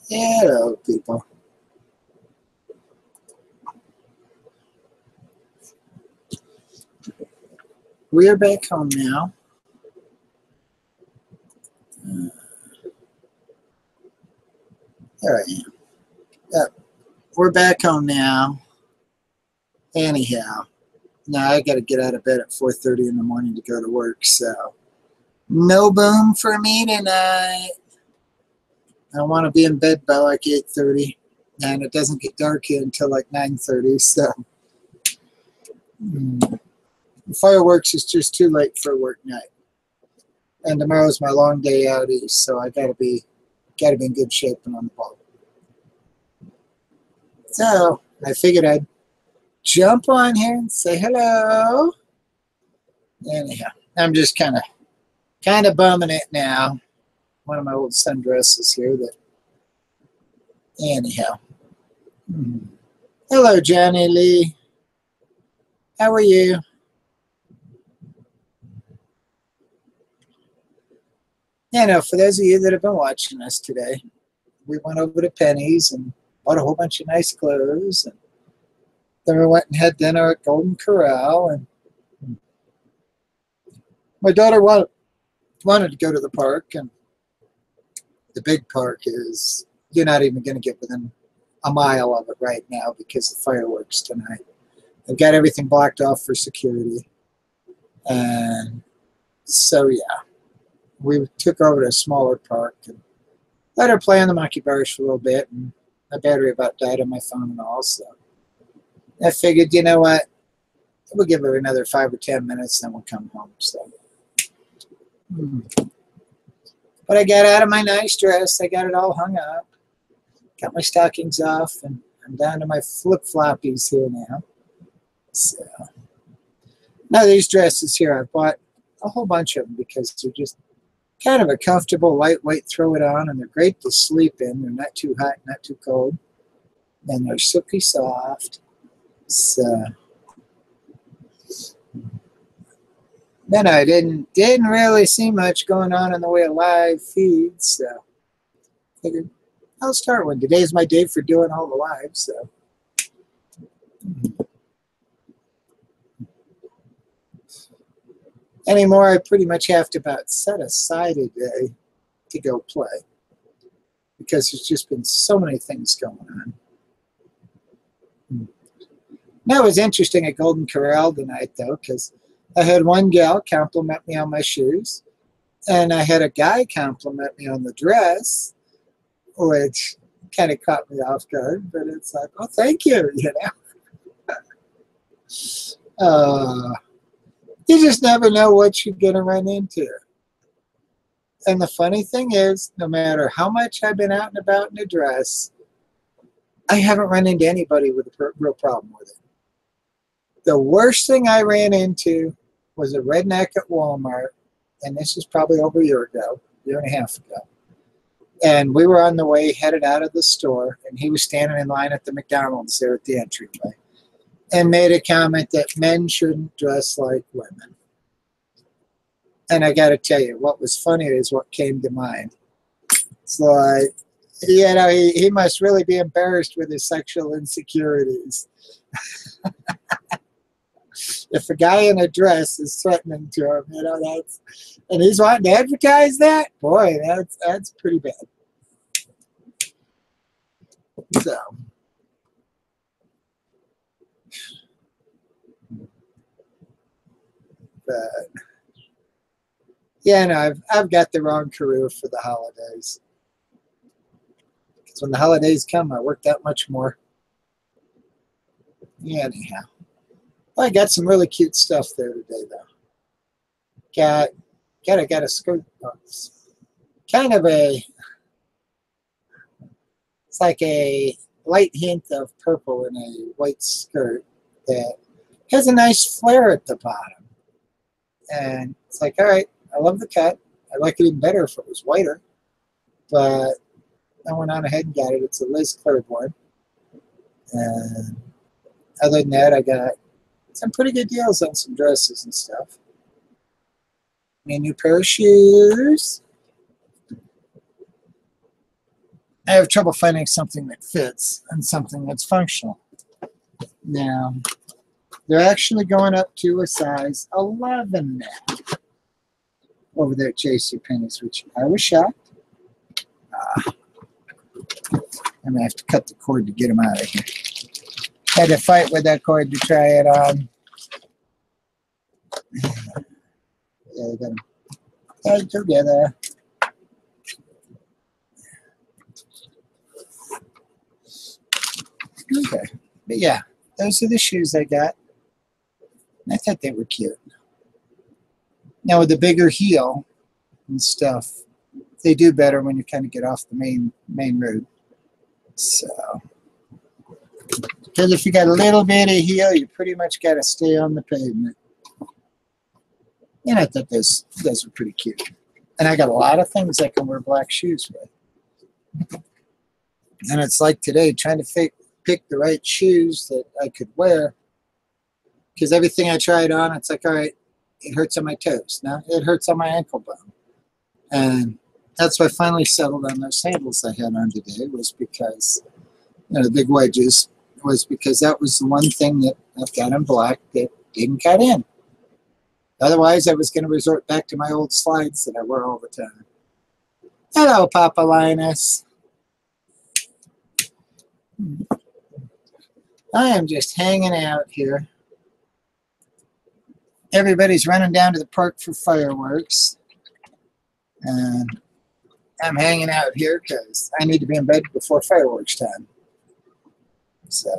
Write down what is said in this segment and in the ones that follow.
Hello, people. We're back home now. There I am. Yep. We're back home now. Anyhow, now I got to get out of bed at 4:30 in the morning to go to work. So no boom for me tonight. I want to be in bed by like 8:30, and it doesn't get dark here until like 9:30. So fireworks is just too late for work night. And tomorrow's my long day out east, so I gotta be in good shape and on the ball. So I figured I'd jump on here and say hello. Anyhow, I'm just kind of bumming it now. One of my old sundresses here. That anyhow. Hello, Johnny Lee. How are you? For those of you that have been watching us today, we went over to Penny's and bought a whole bunch of nice clothes. And then we went and had dinner at Golden Corral. And my daughter wanted to go to the park. And the big park is, you're not even going to get within a mile of it right now because of fireworks tonight. They've got everything blocked off for security. And so, yeah. We took over to a smaller park and let her play on the monkey bars for a little bit, and my battery about died on my phone and all, so I figured, you know what, we'll give her another 5 or 10 minutes, then we'll come home. So, But I got out of my nice dress, I got it all hung up, got my stockings off, and I'm down to my flip-floppies here now. So, now these dresses here, I bought a whole bunch of them because they're just kind of a comfortable, lightweight, throw it on, and they're great to sleep in. They're not too hot, not too cold, and they're silky soft. So then I didn't really see much going on in the way of live feeds, so I figured I'll start one. Today's my day for doing all the lives, so. Anymore, I pretty much have to about set aside a day to go play because there's just been so many things going on. That was interesting at Golden Corral tonight, though, because I had one gal compliment me on my shoes, and I had a guy compliment me on the dress, which kind of caught me off guard, but it's like, oh, thank you, you know. You just never know what you're going to run into. And the funny thing is, no matter how much I've been out and about in a dress, I haven't run into anybody with a real problem with it. The worst thing I ran into was a redneck at Walmart, and this is probably over a year and a half ago. And we were on the way, headed out of the store, and he was standing in line at the McDonald's there at the entryway, and made a comment that men shouldn't dress like women. And I got to tell you, what was funny is what came to mind. It's like, you know, he must really be embarrassed with his sexual insecurities. If a guy in a dress is threatening to him, you know, and he's wanting to advertise that, boy, that's pretty bad. So. But yeah, no, I've got the wrong career for the holidays. Because when the holidays come, I work that much more. Yeah, anyhow. Well, I got some really cute stuff there today, though. I got a skirt. Kind of it's like a light hint of purple in a white skirt that has a nice flare at the bottom. And it's like, all right, I love the cut. I'd like it even better if it was whiter. But I went on ahead and got it. It's a Liz Claiborne. And other than that, I got some pretty good deals on some dresses and stuff. A new pair of shoes. I have trouble finding something that fits and something that's functional. Now, they're actually going up to a size 11 now over there at JCPenney's, which I was shocked. I'm going to have to cut the cord to get them out of here. Had to fight with that cord to try it on. Yeah, they got them tied together. Okay, but yeah, those are the shoes I got. I thought they were cute. Now with the bigger heel and stuff, they do better when you kind of get off the main road. So, because if you got a little bit of heel, you pretty much got to stay on the pavement. And I thought those were pretty cute. And I got a lot of things I can wear black shoes with. And it's like today, trying to pick the right shoes that I could wear. Because everything I tried on, it's like, all right, it hurts on my toes. Now it hurts on my ankle bone. And that's why I finally settled on those sandals I had on today, was because, the big wedges, was because that was the one thing that I've got in black that didn't cut in. Otherwise, I was going to resort back to my old slides that I wear all the time. Hello, Papa Linus. I am just hanging out here. Everybody's running down to the park for fireworks. And I'm hanging out here because I need to be in bed before fireworks time. So,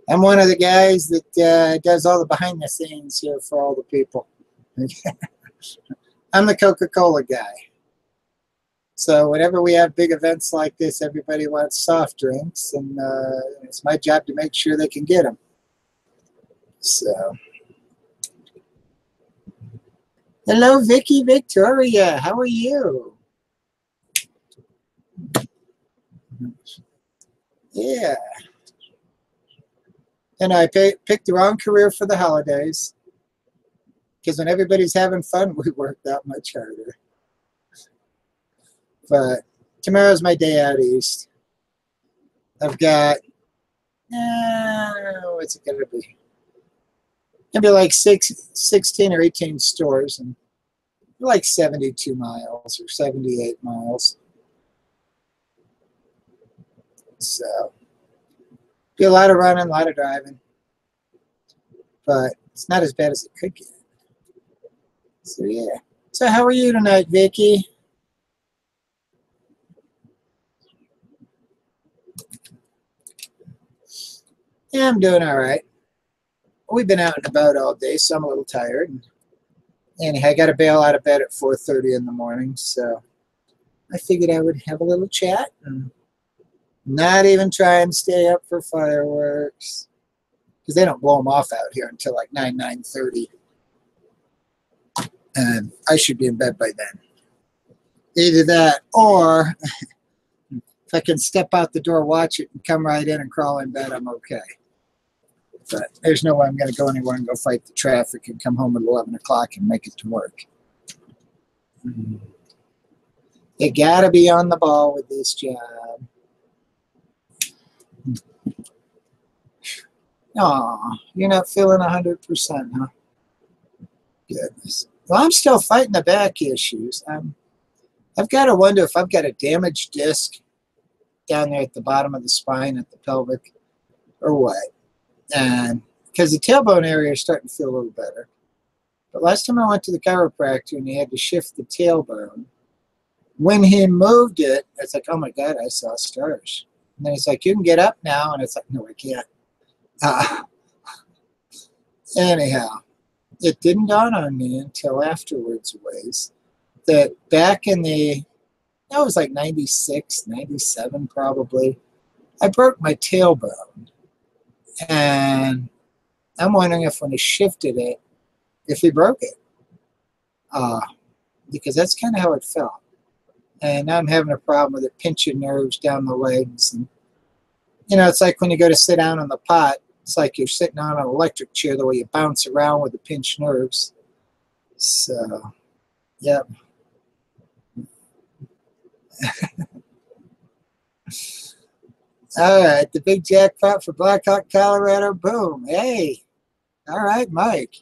I'm one of the guys that does all the behind the scenes here for all the people. I'm the Coca-Cola guy. So whenever we have big events like this, everybody wants soft drinks, and it's my job to make sure they can get them. So, hello, Vicky Victoria. How are you? Yeah. And I picked the wrong career for the holidays, because when everybody's having fun, we work that much harder. But tomorrow's my day out east. I've got, what's it going to be? It'll be like 16 or 18 stores, and like 72 miles or 78 miles. So, be a lot of running, a lot of driving. But it's not as bad as it could get. So, yeah. So, how are you tonight, Vicky? Yeah, I'm doing all right. We've been out and about all day, so I'm a little tired. And I got to bail out of bed at 4:30 in the morning, so I figured I would have a little chat and not even try and stay up for fireworks, because they don't blow them off out here until like 9:30. And I should be in bed by then. Either that, or if I can step out the door, watch it, and come right in and crawl in bed, I'm okay. But there's no way I'm going to go anywhere and go fight the traffic and come home at 11 o'clock and make it to work. You got to be on the ball with this job. Aw, you're not feeling 100%, huh? Goodness. Well, I'm still fighting the back issues. I've got to wonder if I've got a damaged disc down there at the bottom of the spine at the pelvic, or what. And because the tailbone area is starting to feel a little better. But last time I went to the chiropractor and he had to shift the tailbone, when he moved it, it's like, oh my God, I saw stars. And then it's like, you can get up now. And it's like, no, I can't. Anyhow, it didn't dawn on me until afterwards, ways, that back in that was like 96, 97 probably, I broke my tailbone. And I'm wondering if when he shifted it, if he broke it. Because that's kind of how it felt. And now I'm having a problem with it pinching nerves down the legs. And, it's like when you go to sit down on the pot, it's like you're sitting on an electric chair, the way you bounce around with the pinched nerves. So, yep. All right, the big jackpot for Blackhawk, Colorado. Boom. Hey. All right, Mike.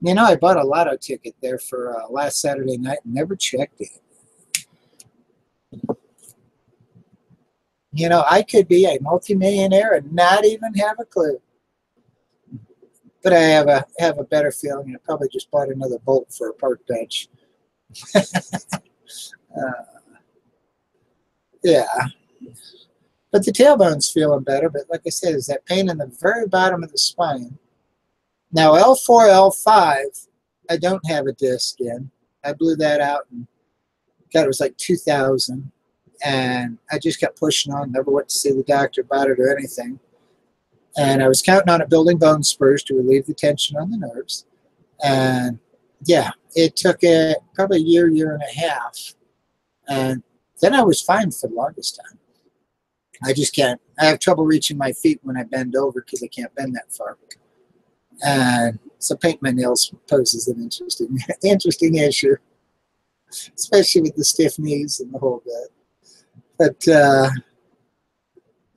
You know, I bought a lotto ticket there for last Saturday night and never checked it. You know, I could be a multimillionaire and not even have a clue. But I have a better feeling. I probably just bought another bolt for a park bench. Yeah. But the tailbone's feeling better. But like I said, there's that pain in the very bottom of the spine. Now, L4, L5, I don't have a disc in. I blew that out, and God, it was like 2000. And I just kept pushing on, never went to see the doctor about it or anything. And I was counting on it building bone spurs to relieve the tension on the nerves. And yeah, it took probably a year and a half. And then I was fine for the longest time. I just can't. I have trouble reaching my feet when I bend over because I can't bend that far. And so painting my nails poses an interesting issue, especially with the stiff knees and the whole bit. But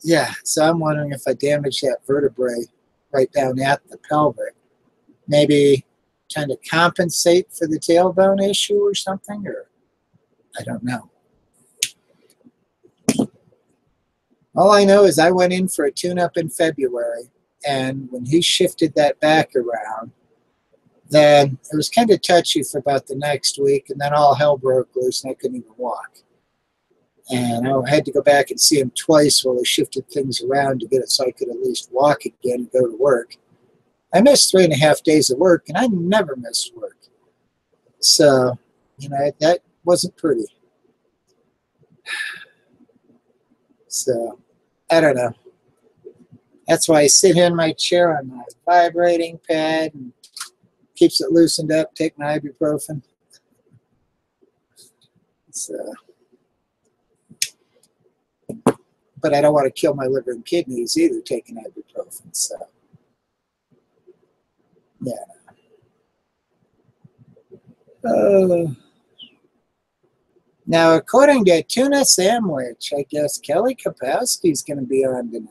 yeah, so I'm wondering if I damage that vertebrae right down at the pelvic, maybe trying to compensate for the tailbone issue or something, or I don't know. All I know is I went in for a tune-up in February, and when he shifted that back around, then it was kind of touchy for about the next week, and then all hell broke loose, and I couldn't even walk. And I had to go back and see him twice while they shifted things around to get it so I could at least walk again and go to work. I missed 3.5 days of work, and I never missed work. So, you know, that wasn't pretty. So, I don't know. That's why I sit here in my chair on my vibrating pad and keeps it loosened up, take my ibuprofen. So, but I don't want to kill my liver and kidneys either taking ibuprofen. So, yeah. Now, according to Tuna Sandwich, I guess Kelly Kapowski's going to be on tonight.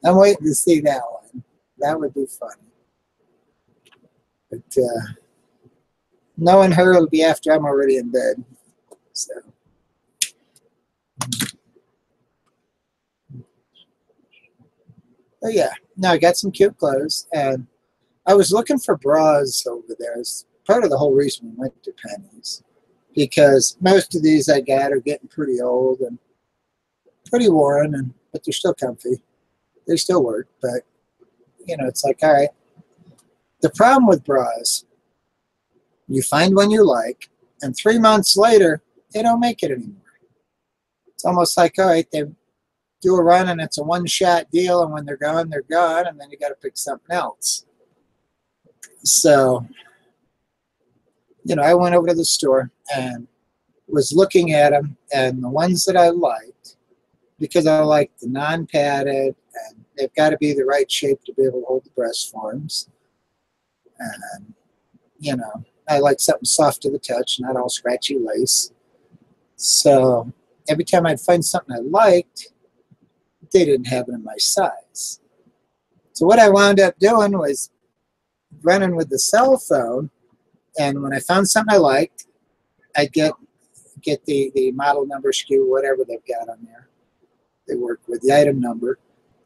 I'm waiting to see that one. That would be funny. But knowing her, it'll be after I'm already in bed. So. But yeah, no, I got some cute clothes, and I was looking for bras over there. It's part of the whole reason we went to Penny's, because most of these I got are getting pretty old and pretty worn, but they're still comfy. They still work, but you know, it's like, all right. The problem with bras, you find one you like, and 3 months later, they don't make it anymore. It's almost like, all right, they do a run and it's a one-shot deal, and when they're gone, and then you got to pick something else. So, you know, I went over to the store and was looking at them, and the ones that I liked, because I like the non-padded, and they've got to be the right shape to be able to hold the breast forms. And, you know, I like something soft to the touch, not all scratchy lace. So every time I'd find something I liked, they didn't have it in my size. So what I wound up doing was running with the cell phone, and when I found something I liked, I'd get the model number, SKU, whatever they've got on there. They work with the item number,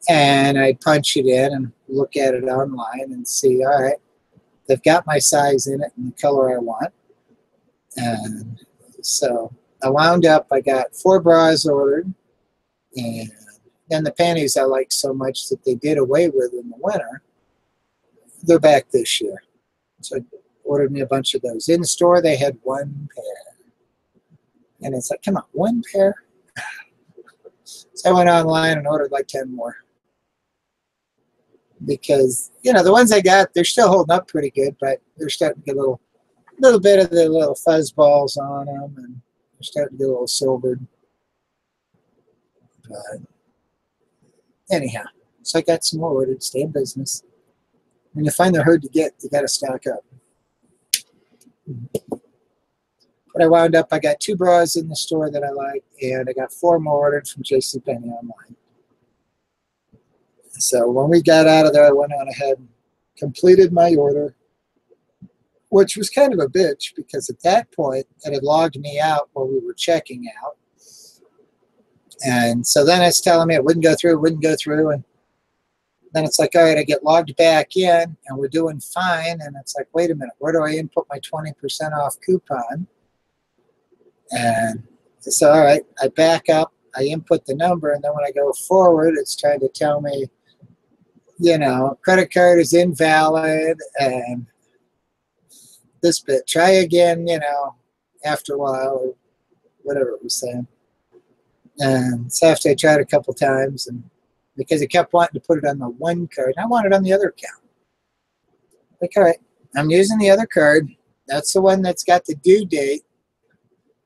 and I'd punch it in and look at it online and see, all right, they've got my size in it and the color I want. And so I wound up, I got 4 bras ordered, and then the panties I liked so much that they did away with in the winter, they're back this year. So I ordered me a bunch of those. In store, they had 1 pair. And it's like, come on, 1 pair? So I went online and ordered like 10 more. Because, you know, the ones I got, they're still holding up pretty good, but they're starting to get a little bit of the little fuzz balls on them, and they're starting to get a little silvered. But anyhow, so I got some more ordered, stay in business. When you find they're hard to get, you got to stock up. But I wound up, I got 2 bras in the store that I liked, and I got 4 more ordered from JCPenney online. So when we got out of there, I went on ahead and completed my order, which was kind of a bitch because at that point, it had logged me out while we were checking out. And so then it's telling me it wouldn't go through, and then it's like, all right, I get logged back in, and we're doing fine. And it's like, wait a minute, where do I input my 20% off coupon? And so, all right, I back up, I input the number, and then when I go forward, it's trying to tell me, you know, credit card is invalid, and this bit, try again, you know, after a while, or whatever it was saying. And so after I tried a couple times, and because it kept wanting to put it on the one card, I want it on the other account. Like, all right, I'm using the other card. That's the one that's got the due date.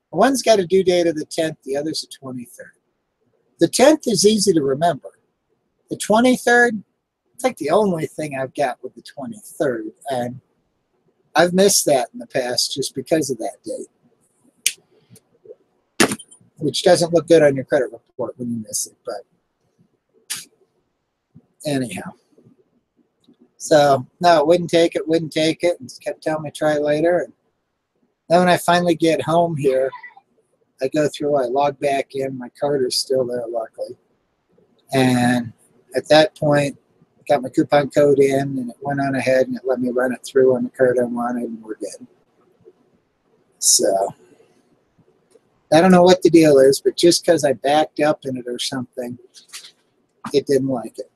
One's got a due date of the 10th, the other's the 23rd. The 10th is easy to remember. The 23rd, it's like the only thing I've got with the 23rd, and I've missed that in the past just because of that date, which doesn't look good on your credit report when you miss it, but anyhow. So, no, it wouldn't take it, and kept telling me try later. And then when I finally get home here, I go through, I log back in, my card is still there, luckily. And at that point, I got my coupon code in, and it went on ahead, and it let me run it through on the card I wanted, and we're good. So, I don't know what the deal is, but just because I backed up in it or something, it didn't like it.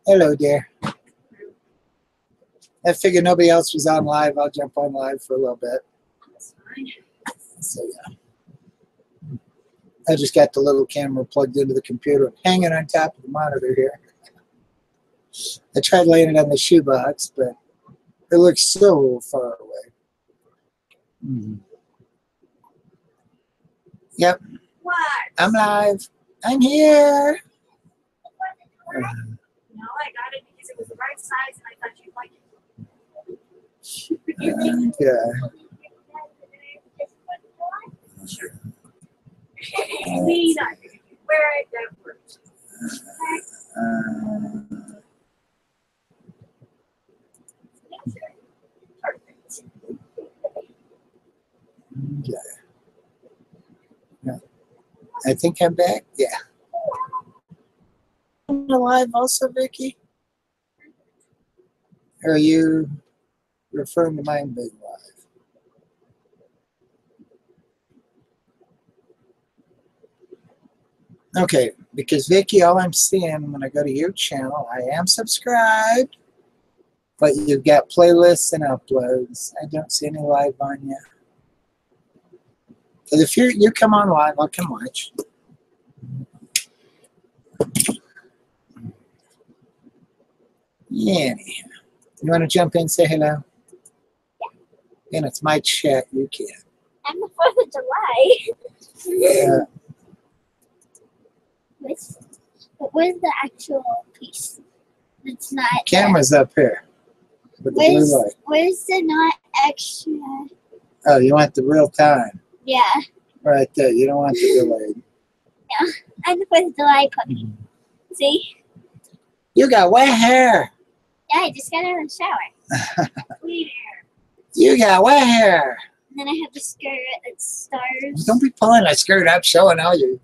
Hello, dear. I figured nobody else was on live. I'll jump on live for a little bit. That's fine. So, yeah. I just got the little camera plugged into the computer, hanging on top of the monitor here. I tried laying it on the shoebox, but it looks so far away. Yep. What? I'm live. I'm here. No, I got it because it was the right size and I thought you'd like it. Okay. Where it goes. Perfect. Okay. Yeah. I think I'm back. Yeah. Live also, Vicky? Or are you referring to mine being live? Okay, because Vicky, all I'm seeing when I go to your channel, I am subscribed, but you've got playlists and uploads. I don't see any live on you. But if you come on live, I'll come watch. Yeah. You want to jump in and say hello? Yeah. And it's my chat. You can. And the 4th of July. Yeah. Where's the actual piece? It's not. Camera's up here. With the blue light. Where's the not extra? Oh, you want the real time? Yeah. Right there. You don't want the delayed. Yeah. I'm the 4th of July puppy. See? You got wet hair. Yeah, I just got out of the shower. Clean hair. You got wet hair. And then I have the skirt that stars. Don't be pulling that skirt up, showing all you.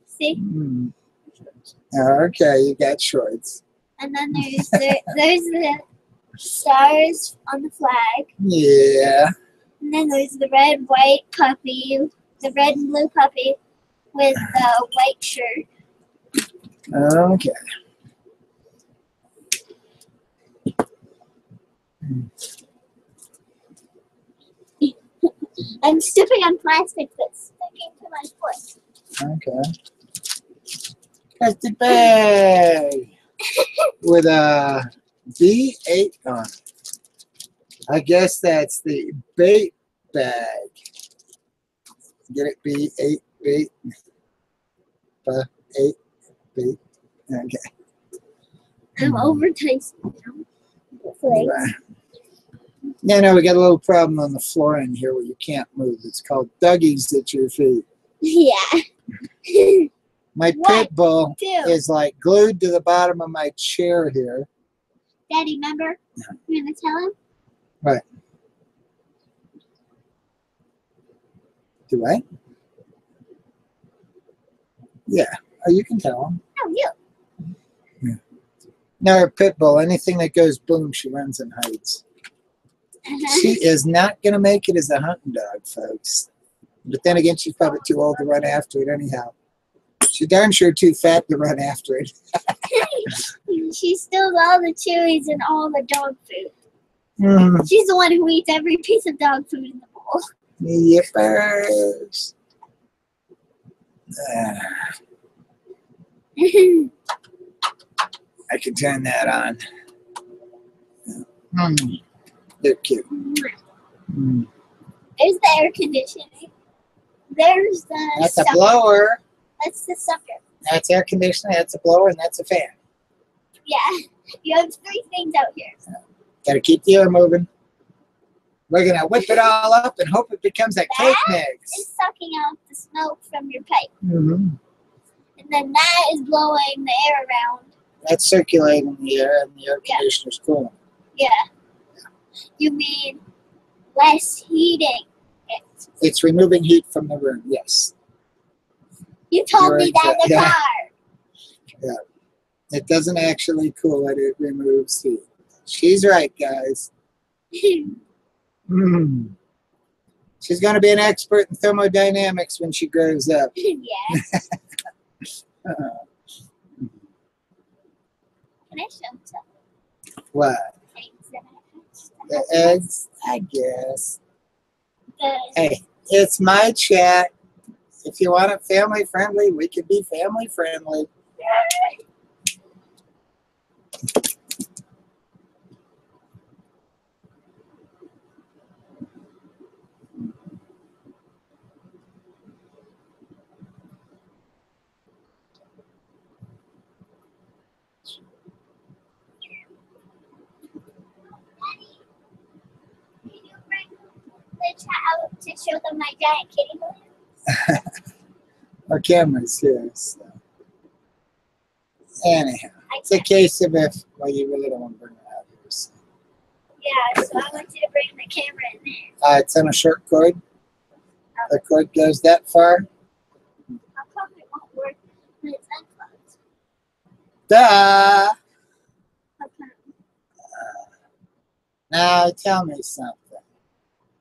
See? Okay, you got shorts. And then there's the stars on the flag. Yeah. And then there's the red, white puppy, the red and blue puppy with the white shirt. Okay. I'm stepping on plastic that's sticking to my foot. Okay. Plastic bag with a B8 on it. I guess that's the bait bag. Get it? B8 bait. B8 bait. Okay. I'm overtasting them. Right. Yeah, no, we got a little problem on the floor in here where you can't move. It's called Dougie's at your feet. Yeah. My What? pit bull Do. is like glued to the bottom of my chair here. Daddy, remember? You're going to tell him? Right. Do I? Yeah. Oh, you can tell him. No, you. Yeah. Now, her pit bull, anything that goes boom, she runs and hides. She is not going to make it as a hunting dog, folks. But then again, she's probably too old to run after it anyhow. She's darn sure too fat to run after it. She steals all the chewies and all the dog food. Mm. She's the one who eats every piece of dog food in the bowl. Yippers. I can turn that on. Mm. They're cute. Mm. There's the air conditioning. There's the That's a sucker. blower. That's the sucker. That's air conditioning. That's a blower, and that's a fan. Yeah. You have 3 things out here. Got to keep the air moving. We're going to whip it all up and hope it becomes a cake mix. It's sucking out the smoke from your pipe. Mm-hmm. And then that is blowing the air around. That's circulating the air, and the air conditioner's cooling. Yeah. You mean less heating it. It's removing heat from the room, yes. You told me that in the Yeah. car. Yeah. It doesn't actually cool it, it removes heat. She's right, guys. Mm. She's going to be an expert in thermodynamics when she grows up. Yeah. Can I show some What? eggs that I hatched? The eggs? I guess. The- Hey, it's my chat. If you want it family friendly, we can be family friendly. Can you bring the chat out to show them my giant kitty balloons? Our cameras here. So. Anyhow, it's a case of if, well, you really don't want to bring it out here. So. Yeah, so I want you to bring the camera in there. It's on a short cord. The cord goes that far. How come it won't work when it's unplugged? Duh! How come? Now tell me something.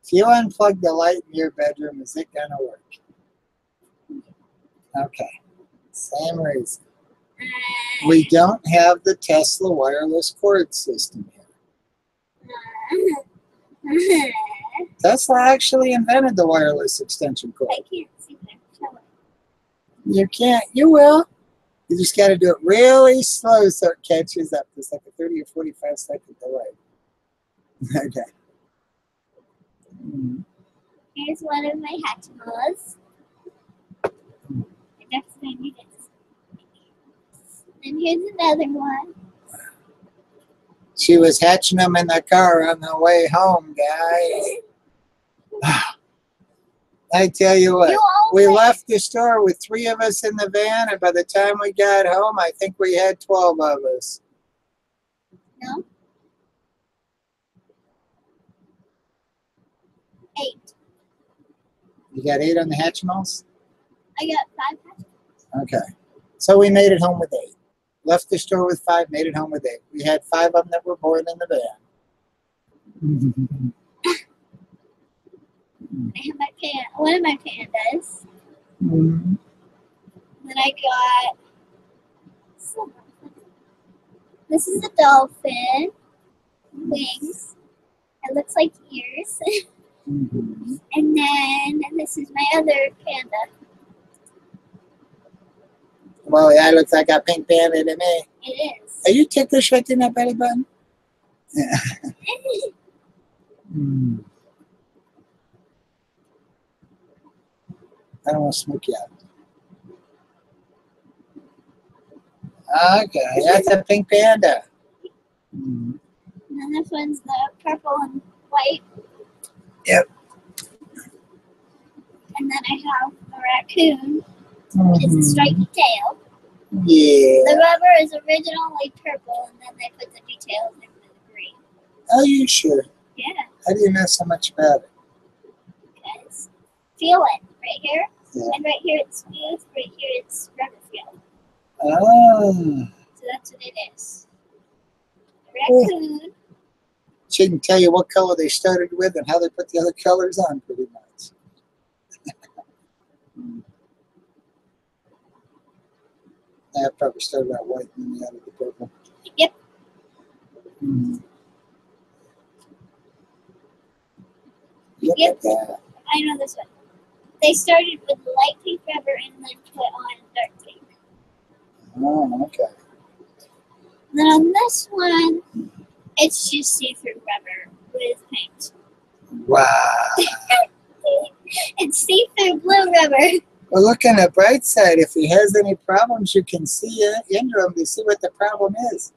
If you unplug the light in your bedroom, is it going to work? Okay. Same reason. We don't have the Tesla wireless cord system here. Tesla actually invented the wireless extension cord. I can't see that. Show it. You can't. You will. You just got to do it really slow so it catches up. There's like a 30 or 45 second delay. Okay. Here's one of my Hatchimals. That's what I needed. And here's another one. She was hatching them in the car on the way home, guys. I tell you what, we left the store with 3 of us in the van, and by the time we got home, I think we had 12 of us. No? 8. You got 8 on the Hatchimals? I got 5 Hatchimals. Okay. So we made it home with 8. Left the store with 5, made it home with 8. We had 5 of them that were born in the van. I have my one of my pandas. Mm-hmm. Then I got this is a dolphin. Wings. It looks like ears. Mm-hmm. And then this is my other panda. Well, yeah, it looks like a pink panda to me. It is. Are you ticklish right in that belly button? Yeah. Mm. I don't want to smoke you out. Okay, that's a pink panda. Mm. And then this one's the purple and white. Yep. And then I have a raccoon, which is a stripy tail. Yeah. The rubber is originally purple, and then they put the details in the green. Are you sure? Yeah. How do you know so much about it? Because feel it right here, Yeah. and right here it's smooth, right here it's rubber feel. Oh. So that's what it is. A raccoon. She can tell you what color they started with and how they put the other colors on pretty much. I probably started out white and then added the purple. Yep. Look Yep. at that. I know this one. They started with light pink rubber and then put on dark pink. Oh, okay. Then on this one, it's just see-through rubber with paint. Wow. It's see-through blue rubber. Well, look on the bright side. If he has any problems, you can see into him to see what the problem is.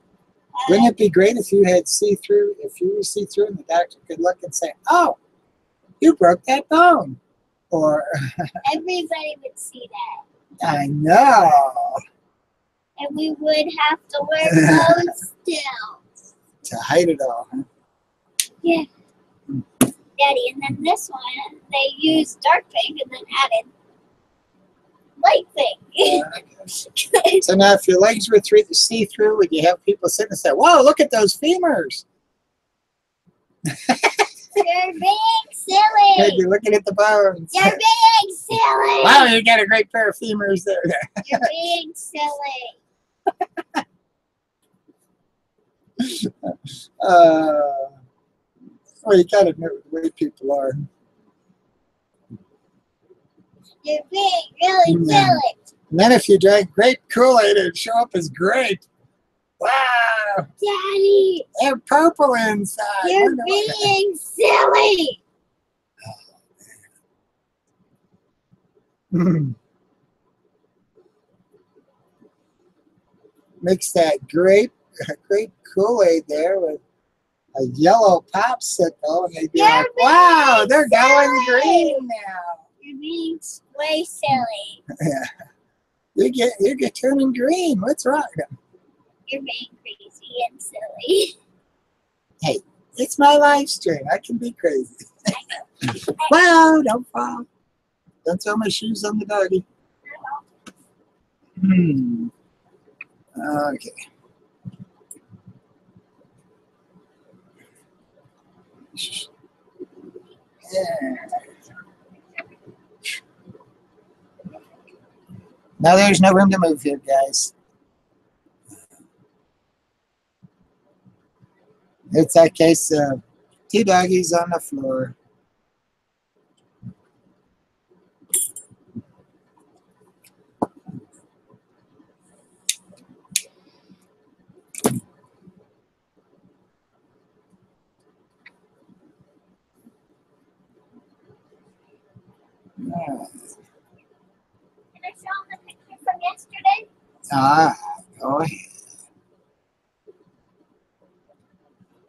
Wouldn't it be great if you had see-through, if you were see-through and the doctor could look and say, oh, you broke that bone. Or, Everybody would see that. I know. And we would have to wear clothes still. To hide it all, huh? Yeah. Daddy, and then this one, they used dark pink and then added light pink. Yeah, I guess. So now if your legs were see-through, would you have people sit and say, whoa, look at those femurs? You're being silly. Hey, you're looking at the bones. You're being silly. Wow, you got a great pair of femurs there. You're being silly. Well, you gotta know the way people are. You're being really silly. And then if you drank grape Kool-Aid, it'd show up as grape. Wow! Daddy, They're purple inside. you're being silly. Mix that grape Kool-Aid there with a yellow popsicle, and they'd be You're like, wow, they're being going silly. green now. You're being way silly. Yeah. You're turning green. What's wrong? You're being crazy and silly. Hey, it's my live stream. I can be crazy. Wow, don't fall. Don't throw my shoes on the doggy. Okay. Yeah. Now there's no room to move here, guys. It's that case of two doggies on the floor. Can I show them the picture from yesterday? Go ahead.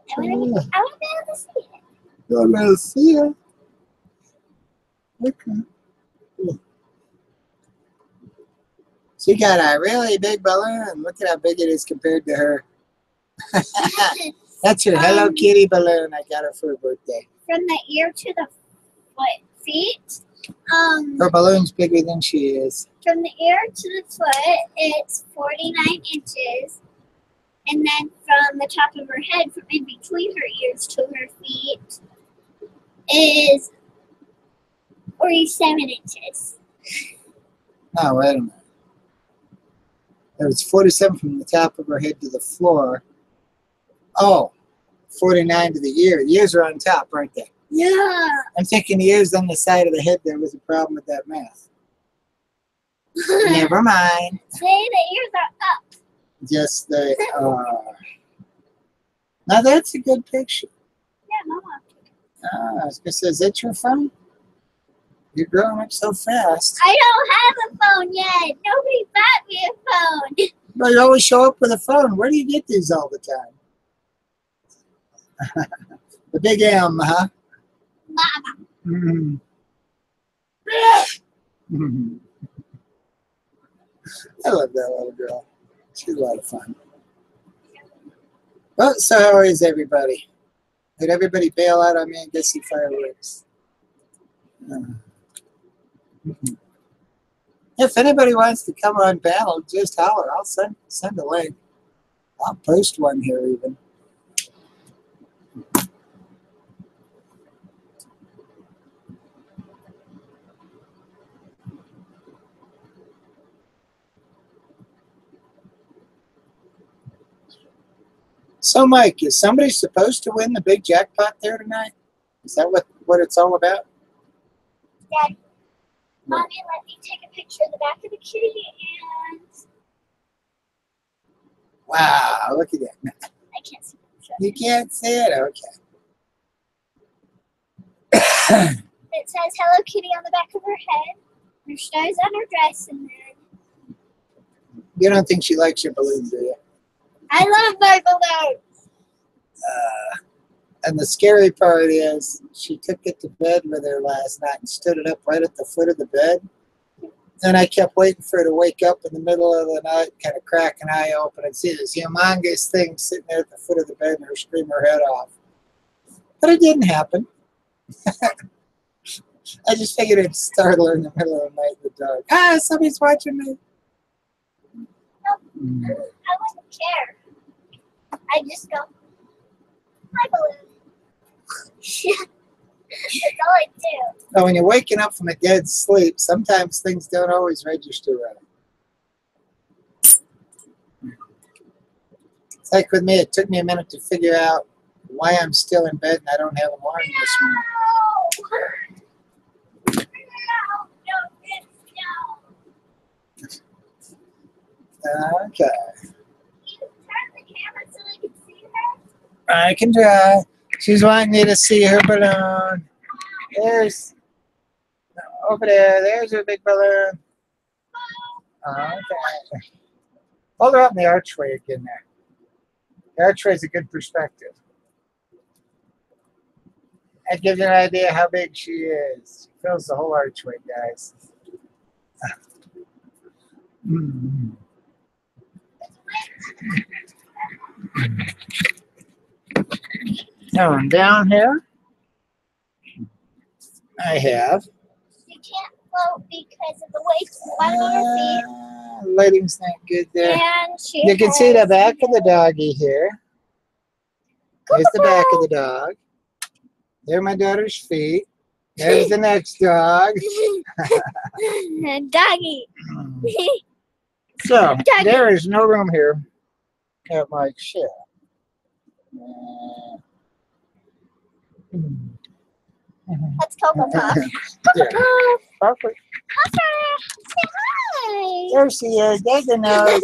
I want to be able to see it. Don't let us see it. Okay. Cool. She got a really big balloon. Look at how big it is compared to her. That's her Hello Kitty balloon I got her for her birthday. From the ear to the feet. Her balloon's bigger than she is. From the ear to the foot, it's 49 inches. And then from the top of her head, from in between her ears to her feet, is 47 inches. No, wait a minute. It was 47 from the top of her head to the floor. Oh, 49 to the ear. The ears are on top, aren't they? Yeah. I'm thinking the ears on the side of the head. There was a problem with that math. Never mind. See, the ears are up. Yes, they are. Now that's a good picture. Yeah, Mama. I was gonna say, is that your phone? You're growing up so fast. I don't have a phone yet. Nobody bought me a phone. Well, you always show up with a phone. Where do you get these all the time? The big M, huh? Mama. Mm-hmm. I love that little girl. She's a lot of fun. Well, so how is everybody? Did everybody bail out on me and go see fireworks? If anybody wants to come on panel, just holler. I'll send a link. I'll post one here even. So, Mike, is somebody supposed to win the big jackpot there tonight? Is that what it's all about? Daddy, Mommy, let me take a picture of the back of the kitty and... Wow, look at that. I can't see the picture. You can't see it? Okay. It says Hello Kitty on the back of her head, her stars on her dress, and then... You don't think she likes your balloon, do you? I love my balloons! And the scary part is she took it to bed with her last night and stood it up right at the foot of the bed. And I kept waiting for her to wake up in the middle of the night, kind of crack an eye open and see this humongous thing sitting there at the foot of the bed and her scream her head off. But it didn't happen. I just figured it'd startle her in the middle of the night in the dark. Ah, somebody's watching me. Nope. I wouldn't care. I just go, my balloon. That's all I do. Now, when you're waking up from a dead sleep, sometimes things don't always register right. It's like with me, it took me a minute to figure out why I'm still in bed and I don't have an alarm this morning. Okay. Can you turn the camera so I can see her? I can try. She's wanting me to see her balloon. There's, over there, there's her big balloon. Okay. Hold her up in the archway again there. The archway is a good perspective. That gives you an idea how big she is. She fills the whole archway, guys. Now I'm down here. I have. You can't float because of the weight of the bottom of her feet. Lighting's not good there. And she You can see the back of the doggy here. There's the back of the dog. There are my daughter's feet. There's the next dog. Doggy. So, Doggy. there is no room here at my shed. That's Coco Puff. Yeah. Coco Puff. Perfect. Puffer. Say hi. There she is. There's the nose.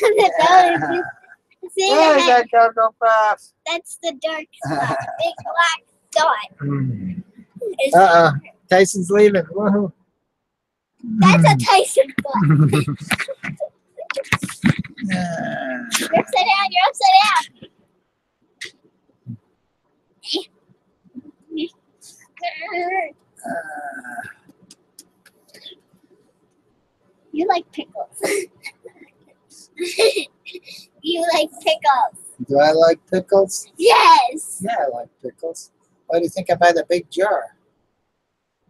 The nose. See the There's head. that Cocoa Puff. That's the dark spot. Big black dot. Is Tyson's leaving. Woohoo. That's a Tyson butt. You're upside down. You're upside down. You like pickles. You like pickles. Do I like pickles? Yes. Yeah, I like pickles. Why do you think I buy the big jar?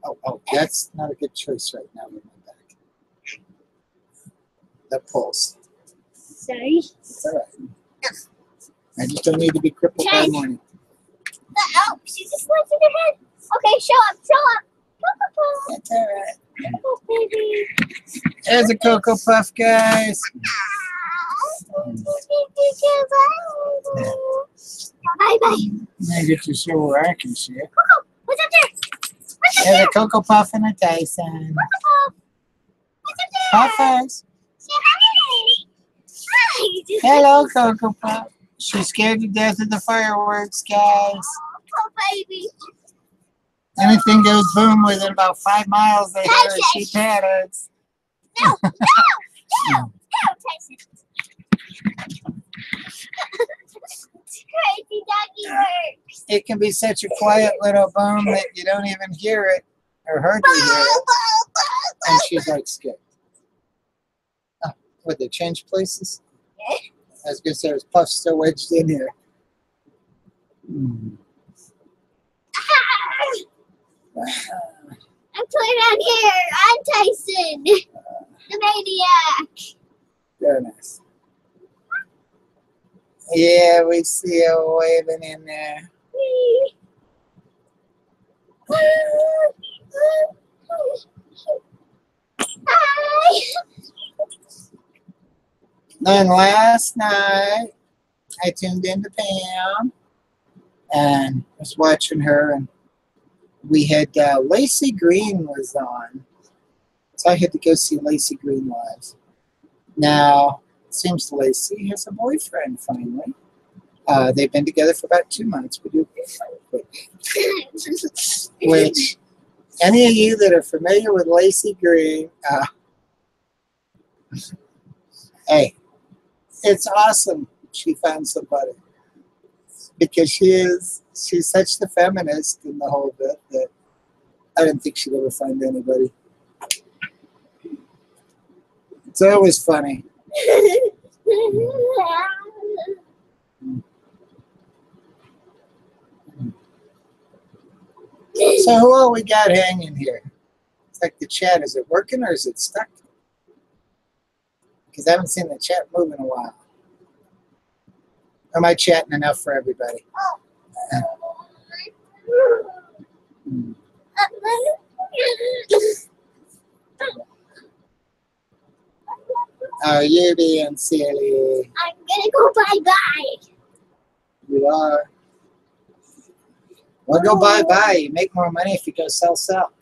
Oh, that's not a good choice right now with my back. That pulls. Sorry. It's all right. I just don't need to be crippled by the morning. Oh, she just lifted her head. Okay, show up, show up. That's all right. Oh, baby. There's a Cocoa Puff, guys. Bye-bye. Let me get you so where I can see it. Coco, what's up there? What's up There's there? a Cocoa Puff and a Tyson. Coco, what's up there? Puffers. Say hi. Hi. Hello, Cocoa Puff. She's scared to death of the fireworks, guys. Oh, baby. Anything goes boom within about 5 miles, they hear her. She patters. No, Tyson. it can be such a quiet little boom that you don't even hear it or hardly hear it. And she's like scared. Oh, would they change places? I was going to say, there's Puff still wedged in here. I'm playing on here. I'm Tyson, the maniac. Very nice. Yeah, we see her waving in there. Hi. Then last night, I tuned into Pam and was watching her, and we had Lacey Green was on. So I had to go see Lacey Green live. Now, it seems Lacey has a boyfriend finally. They've been together for about 2 months. We do which, any of you that are familiar with Lacey Green, hey, it's awesome she found somebody. Because she's such the feminist in the whole bit that I didn't think she'd ever find anybody. It's always funny. So who all we got hanging here? It's like the chat. Is it working or is it stuck? Because I haven't seen the chat move in a while. Or am I chatting enough for everybody? Oh, you're being silly. I'm gonna go bye-bye. You are. Well, go bye-bye. You make more money if you go sell.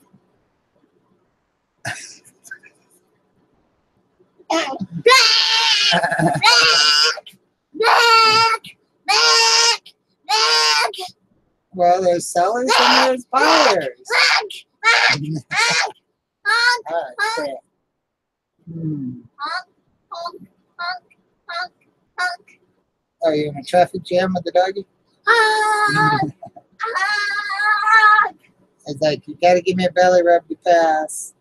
Well, there's sellers and there's buyers. Are you in a traffic jam with the doggy? It's like, you gotta give me a belly rub to pass.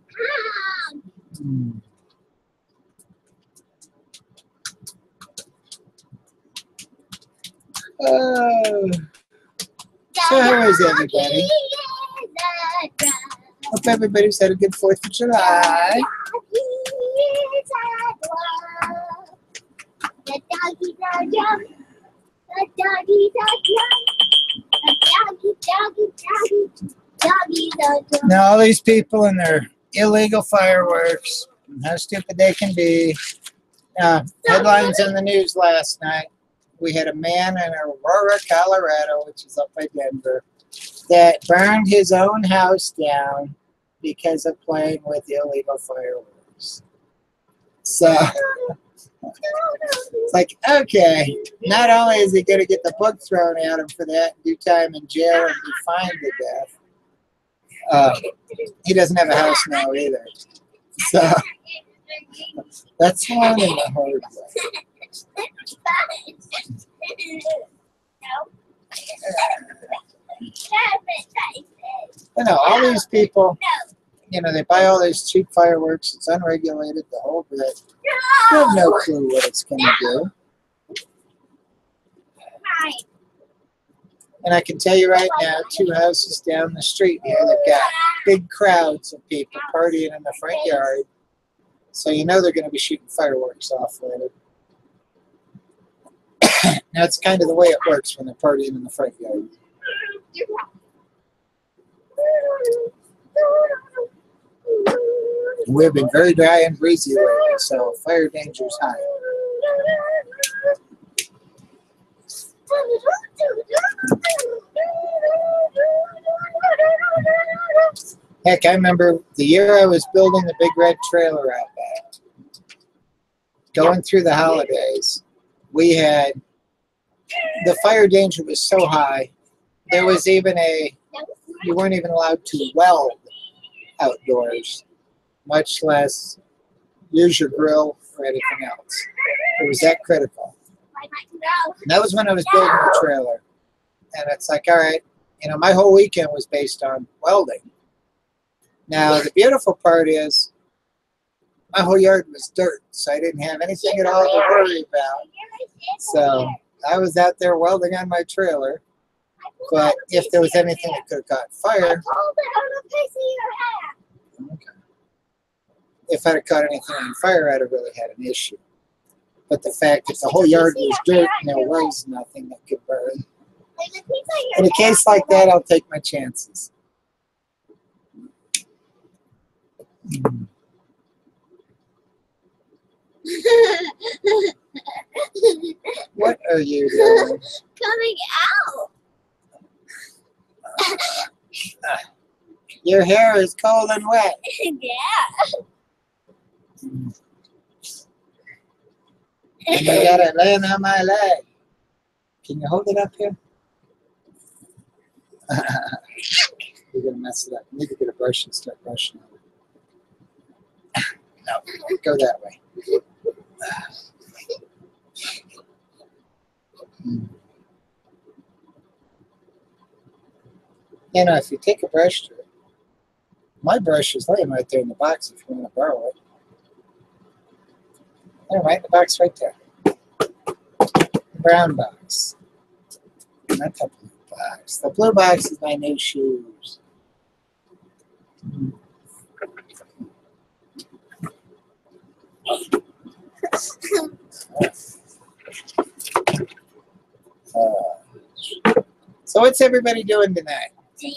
Oh. So how is everybody? Hope everybody's had a good 4th of July. Now all these people and their illegal fireworks, and how stupid they can be. Headlines in the news last night. We had a man in Aurora, Colorado, which is up by Denver, that burned his own house down because of playing with illegal fireworks. So it's like, okay, not only is he going to get the book thrown at him for that, do time in jail and be fined to death, he doesn't have a house now either. So that's one in the hard way. You know, all these people, you know, they buy all these cheap fireworks. It's unregulated, the whole bit. You have no clue what it's going to do. And I can tell you right now, 2 houses down the street here, they've got big crowds of people partying in the front yard. So you know they're going to be shooting fireworks off later. Now, it's kind of the way it works when they're partying in the front yard. We've been very dry and breezy lately, so fire danger's high. Heck, I remember the year I was building the big red trailer out back. Going through the holidays, we had, the fire danger was so high, there was even you weren't even allowed to weld outdoors, much less use your grill or anything else. It was that critical. And that was when I was building the trailer. And it's like, all right, you know, my whole weekend was based on welding. Now, the beautiful part is my whole yard was dirt, so I didn't have anything at all to worry about. So I was out there welding on my trailer, but if there was anything that could have caught fire, okay. If I'd have caught anything on fire, I'd have really had an issue. But the fact that the whole yard was dirt and there was nothing that could burn. In a case like that, I'll take my chances. What are you doing? Coming out. Your hair is cold and wet. Yeah. And you got it laying on my leg. Can you hold it up here? You're going to mess it up. You need to get a brush and start brushing it. No, go that way. You know, if you take a brush to it, my brush is laying right there in the box if you want to borrow it. There, right in the box right there. The brown box. Not the blue box. The blue box is my new shoes. So what's everybody doing tonight? Yay!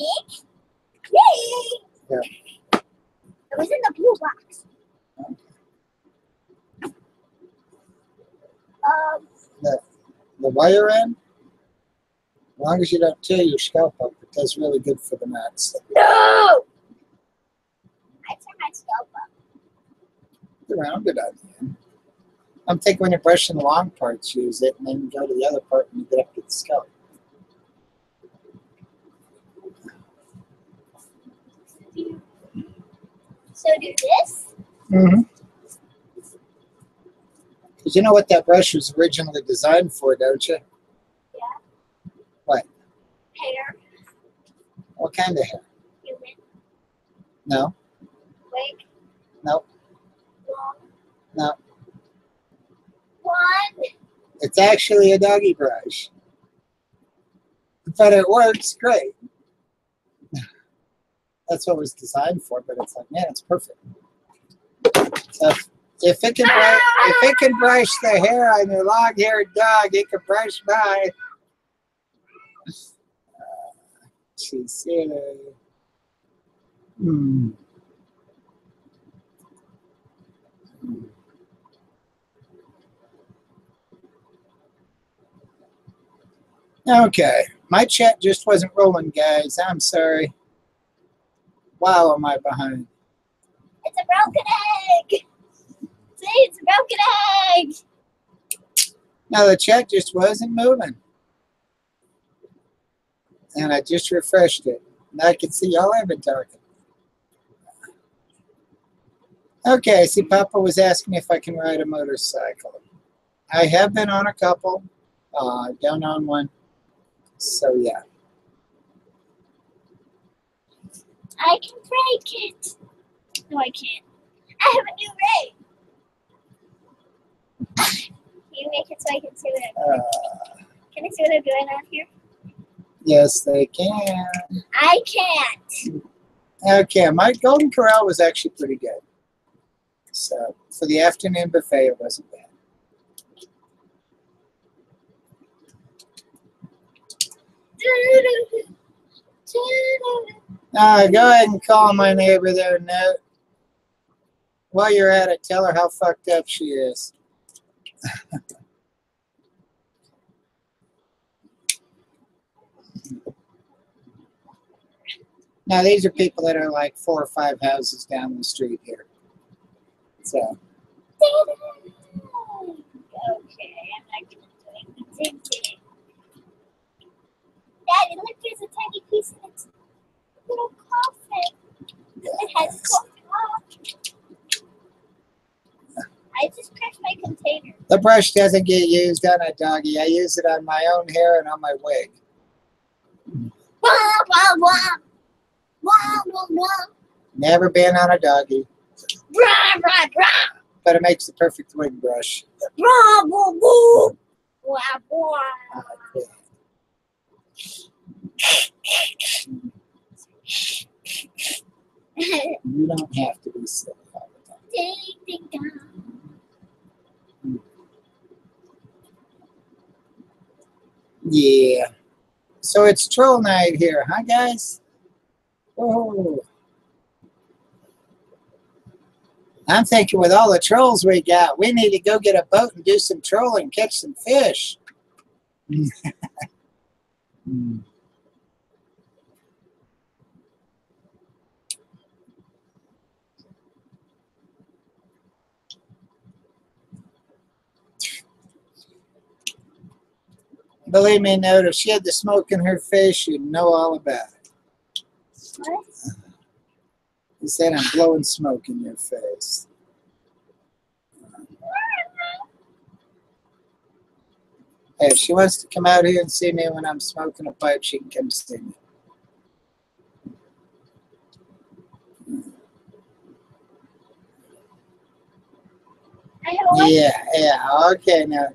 Yeah. It was in the blue box. The wire end, as long as you don't tear your scalp up, it does really good for the knots. No! I tear my scalp up. Around it on the end. I'm thinking when you're brushing the long parts, use it, and then you go to the other part when you get up to the scalp. So do this? Mm-hmm. Because you know what that brush was originally designed for, don't you? Yeah. What? Hair. What kind of hair? Human. No. Wig. No. Long. No. One. It's actually a doggy brush. But it works great. That's what it was designed for, but it's like, man, it's perfect. So if it can brush the hair on your long-haired dog, it can brush mine. She's silly. Okay, my chat just wasn't rolling, guys. I'm sorry. Wow, am I behind? It's a broken egg. See, it's a broken egg. No, the chat just wasn't moving. And I just refreshed it. And I can see y'all have been talking. Okay, see, Papa was asking if I can ride a motorcycle. I have been on a couple. Don't own one. So, yeah. I can break it. No, I can't. I have a new ring. Can you make it so I can see what I'm doing? Can I see what I'm doing out here? Yes, they can. I can't. Okay, my Golden Corral was actually pretty good. So, for the afternoon buffet, it wasn't bad. Go ahead and call my neighbor there, Note. While you're at it, tell her how fucked up she is. Now, these are people that are like 4 or 5 houses down the street here. So. Okay, I'm not going to do anything. Daddy, look, there's a tiny piece of its little coffin. It has coffee. I just crashed my container. The brush doesn't get used on a doggy. I use it on my own hair and on my wig. Wah, wah, wah. Wah, wah, wah. Never been on a doggy, Rah, rah, rah. but it makes the perfect wig brush. Rah, wah, wah. Wah, wah. You don't have to be silly all the time. Ding, ding, dong. Yeah. So it's troll night here, huh, guys? Oh. I'm thinking with all the trolls we got, we need to go get a boat and do some trolling, catch some fish. Believe me, Note, if she had the smoke in her face, she'd know all about it. What? He said, I'm blowing smoke in your face. Hey, if she wants to come out here and see me when I'm smoking a pipe, she can come see me. Yeah, okay, no.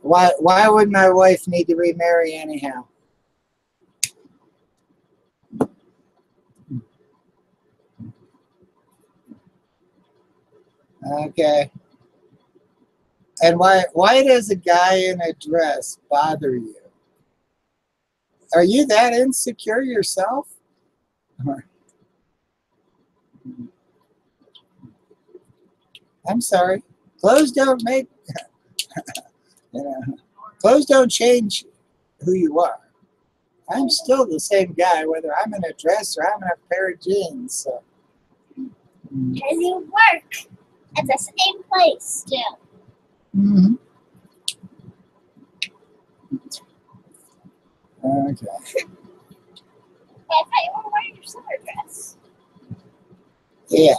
Why would my wife need to remarry anyhow? Okay. And why does a guy in a dress bother you? Are you that insecure yourself? I'm sorry. Clothes don't make clothes don't change who you are. I'm still the same guy, whether I'm in a dress or I'm in a pair of jeans. So. Because you work at the same place still. Mm-hmm. Okay. I thought you were wearing your summer dress. Yeah.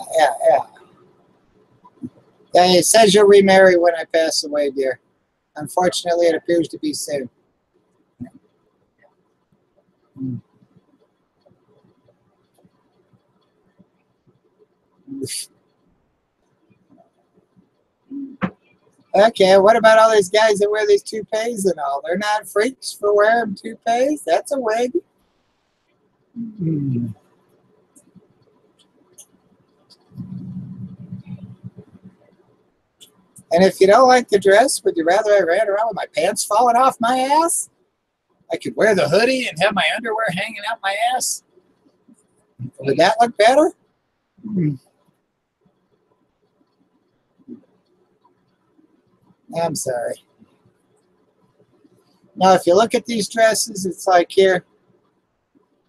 It says you'll remarry when I pass away, dear. Unfortunately, it appears to be soon. Okay, what about all these guys that wear these toupees and all? They're not freaks for wearing toupees? That's a wig. And if you don't like the dress, would you rather I ran around with my pants falling off my ass? I could wear the hoodie and have my underwear hanging out my ass. Would that look better? I'm sorry. Now, if you look at these dresses, it's like here,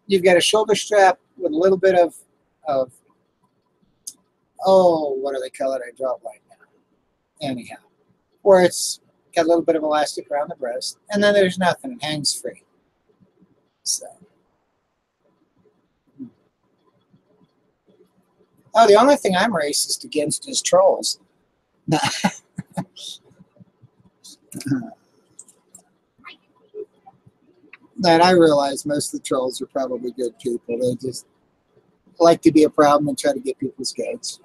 you've got a shoulder strap with a little bit of what do they call it? I draw a blank now. Anyhow, where it's got a little bit of elastic around the breast, and then there's nothing. It hangs free. So. Oh, the only thing I'm racist against is trolls. That I realize most of the trolls are probably good people. They just like to be a problem and try to get people's goats.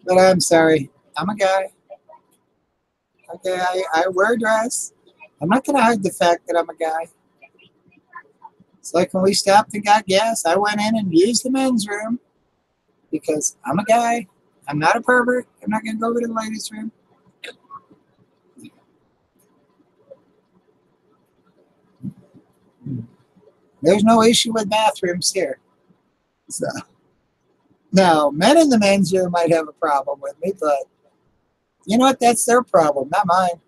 But I'm sorry. I'm a guy. Okay, I wear a dress. I'm not going to hide the fact that I'm a guy. It's like when we stopped and got gas, I went in and used the men's room because I'm a guy. I'm not a pervert. I'm not going to go over to the ladies' room. There's no issue with bathrooms here. So, now, men in the men's room might have a problem with me, but you know what? That's their problem, not mine.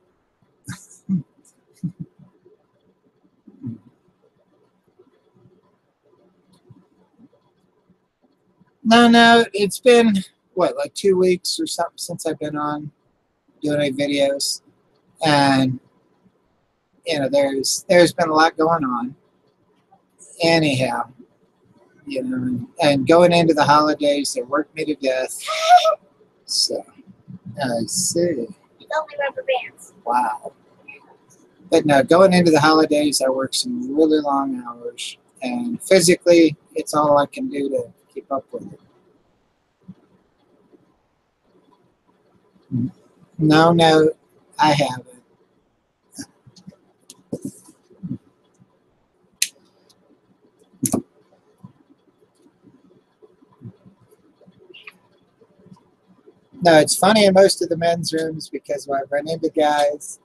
No, it's been, what, like 2 weeks or something since I've been on doing any videos. And, you know, there's been a lot going on. Anyhow, you know, and going into the holidays, they work me to death. So, I see. It's only rubber bands. Wow. But no, going into the holidays, I work some really long hours. And physically, it's all I can do to keep up with it. No, I haven't. No, it's funny in most of the men's rooms because when I run into guys,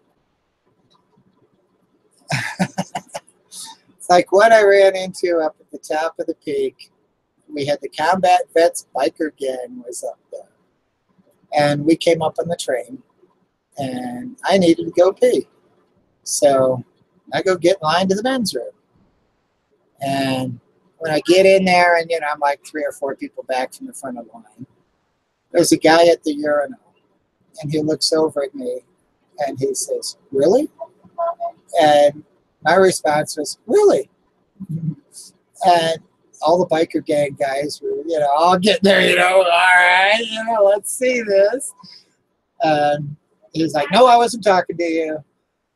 it's like what I ran into up at the top of the peak. We had the Combat Vets biker gang was up there. And we came up on the train, and I needed to go pee. So I go get in line to the men's room. And when I get in there, and I'm like 3 or 4 people back from the front of the line, there's a guy at the urinal, and he looks over at me, and he says, "Really?" And my response was, "Really?" And all the biker gang guys were, all getting there, all right, let's see this. And he's like, "No, I wasn't talking to you." I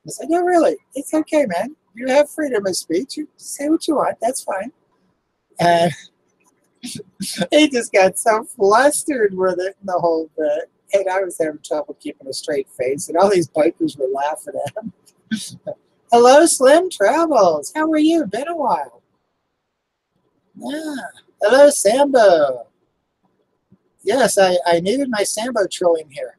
was like, "No, really? It's okay, man. You have freedom of speech. You say what you want. That's fine." And he just got so flustered with it the whole bit. And I was having trouble keeping a straight face. And all these bikers were laughing at him. "Hello, Slim Travels. How are you? Been a while." "Yeah. Hello, Sambo. Yes, I needed my Sambo trolling here."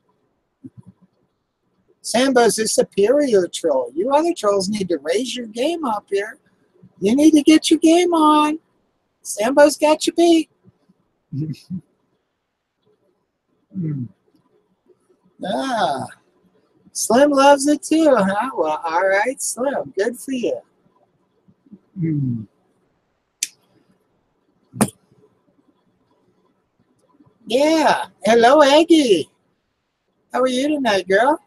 Sambo's a superior troll. You other trolls need to raise your game up here. You need to get your game on. Sambo's got you beat. Ah, Slim loves it too, huh? Well, all right, Slim. Good for you. Yeah. Hello, Aggie. How are you tonight, girl?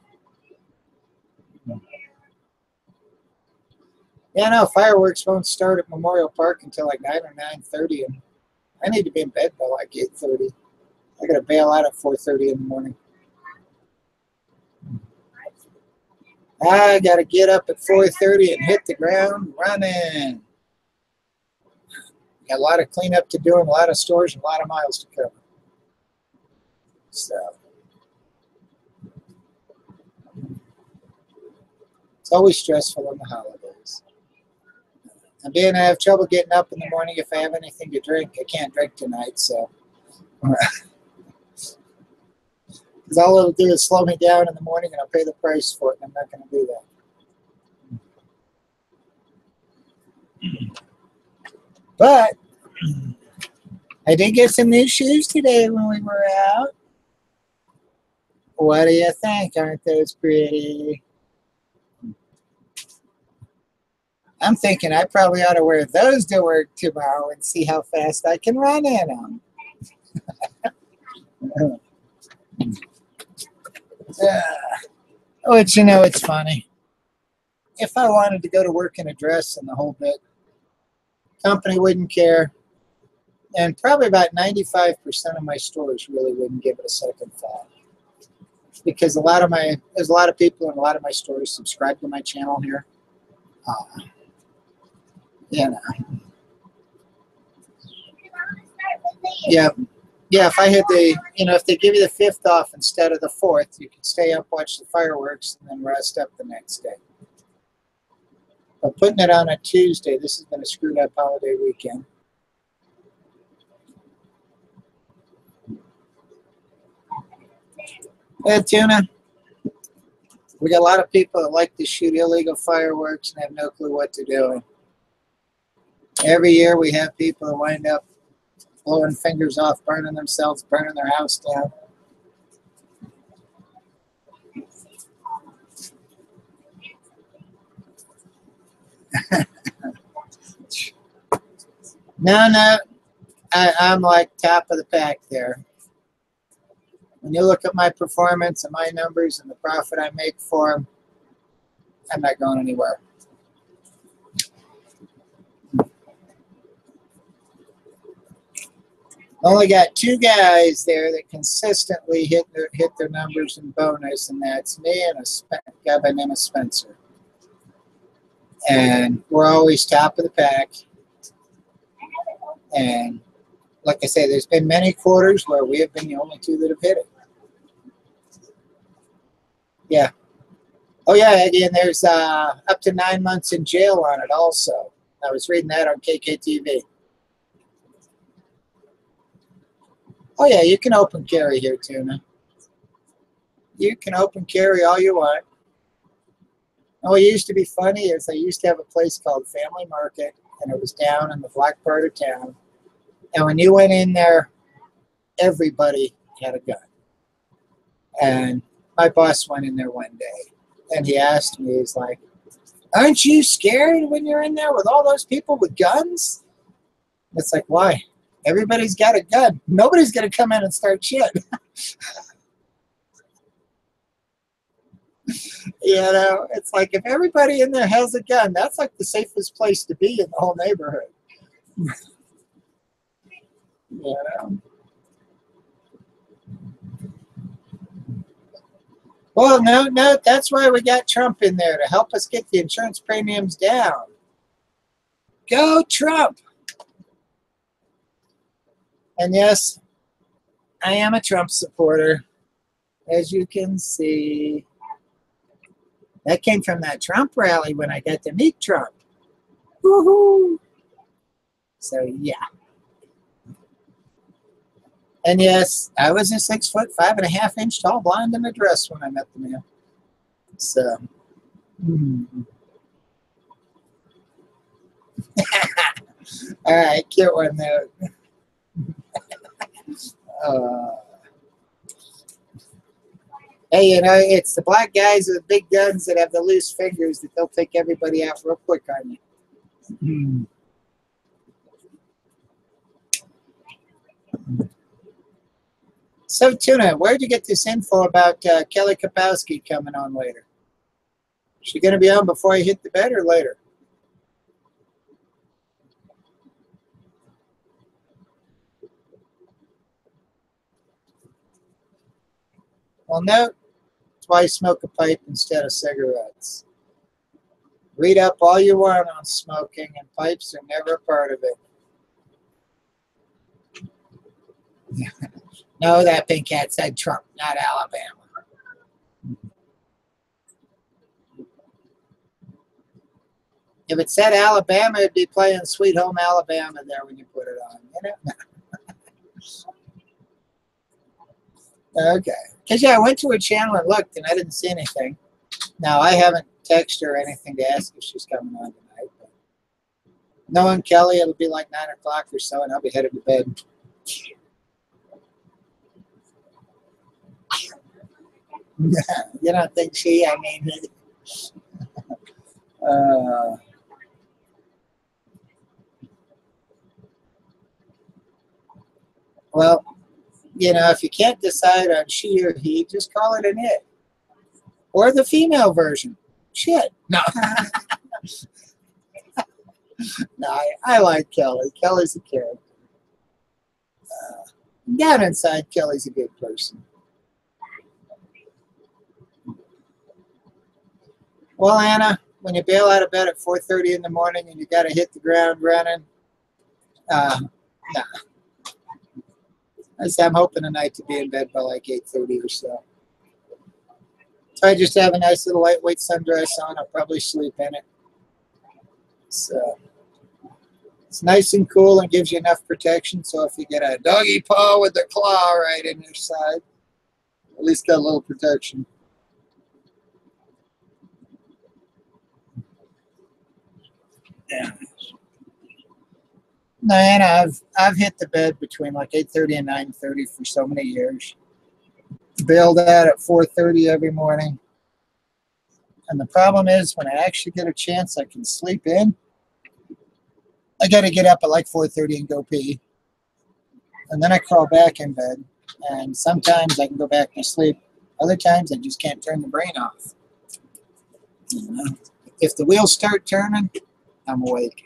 Yeah, no, fireworks won't start at Memorial Park until like 9 or 9:30, and I need to be in bed by like 8:30. I got to bail out at 4:30 in the morning. I got to get up at 4:30 and hit the ground running. Got a lot of cleanup to do and a lot of stores and a lot of miles to cover. So it's always stressful on the holidays. And being I have trouble getting up in the morning if I have anything to drink. I can't drink tonight, so because all it'll do is slow me down in the morning and I'll pay the price for it, and I'm not going to do that. But I did get some new shoes today when we were out. What do you think? Aren't those pretty? I'm thinking I probably ought to wear those to work tomorrow and see how fast I can run in them. But it's funny. If I wanted to go to work in a dress and the whole bit, company wouldn't care. And probably about 95% of my stores really wouldn't give it a second thought. Because there's a lot of people in a lot of my stores subscribe to my channel here. Yeah, if I had if they give you the 5th off instead of the 4th, you could stay up, watch the fireworks, and then rest up the next day. But putting it on a Tuesday, this has been a screwed up holiday weekend. Yeah, Tuna. We got a lot of people that like to shoot illegal fireworks and have no clue what they're doing. Every year we have people that wind up blowing fingers off, burning themselves, burning their house down. No, I'm like top of the pack there. When you look at my performance and my numbers and the profit I make for them, I'm not going anywhere. Only got 2 guys there that consistently hit their numbers in bonus, and that's me and a guy by the name of Spencer. And we're always top of the pack. And like I say, there's been many quarters where we have been the only 2 that have hit it. Yeah. Oh yeah, Eddie, and there's up to 9 months in jail on it also. I was reading that on KKTV. Oh yeah, you can open carry here, Tuna. You can open carry all you want. And what used to be funny is they used to have a place called Family Market, and it was down in the black part of town. And when you went in there, everybody had a gun. And my boss went in there one day, and he asked me, he's like, "Aren't you scared when you're in there with all those people with guns?" It's like, why? Everybody's got a gun. Nobody's going to come in and start shit. You know, it's like if everybody in there has a gun, that's like the safest place to be in the whole neighborhood. You know? Well, no, that's why we got Trump in there, to help us get the insurance premiums down. Go Trump! And yes, I am a Trump supporter, as you can see. That came from that Trump rally when I got to meet Trump. Woohoo! So, yeah. And yes, I was a 6 foot, 5.5 inch tall blonde in a dress when I met the man. So, all right, cute one there. Hey, you know, it's the black guys with big guns that have the loose fingers that they'll take everybody out real quick on you. So, Tuna, where'd you get this info about Kelly Kapowski coming on later? Is she going to be on before I hit the bed or later? Well, no. That's why I smoke a pipe instead of cigarettes. Read up all you want on smoking, and pipes are never a part of it. No, that pink hat said Trump, not Alabama. If it said Alabama, it'd be playing Sweet Home Alabama there when you put it on, you know? Okay. Because, yeah, I went to her channel and looked, and I didn't see anything. Now, I haven't texted her or anything to ask if she's coming on tonight. But knowing Kelly, it'll be like 9 o'clock or so, and I'll be headed to bed. You don't think she, I mean... well, you know, if you can't decide on she or he, just call it an it. Or the female version. Shit. No. No, I like Kelly. Kelly's a character. Down inside, Kelly's a good person. Well, Anna, when you bail out of bed at 4:30 in the morning and you got to hit the ground running, nah. I'm hoping tonight to be in bed by like 8:30 or so. So I just have a nice little lightweight sundress on. I'll probably sleep in it. So it's nice and cool and gives you enough protection. So if you get a doggy paw with the claw right in your side, at least got a little protection. Yeah. Diana, I've hit the bed between like 8:30 and 9:30 for so many years. Bailed out at 4:30 every morning. And the problem is when I actually get a chance I can sleep in, I got to get up at like 4:30 and go pee. And then I crawl back in bed. And sometimes I can go back to sleep. Other times I just can't turn the brain off. You know? If the wheels start turning, I'm awake.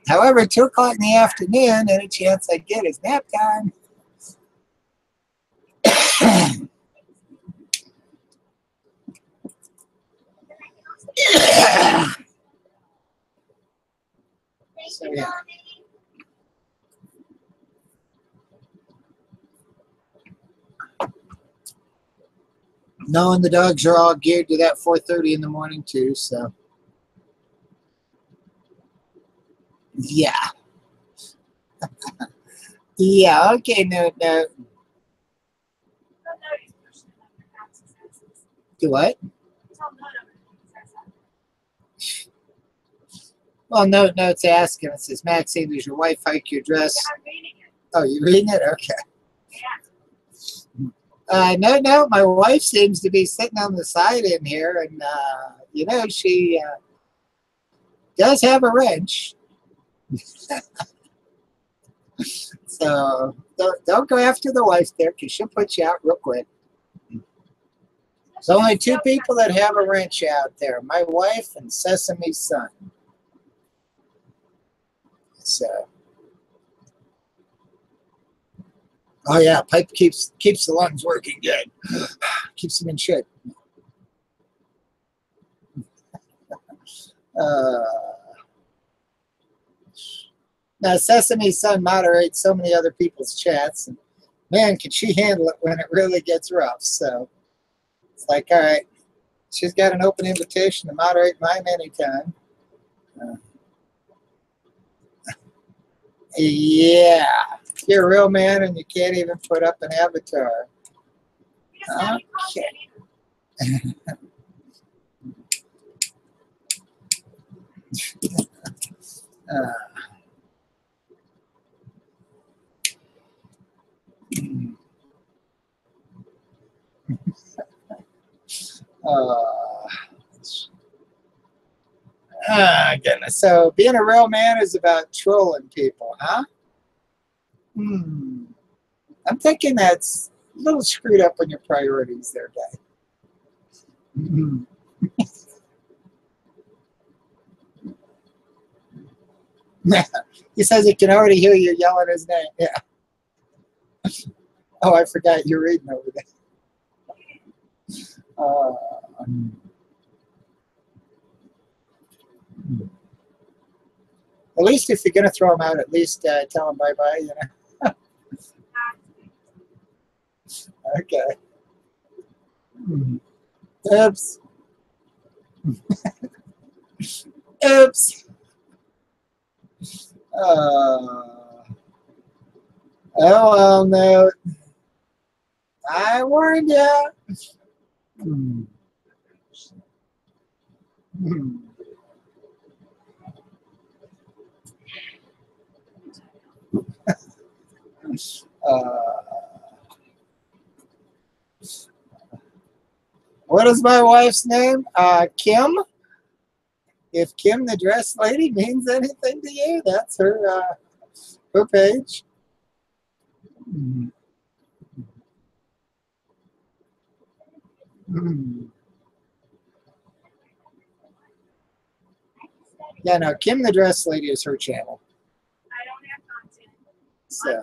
However, 2 o'clock in the afternoon, any chance I get is nap time. So, yeah. No, and the dogs are all geared to that 4:30 in the morning too, so yeah. Yeah, okay, no. Do what? Well, note's asking. It says, Maxine, does your wife hike your dress? Yeah, I'm reading it. Oh, you reading it? Okay. Yeah. No, my wife seems to be sitting on the side in here, and, you know, she does have a wrench. So don't go after the wife there, because she'll put you out real quick. There's only 2 people that have a wrench out there, my wife and Sesame's son. So, oh yeah, pipe keeps the lungs working good. Keeps them in shape. Now, Sesame's son moderates so many other people's chats, and man, can she handle it when it really gets rough. So it's like, all right, she's got an open invitation to moderate mine anytime. Yeah, you're a real man and you can't even put up an avatar. Okay. Goodness. So being a real man is about trolling people, huh? I'm thinking that's a little screwed up on your priorities there, guy. He says he can already hear you yelling his name. Yeah. Oh, I forgot you're reading over there. At least if you're going to throw him out, at least tell him bye-bye, you know. Okay. Oops. Oops. Oh, well, no. I warned you. What is my wife's name? Kim. If Kim the dress lady means anything to you, that's her page. Yeah, no, Kim the dress lady is her channel. I don't have content. So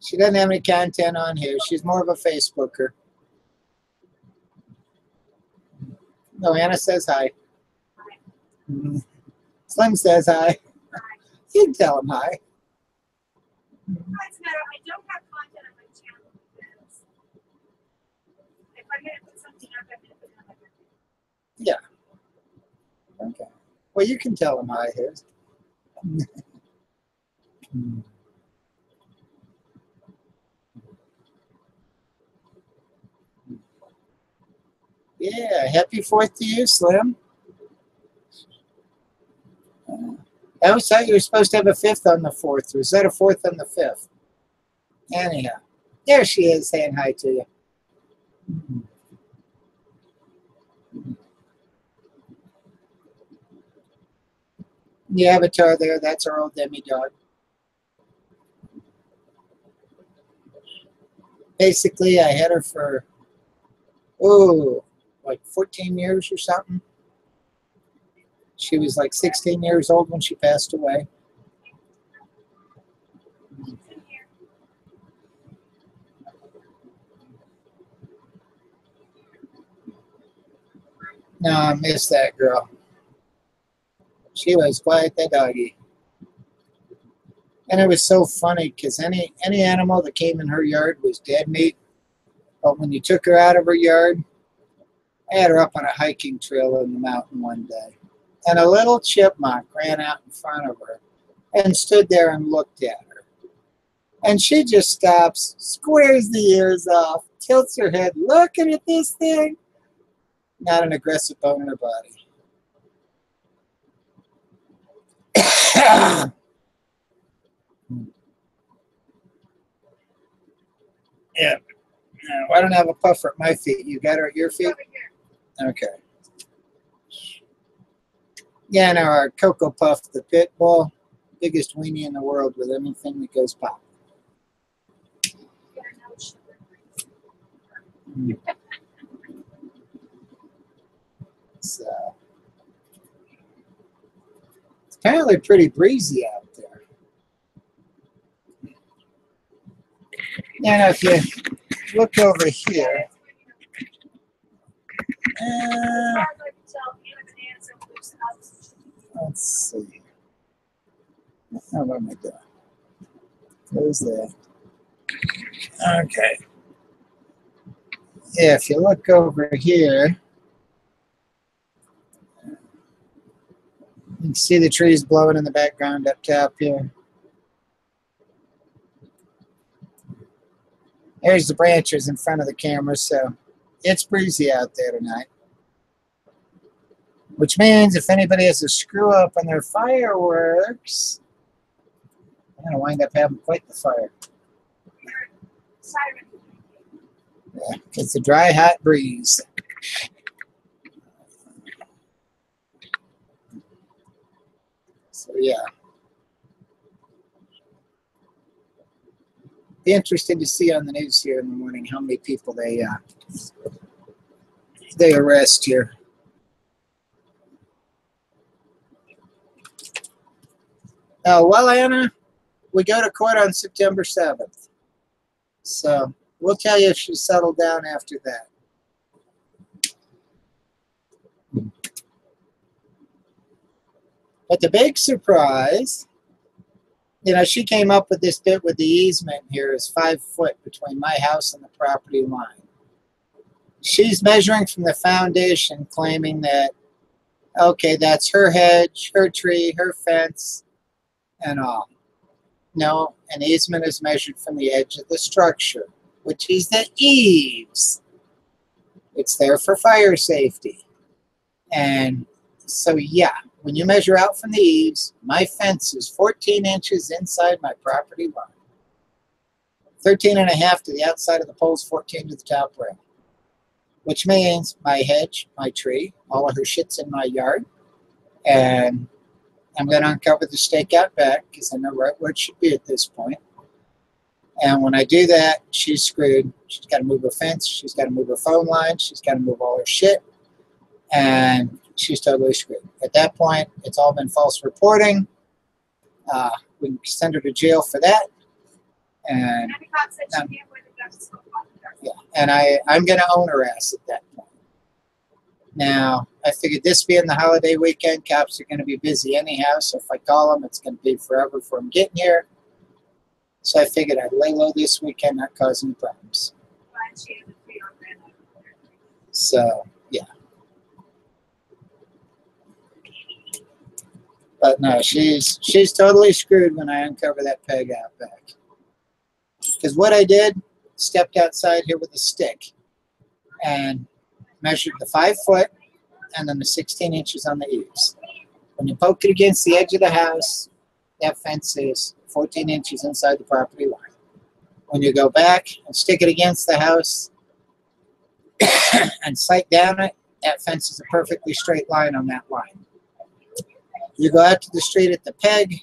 she doesn't have any content on here. She's more of a Facebooker. No, Anna says hi. Slim says hi. You can tell him hi. Doesn't matter. I don't have content on my channel because if I'm going to put something up, I'm going to put it on my channel. Yeah. Okay. Well, you can tell him hi here. Yeah, happy 4th to you, Slim. I always thought you were supposed to have a 5th on the 4th. Was that a 4th on the 5th? Anyhow, there she is saying hi to you. The avatar there, that's our old demi-dog. Basically, I had her for, like 14 years or something. She was like 16 years old when she passed away. No, I miss that girl. She was quite the doggy. And it was so funny because any animal that came in her yard was dead meat. But when you took her out of her yard, I had her up on a hiking trail in the mountain one day. And a little chipmunk ran out in front of her and stood there and looked at her. And she just stops, squares the ears off, tilts her head, looking at this thing. Not an aggressive bone in her body. Yeah. I don't have a puffer at my feet. You got her at your feet? Okay. Yeah, no, our Cocoa Puff, the pit bull, biggest weenie in the world with anything that goes pop. So, it's apparently pretty breezy out there. And if you look over here, let's see. Oh, what am I doing? Close that. Okay. Yeah, if you look over here, you can see the trees blowing in the background up top here. There's the branches in front of the camera, so it's breezy out there tonight. Which means if anybody has a screw up on their fireworks, they're going to wind up having quite the fire. Yeah, it's a dry, hot breeze. So, yeah. Be interesting to see on the news here in the morning how many people they arrest here. Well, Anna, we go to court on September 7th. So we'll tell you if she's settled down after that. But the big surprise, you know, she came up with this bit with the easement here is 5 foot between my house and the property line. She's measuring from the foundation, claiming that, okay, that's her hedge, her tree, her fence, and all. No, an easement is measured from the edge of the structure, which is the eaves. It's there for fire safety. And so, yeah, when you measure out from the eaves, my fence is 14 inches inside my property line. 13 and a half to the outside of the poles, 14 to the top rail. Which means my hedge, my tree, all of her shit's in my yard. And I'm going to uncover the stake out back because I know right where it should be at this point. And when I do that, she's screwed. She's got to move her fence. She's got to move her phone line. She's got to move all her shit. And she's totally screwed. At that point, it's all been false reporting. We can send her to jail for that. And yeah, and I'm going to own her ass at that point. Now, I figured this being the holiday weekend, cops are going to be busy anyhow, so if I call them, it's going to be forever for them getting here. So I figured I'd lay low this weekend, not cause any problems. So, yeah. But no, she's totally screwed when I uncover that peg out back. Because what I did, stepped outside here with a stick and measured the 5 foot and then the 16 inches on the eaves. When you poke it against the edge of the house, that fence is 14 inches inside the property line. When you go back and stick it against the house and sight down it, that fence is a perfectly straight line on that line. You go out to the street at the peg,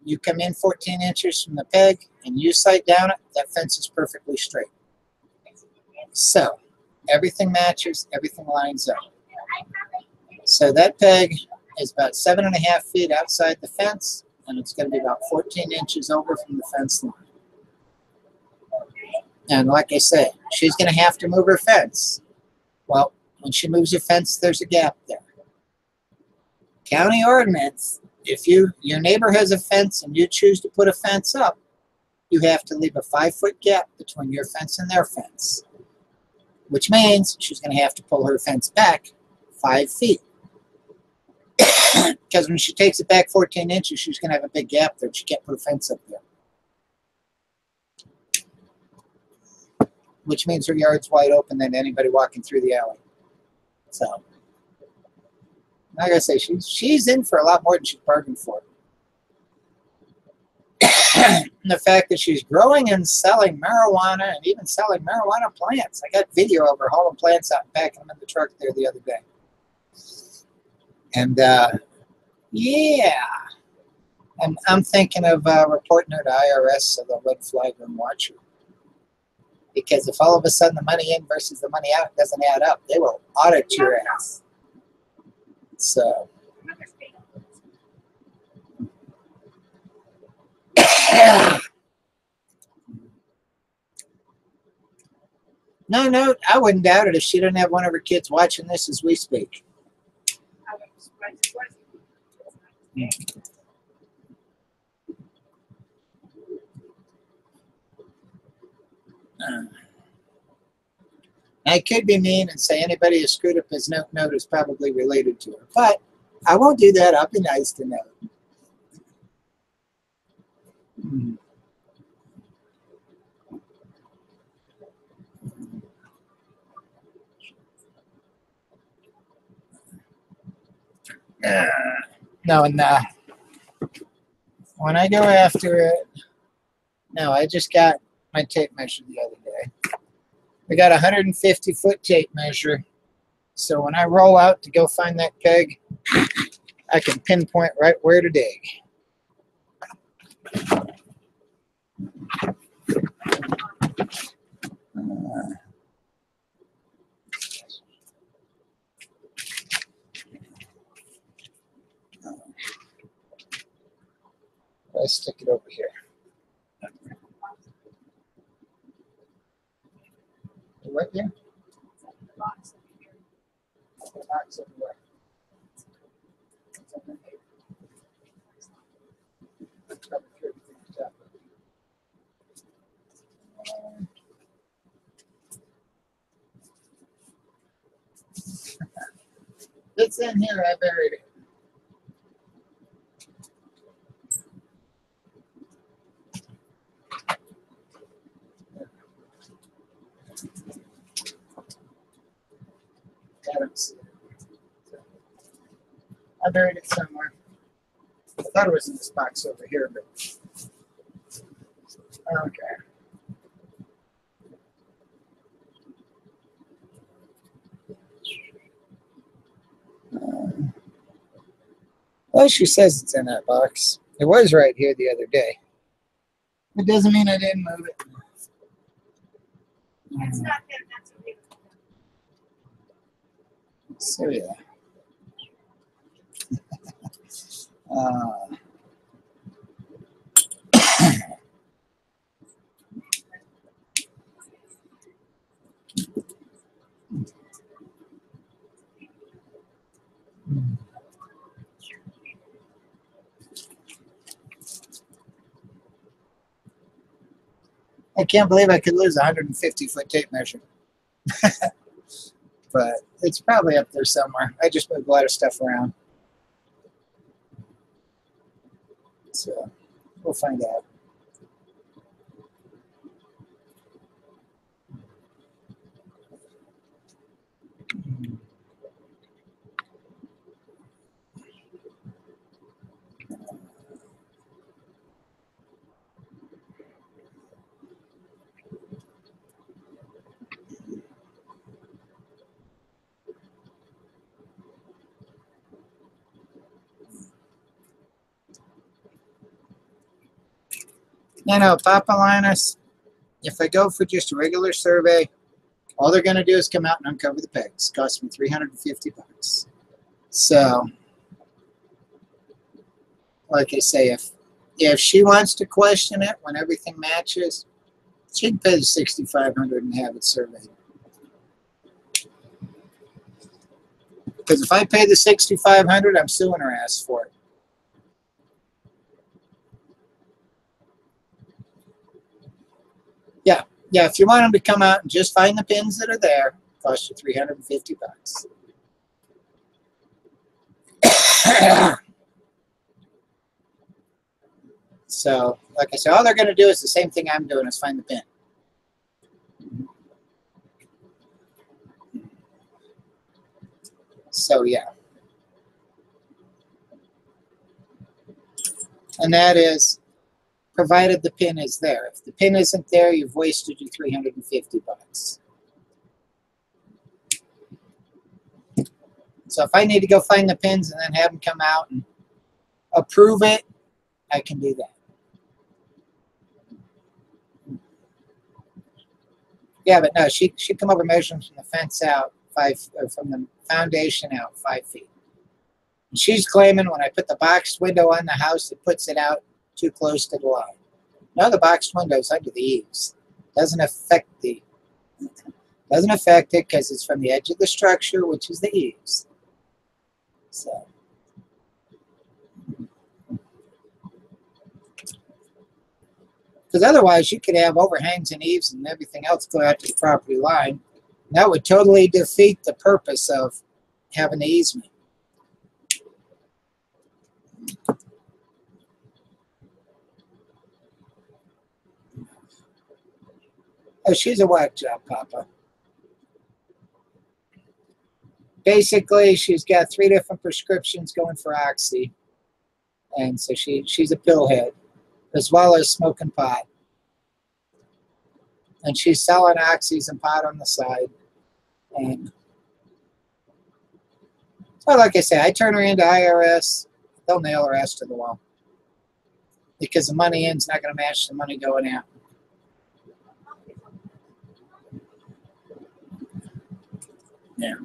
you come in 14 inches from the peg, and you sight down it, that fence is perfectly straight. So, everything matches, everything lines up. So that peg is about 7.5 feet outside the fence, and it's going to be about 14 inches over from the fence line. And like I said, she's going to have to move her fence. Well, when she moves her fence, there's a gap there. County ordinance, if your neighbor has a fence and you choose to put a fence up, you have to leave a 5-foot gap between your fence and their fence, which means she's going to have to pull her fence back 5 feet. Because when she takes it back 14 inches, she's going to have a big gap there. She can't put a fence up there. Which means her yard's wide open than anybody walking through the alley. So, like I say, she's in for a lot more than she's bargained for. And the fact that she's growing and selling marijuana and even selling marijuana plants. I got video of her hauling plants out and packing them in the truck there the other day. And, yeah. And I'm thinking of reporting her to IRS so the red flag and watch her. Because if all of a sudden the money in versus the money out doesn't add up, they will audit your ass. So. No, I wouldn't doubt it if she didn't have one of her kids watching this as we speak. Yeah. I could be mean and say anybody who screwed up his note is probably related to her, but I won't do that. I'll be nice to know. No, and when I go after it, no, I just got my tape measure the other day. I got a 150-foot tape measure, so when I roll out to go find that peg, I can pinpoint right where to dig. Let's stick it over here. Right there? The box over there. It's in here, I buried it. I buried it somewhere. I thought it was in this box over here, but okay. Well, she says it's in that box. It was right here the other day. It doesn't mean I didn't move it. It's not there. So yeah. I can't believe I could lose a 150-foot tape measure. But it's probably up there somewhere. I just moved a lot of stuff around. So we'll find out. You know, Papa Linus, if I go for just a regular survey, all they're going to do is come out and uncover the pegs. It cost me $350. So, like I say, if she wants to question it when everything matches, she can pay the $6,500 and have it surveyed. Because if I pay the $6,500, I'm suing her ass for it. Yeah, if you want them to come out and just find the pins that are there, it costs you $350. So, like I said, all they're going to do is the same thing I'm doing, is find the pin. So, yeah. And that is, provided the pin is there. If the pin isn't there, you've wasted your $350. So if I need to go find the pins and then have them come out and approve it, I can do that. Yeah, but no, she come over measuring from the fence out from the foundation out 5 feet. And she's claiming when I put the boxed window on the house, it puts it out too close to the line. No, the boxed window's under the eaves. Doesn't affect it because it's from the edge of the structure, which is the eaves. So. Because otherwise you could have overhangs and eaves and everything else go out to the property line. That would totally defeat the purpose of having the easement. Oh, she's a whack job, Papa. Basically, she's got 3 different prescriptions going for oxy. And so she's a pillhead, as well as smoking pot. And she's selling oxys and pot on the side. And so, like I say, I turn her into IRS, they'll nail her ass to the wall. Because the money in's not going to match the money going out. Yeah.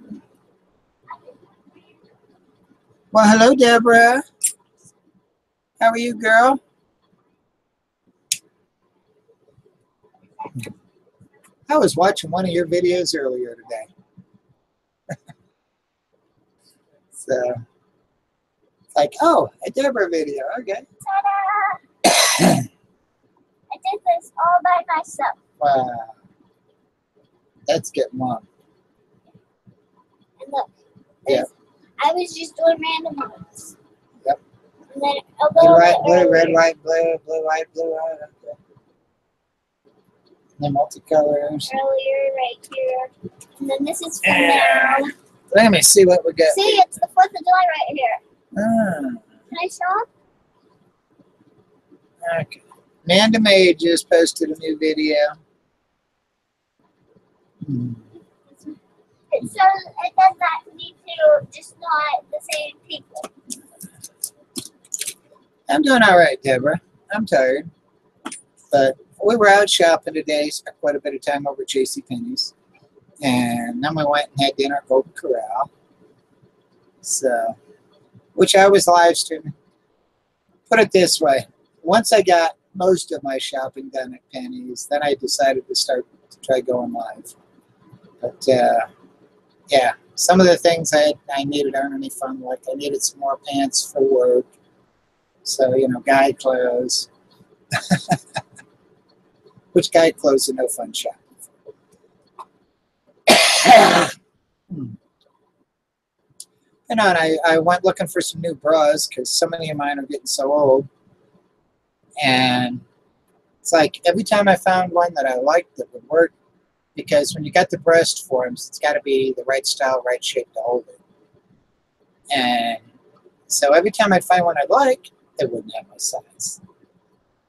Well, hello, Deborah. How are you, girl? I was watching one of your videos earlier today. So, like, oh, a Deborah video. Okay. Ta-da! I did this all by myself. Wow. That's getting long. And look. Yeah. I was just doing random ones. Yep. And then a Blue, little white, bit blue, earlier. red, white, blue, blue, white, blue, white. Okay. And then multicolors. Earlier, right here. And then this is from now. Let me see what we got. See, it's the 4th of July right here. Ah, Can I show them? okay. Amanda May just posted a new video. It shows, it does not need to, just not the same people. I'm doing all right, Deborah. I'm tired. But we were out shopping today, spent quite a bit of time over at JCPenney's. And then we went and had dinner at Golden Corral. So, which I was live streaming. Put it this way. Once I got most of my shopping done at Penny's, then I decided to try going live. But, yeah, some of the things I needed aren't any fun. Like I needed some more pants for work. So, you know, guy clothes. Which guy clothes are no fun shopping for. You know, and I went looking for some new bras because so many of mine are getting so old. And it's like every time I found one that I liked that would work, because when you got the breast forms, it's got to be the right style, right shape to hold it. And so every time I'd find one I liked, it wouldn't have my size.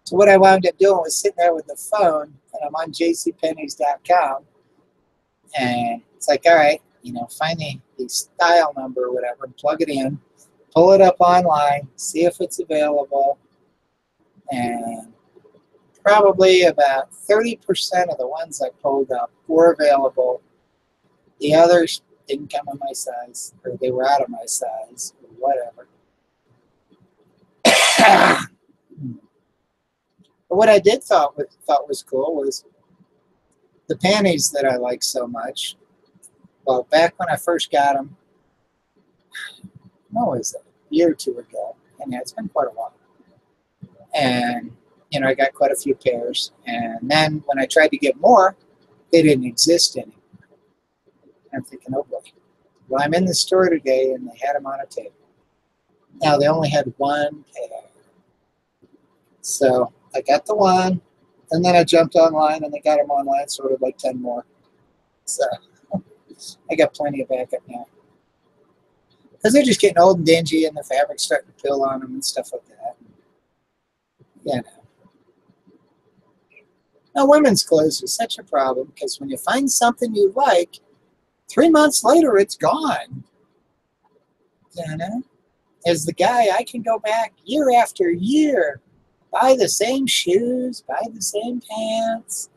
So what I wound up doing was sitting there with the phone, and I'm on jcpenney's.com, and it's like, all right, you know, find the style number or whatever, and plug it in, pull it up online, see if it's available, and probably about 30% of the ones I pulled up were available. The others didn't come in my size, or they were out of my size, or whatever. But what I did thought was cool was the panties that I like so much. Well, back when I first got them, what was it, a year or two ago? And yeah, it's been quite a while. And, you know, I got quite a few pairs. And then when I tried to get more, they didn't exist anymore. I'm thinking, oh boy. Well, I'm in the store today, and they had them on a table. Now, they only had one pair. So I got the one, and then I jumped online, and they got them online, so ordered like 10 more. So I got plenty of backup now. Because they're just getting old and dingy, and the fabric's starting to peel on them and stuff like that. You know. Now, women's clothes are such a problem, because when you find something you like, 3 months later, it's gone. You know? As the guy, I can go back year after year, buy the same shoes, buy the same pants.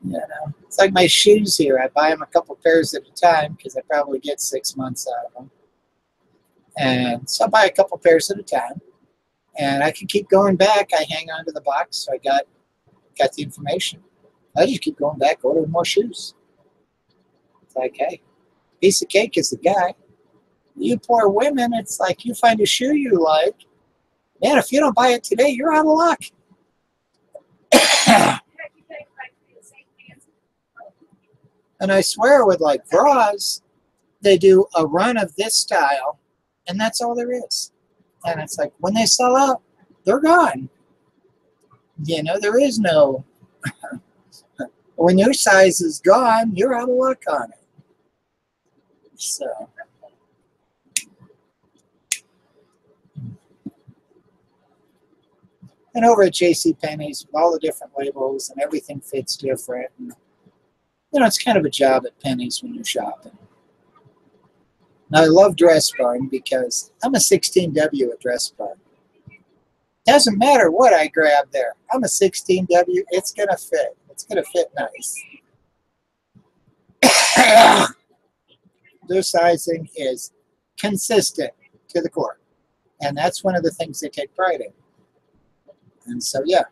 You know, it's like my shoes here. I buy them a couple pairs at a time because I probably get 6 months out of them. And so I buy a couple pairs at a time. And I can keep going back. I hang on to the box, so I got the information. I just keep going back, ordering more shoes. It's like, hey, piece of cake is the guy. You poor women, it's like you find a shoe you like. Man, if you don't buy it today, you're out of luck. And I swear with like bras, they do a run of this style, and that's all there is. And it's like when they sell out, they're gone. You know, there is no, when your size is gone, you're out of luck on it. So. And over at JCPenney's, with all the different labels and everything fits different. And, you know, it's kind of a job at Penny's when you're shopping. Now, I love Dress Barn because I'm a 16W at Dress Barn. Doesn't matter what I grab there. I'm a 16W. It's going to fit. It's going to fit nice. Their sizing is consistent to the core. And that's one of the things they take pride in. And so, yeah,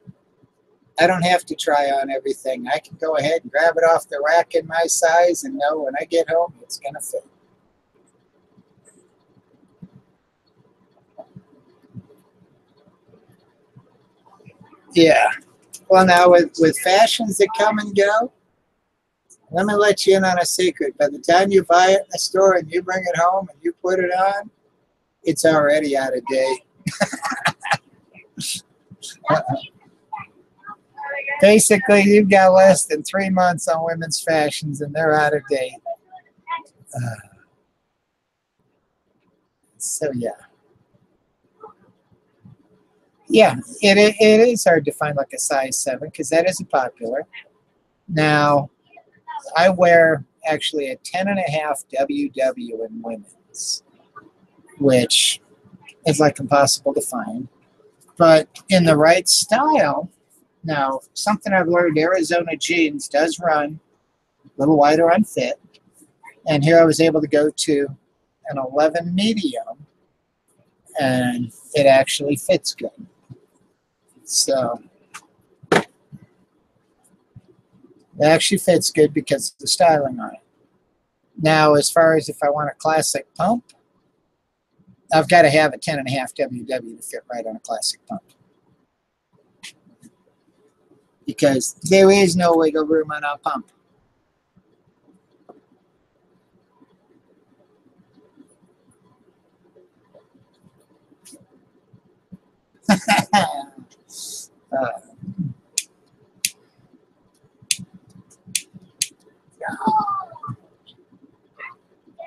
I don't have to try on everything. I can go ahead and grab it off the rack in my size and know when I get home it's going to fit. Yeah. Well, now with fashions that come and go, let me let you in on a secret. By the time you buy it in the store and you bring it home and you put it on, it's already out of date. Basically, you've got less than 3 months on women's fashions, and they're out of date. So, yeah. Yeah, it is hard to find like a size 7 because that isn't popular. Now, I wear actually a 10.5 WW in women's, which is like impossible to find. But in the right style, now, something I've learned, Arizona jeans does run a little wider on fit. And here I was able to go to an 11 medium, and it actually fits good. So, it actually fits good because of the styling on it. Now, as far as if I want a classic pump, I've got to have a 10.5 WW to fit right on a classic pump. Because there is no wiggle room on a pump.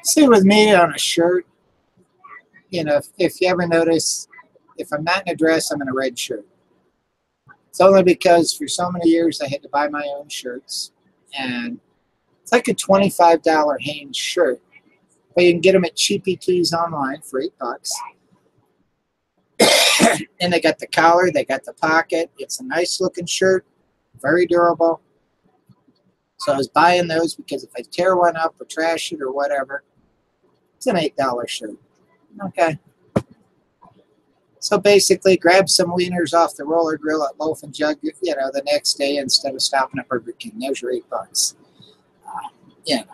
See, with me on a shirt, you know, if you ever notice, if I'm not in a dress, I'm in a red shirt. It's only because for so many years I had to buy my own shirts. And it's like a $25 Hanes shirt. But you can get them at Cheapy Tees online for $8. And they got the collar, they got the pocket. It's a nice looking shirt, very durable. So I was buying those because if I tear one up or trash it or whatever, it's an $8 shirt. Okay. So basically, grab some wieners off the roller grill at Loaf and Jug, the next day instead of stopping at Burger King. There's your $8. Yeah.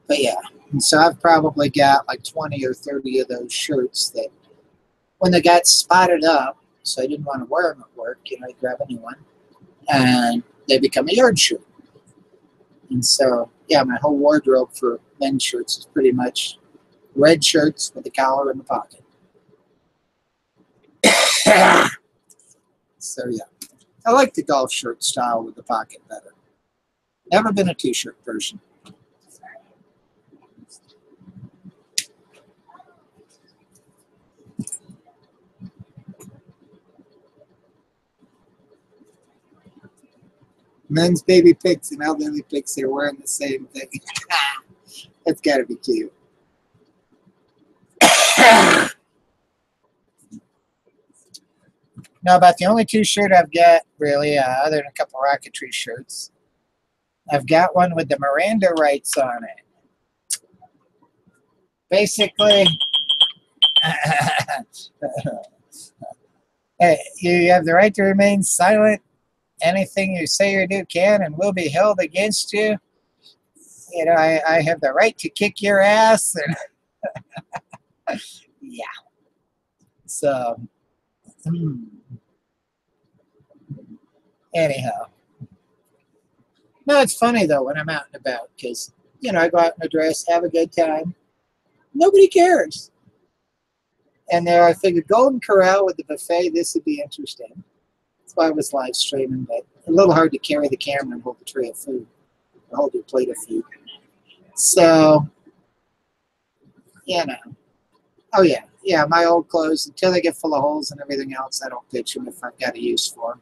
But yeah, and so I've probably got like 20 or 30 of those shirts that when they got spotted up, so I didn't want to wear them at work, I grab a new one, and they become a yard shirt. And so, yeah, my whole wardrobe for men's shirts is pretty much red shirts with the collar and the pocket. So, yeah, I like the golf shirt style with the pocket better. Never been a t-shirt person. Men's baby pics and elderly pics, they're wearing the same thing. That's got to be cute. Now, about the only t-shirt I've got, really, other than a couple rocketry shirts, I've got one with the Miranda rights on it. Basically, hey, you have the right to remain silent. Anything you say or do can and will be held against you. I have the right to kick your ass. And yeah. So, anyhow. No, it's funny, though, when I'm out and about, because, I go out in a dress, have a good time. Nobody cares. And there, I figured Golden Corral with the buffet, this would be interesting. That's why I was live streaming, but a little hard to carry the camera and hold the tray of food, or hold your plate of food. So, oh yeah, my old clothes, until they get full of holes and everything else, I don't pitch them if I've got a use for them.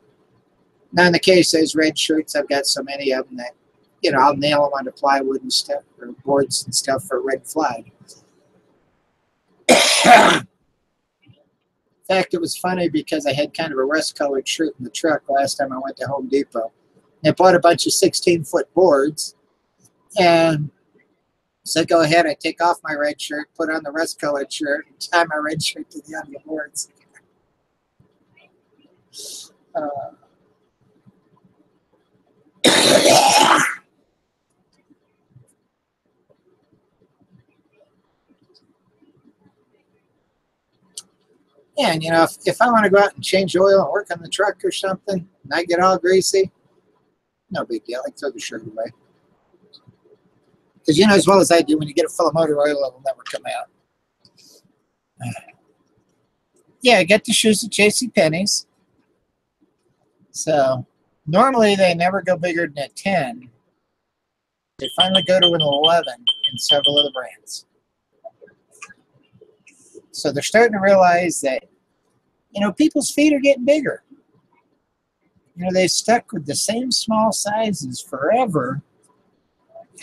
Now, in the case of those red shirts, I've got so many of them that, I'll nail them onto plywood and stuff, or boards and stuff for a red flag. In fact, it was funny because I had kind of a rust-colored shirt in the truck last time I went to Home Depot. And I bought a bunch of 16-foot boards. And so I go ahead, I take off my red shirt, put on the rust-colored shirt, and tie my red shirt to the end of the boards. Yeah, and if I want to go out and change oil and work on the truck or something, and I get all greasy, no big deal. I throw the shirt away. Because as well as I do, when you get it full of motor oil, it'll never come out. Yeah, I get the shoes at JCPenney's. So normally they never go bigger than a 10. They finally go to an 11 in several of the brands. So they're starting to realize that, people's feet are getting bigger. They've stuck with the same small sizes forever.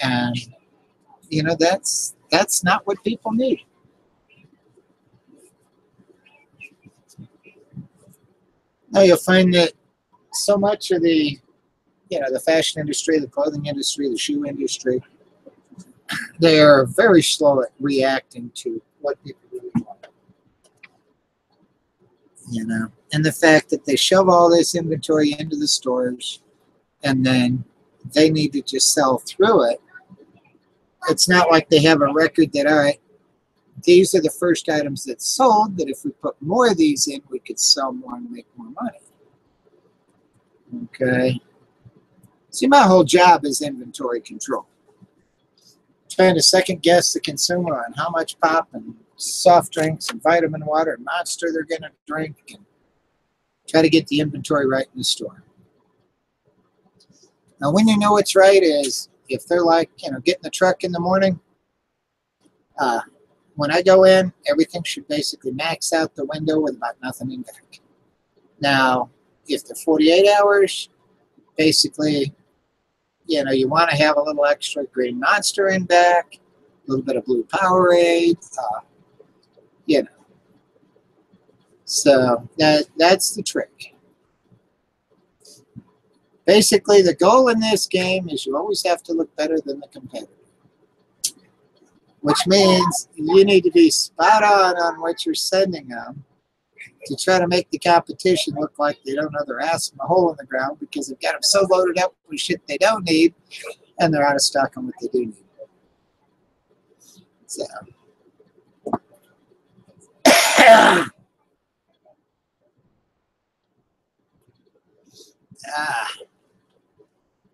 And, that's not what people need. Now you'll find that so much of the, the fashion industry, the clothing industry, the shoe industry, they are very slow at reacting to what people really want. And the fact that they shove all this inventory into the stores and then they need to just sell through it. It's not like they have a record that, all right, these are the first items that sold, that if we put more of these in, we could sell more and make more money. Okay. See, my whole job is inventory control. Trying to second guess the consumer on how much pop and soft drinks and vitamin water and Monster they're going to drink, and try to get the inventory right in the store. Now, when you know it's right is if they're like, get in the truck in the morning. When I go in, everything should basically max out the window with about nothing in back. Now, if they're 48 hours, basically, you want to have a little extra green Monster in back, a little bit of blue Powerade, So that's the trick. Basically, the goal in this game is you always have to look better than the competitor. which means you need to be spot on what you're sending them to try to make the competition look like they don't know their ass in a hole in the ground because they've got them so loaded up with shit they don't need and they're out of stock on what they do need. So,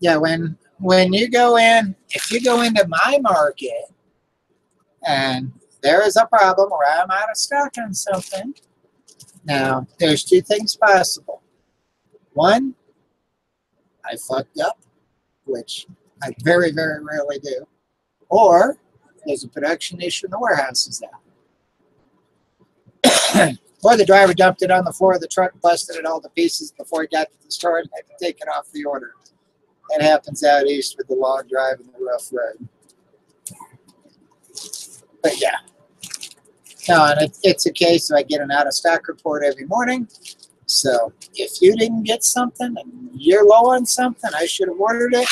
yeah, when you go in, if you go into my market and there is a problem where I'm out of stock on something, now there's two things possible. One, I fucked up, which I very, very rarely do, or there's a production issue in the warehouse is that. Or the driver dumped it on the floor of the truck, busted it all to pieces before he got to the store and had to take it off the order. That happens out east with the long drive and the rough road. But yeah. No, and it's a case of I get an out-of-stock report every morning. So if you didn't get something and you're low on something, I should have ordered it.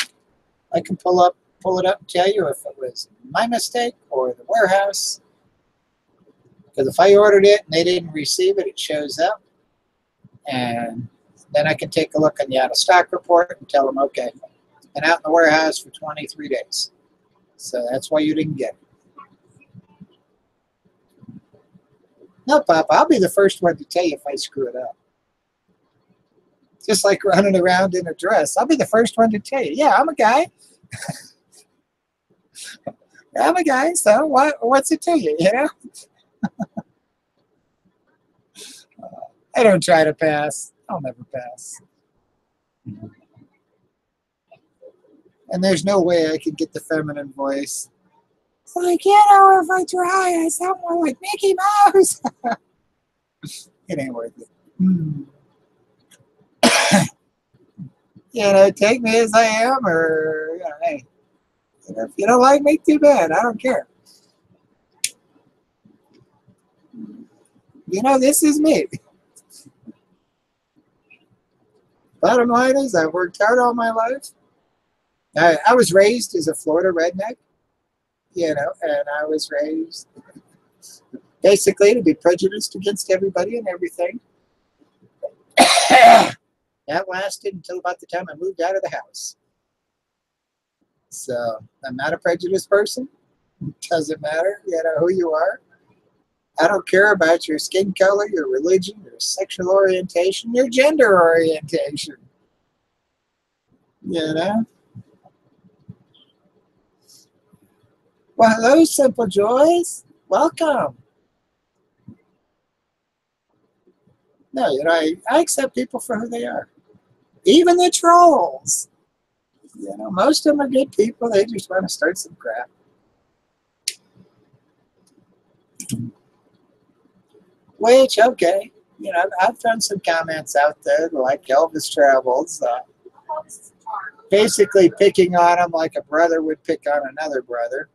I can pull it up and tell you if it was my mistake or the warehouse. Because if I ordered it and they didn't receive it, it shows up. And then I can take a look on the out-of-stock report and tell them, okay, it's been out in the warehouse for 23 days. So that's why you didn't get it. No, Papa, I'll be the first one to tell you if I screw it up. Just like running around in a dress. I'll be the first one to tell you, yeah, I'm a guy. I'm a guy, so what's it to you, you know? I don't try to pass. I'll never pass. And there's no way I can get the feminine voice. It's like, you know, if I try, I sound more like Mickey Mouse. It ain't worth it. You know, take me as I am, or, you know, hey, if you don't like me, too bad. I don't care. You know, this is me. Bottom line is, I've worked hard all my life. I was raised as a Florida redneck, you know, and I was raised basically to be prejudiced against everybody and everything. That lasted until about the time I moved out of the house. So I'm not a prejudiced person. Doesn't matter, you know, who you are. I don't care about your skin color, your religion, your sexual orientation, your gender orientation. You know? Well, hello, Simple Joys. Welcome. No, you know, I accept people for who they are. Even the trolls. You know, most of them are good people. They just want to start some crap. Which, okay. You know, I've done some comments out there like Elvis Travels. Basically picking on him like a brother would pick on another brother.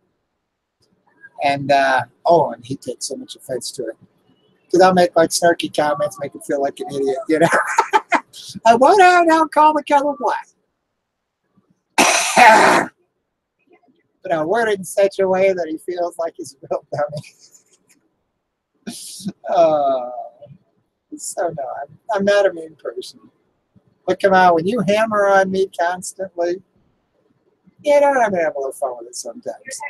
And, and he takes so much offense to it. Because I'll make like snarky comments, make him feel like an idiot, you know. I won't now call the color black. But I'll word it in such a way that he feels like he's a real dummy. So no, I'm not a mean person. But come on, when you hammer on me constantly, you know, I'm gonna have a little fun with it sometimes.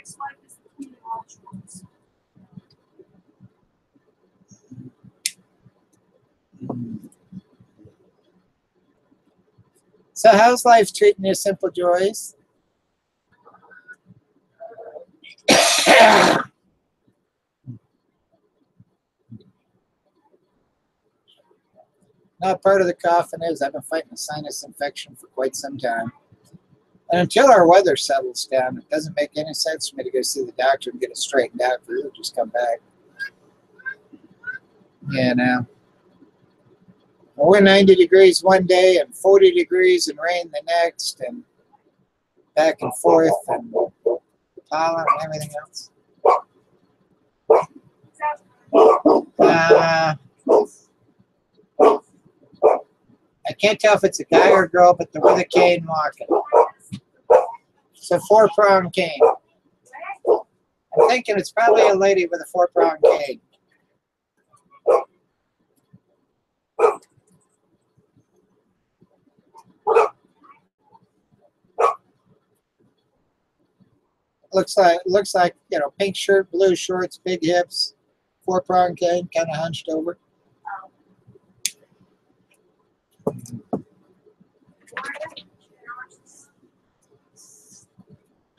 So how's life treating you, Simple Joys? Now, part of the coughing is I've been fighting a sinus infection for quite some time. And until our weather settles down, it doesn't make any sense for me to go see the doctor and get it straightened out for you to just come back. You know. We're 90 degrees one day and 40 degrees and rain the next, and back and forth, and pollen and everything else. I can't tell if it's a guy or a girl, but they're with a cane walking. It's a 4-pronged cane. I'm thinking it's probably a lady with a 4-prong cane. Looks like, you know, pink shirt, blue shorts, big hips, 4-prong cane, kind of hunched over.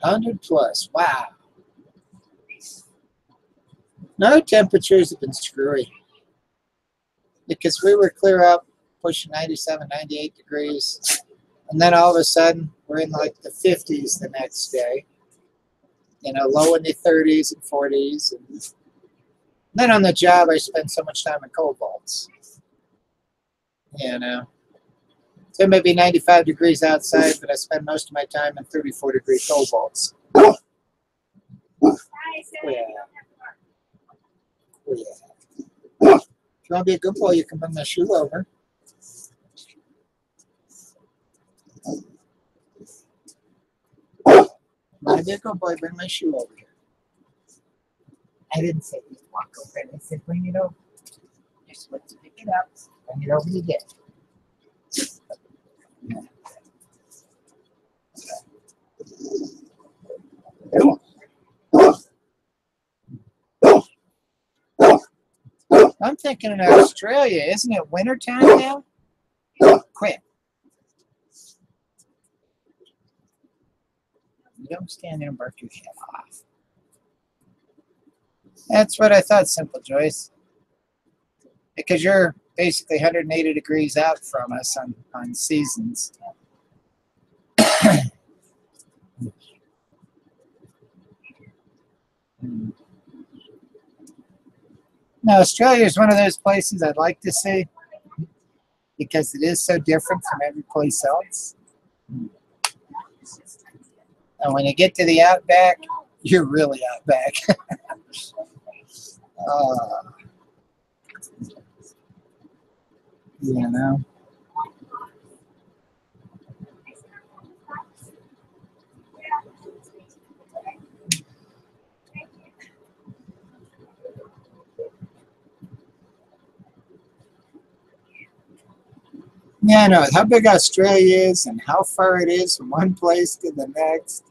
100 plus. Wow. No, temperatures have been screwy because we were clear up, pushing 97, 98 degrees. And then all of a sudden, we're in like the 50s the next day. You know, low in the 30s and 40s. And then on the job, I spend so much time in cold vaults. You know, so it may be 95 degrees outside, but I spend most of my time in 34-degree cold vaults. Oh, yeah. Oh, yeah. If you want to be a good boy, you can bring my shoe over. Want to be a good boy, bring my shoe over here. I didn't say just walk over it. I said bring it over. You're supposed to pick it up, bring it over to get it. I'm thinking in Australia, isn't it winter time now? Quit. You don't stand there and bark your head off. That's what I thought, Simple Joyce. Because you're basically 180 degrees out from us on seasons. Now, Australia is one of those places I'd like to see because it is so different from every place else. And when you get to the outback, you're really outback. You know. Yeah, I know how big Australia is and how far it is from one place to the next.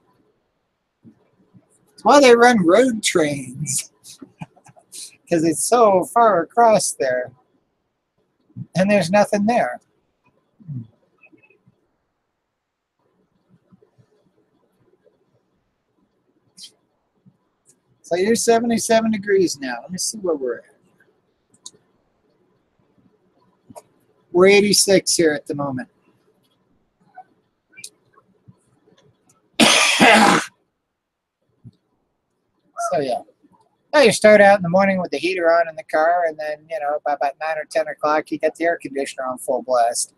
That's why they run road trains, because it's so far across there, and there's nothing there. So you're 77 degrees now. Let me see where we're at. We're 86 here at the moment. So yeah. Now you start out in the morning with the heater on in the car, and then, you know, by about 9 or 10 o'clock, you got the air conditioner on full blast.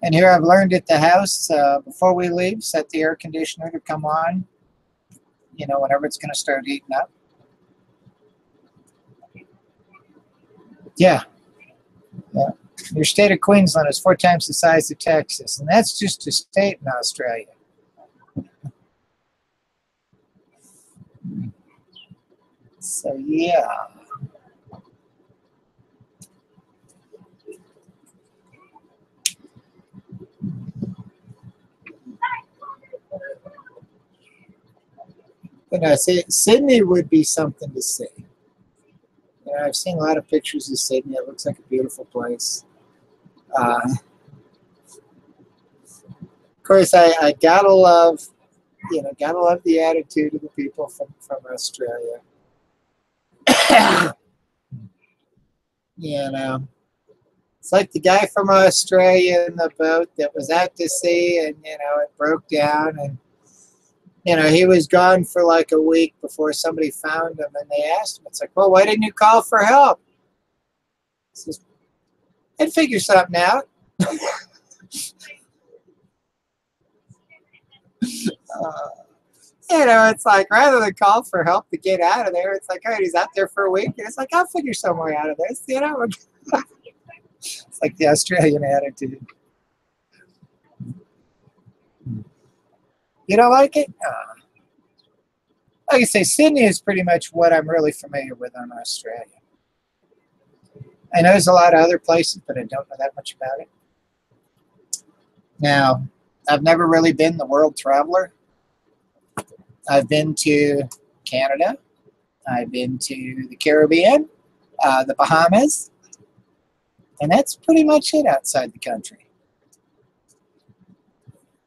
And here I've learned at the house, before we leave, set the air conditioner to come on, you know, whenever it's going to start heating up. Yeah. Yeah. Your state of Queensland is 4 times the size of Texas, and that's just a state in Australia. So, yeah. But no, Sydney would be something to see. You know, I've seen a lot of pictures of Sydney. It looks like a beautiful place. Of course, I gotta love, you know, gotta love the attitude of the people from Australia. You know, it's like the guy from Australia in the boat that was out to sea, and, you know, it broke down, and, you know, he was gone for like a week before somebody found him, and they asked him, it's like, well, why didn't you call for help? He says, I'd figure something out. You know, it's like, rather than call for help to get out of there, it's like, all right, he's out there for a week, and it's like, I'll figure some way out of this, you know. It's like the Australian attitude. You don't like it? Like I say, Sydney is pretty much what I'm really familiar with on Australia. I know there's a lot of other places, but I don't know that much about it. Now, I've never really been the world traveler. I've been to Canada. I've been to the Caribbean, the Bahamas, and that's pretty much it outside the country.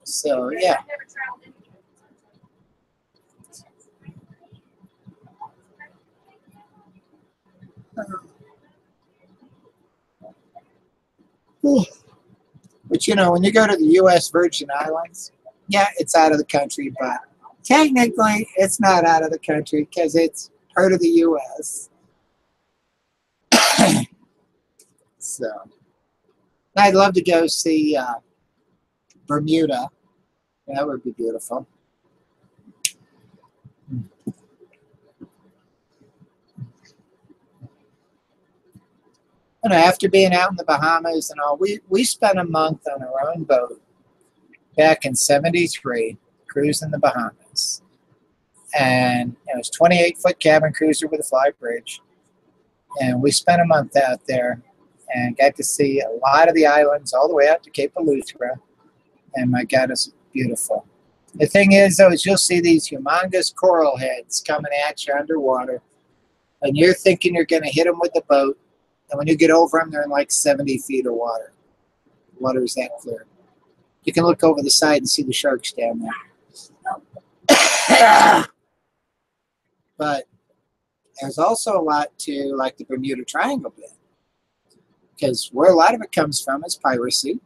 So, yeah. But, you know, when you go to the U.S. Virgin Islands, yeah, it's out of the country, but technically it's not out of the country because it's part of the U.S. So, I'd love to go see Bermuda. That would be beautiful. And after being out in the Bahamas and all, we spent a month on our own boat back in '73, cruising the Bahamas. And it was 28-foot cabin cruiser with a fly bridge. And we spent a month out there and got to see a lot of the islands all the way out to Cape Eleuthera. And my God, it's beautiful. The thing is, though, is you'll see these humongous coral heads coming at you underwater. And you're thinking you're going to hit them with the boat. And when you get over them, they're in like 70 feet of water. The water is that clear. You can look over the side and see the sharks down there. But there's also a lot to like the Bermuda Triangle bit. Because where a lot of it comes from is piracy.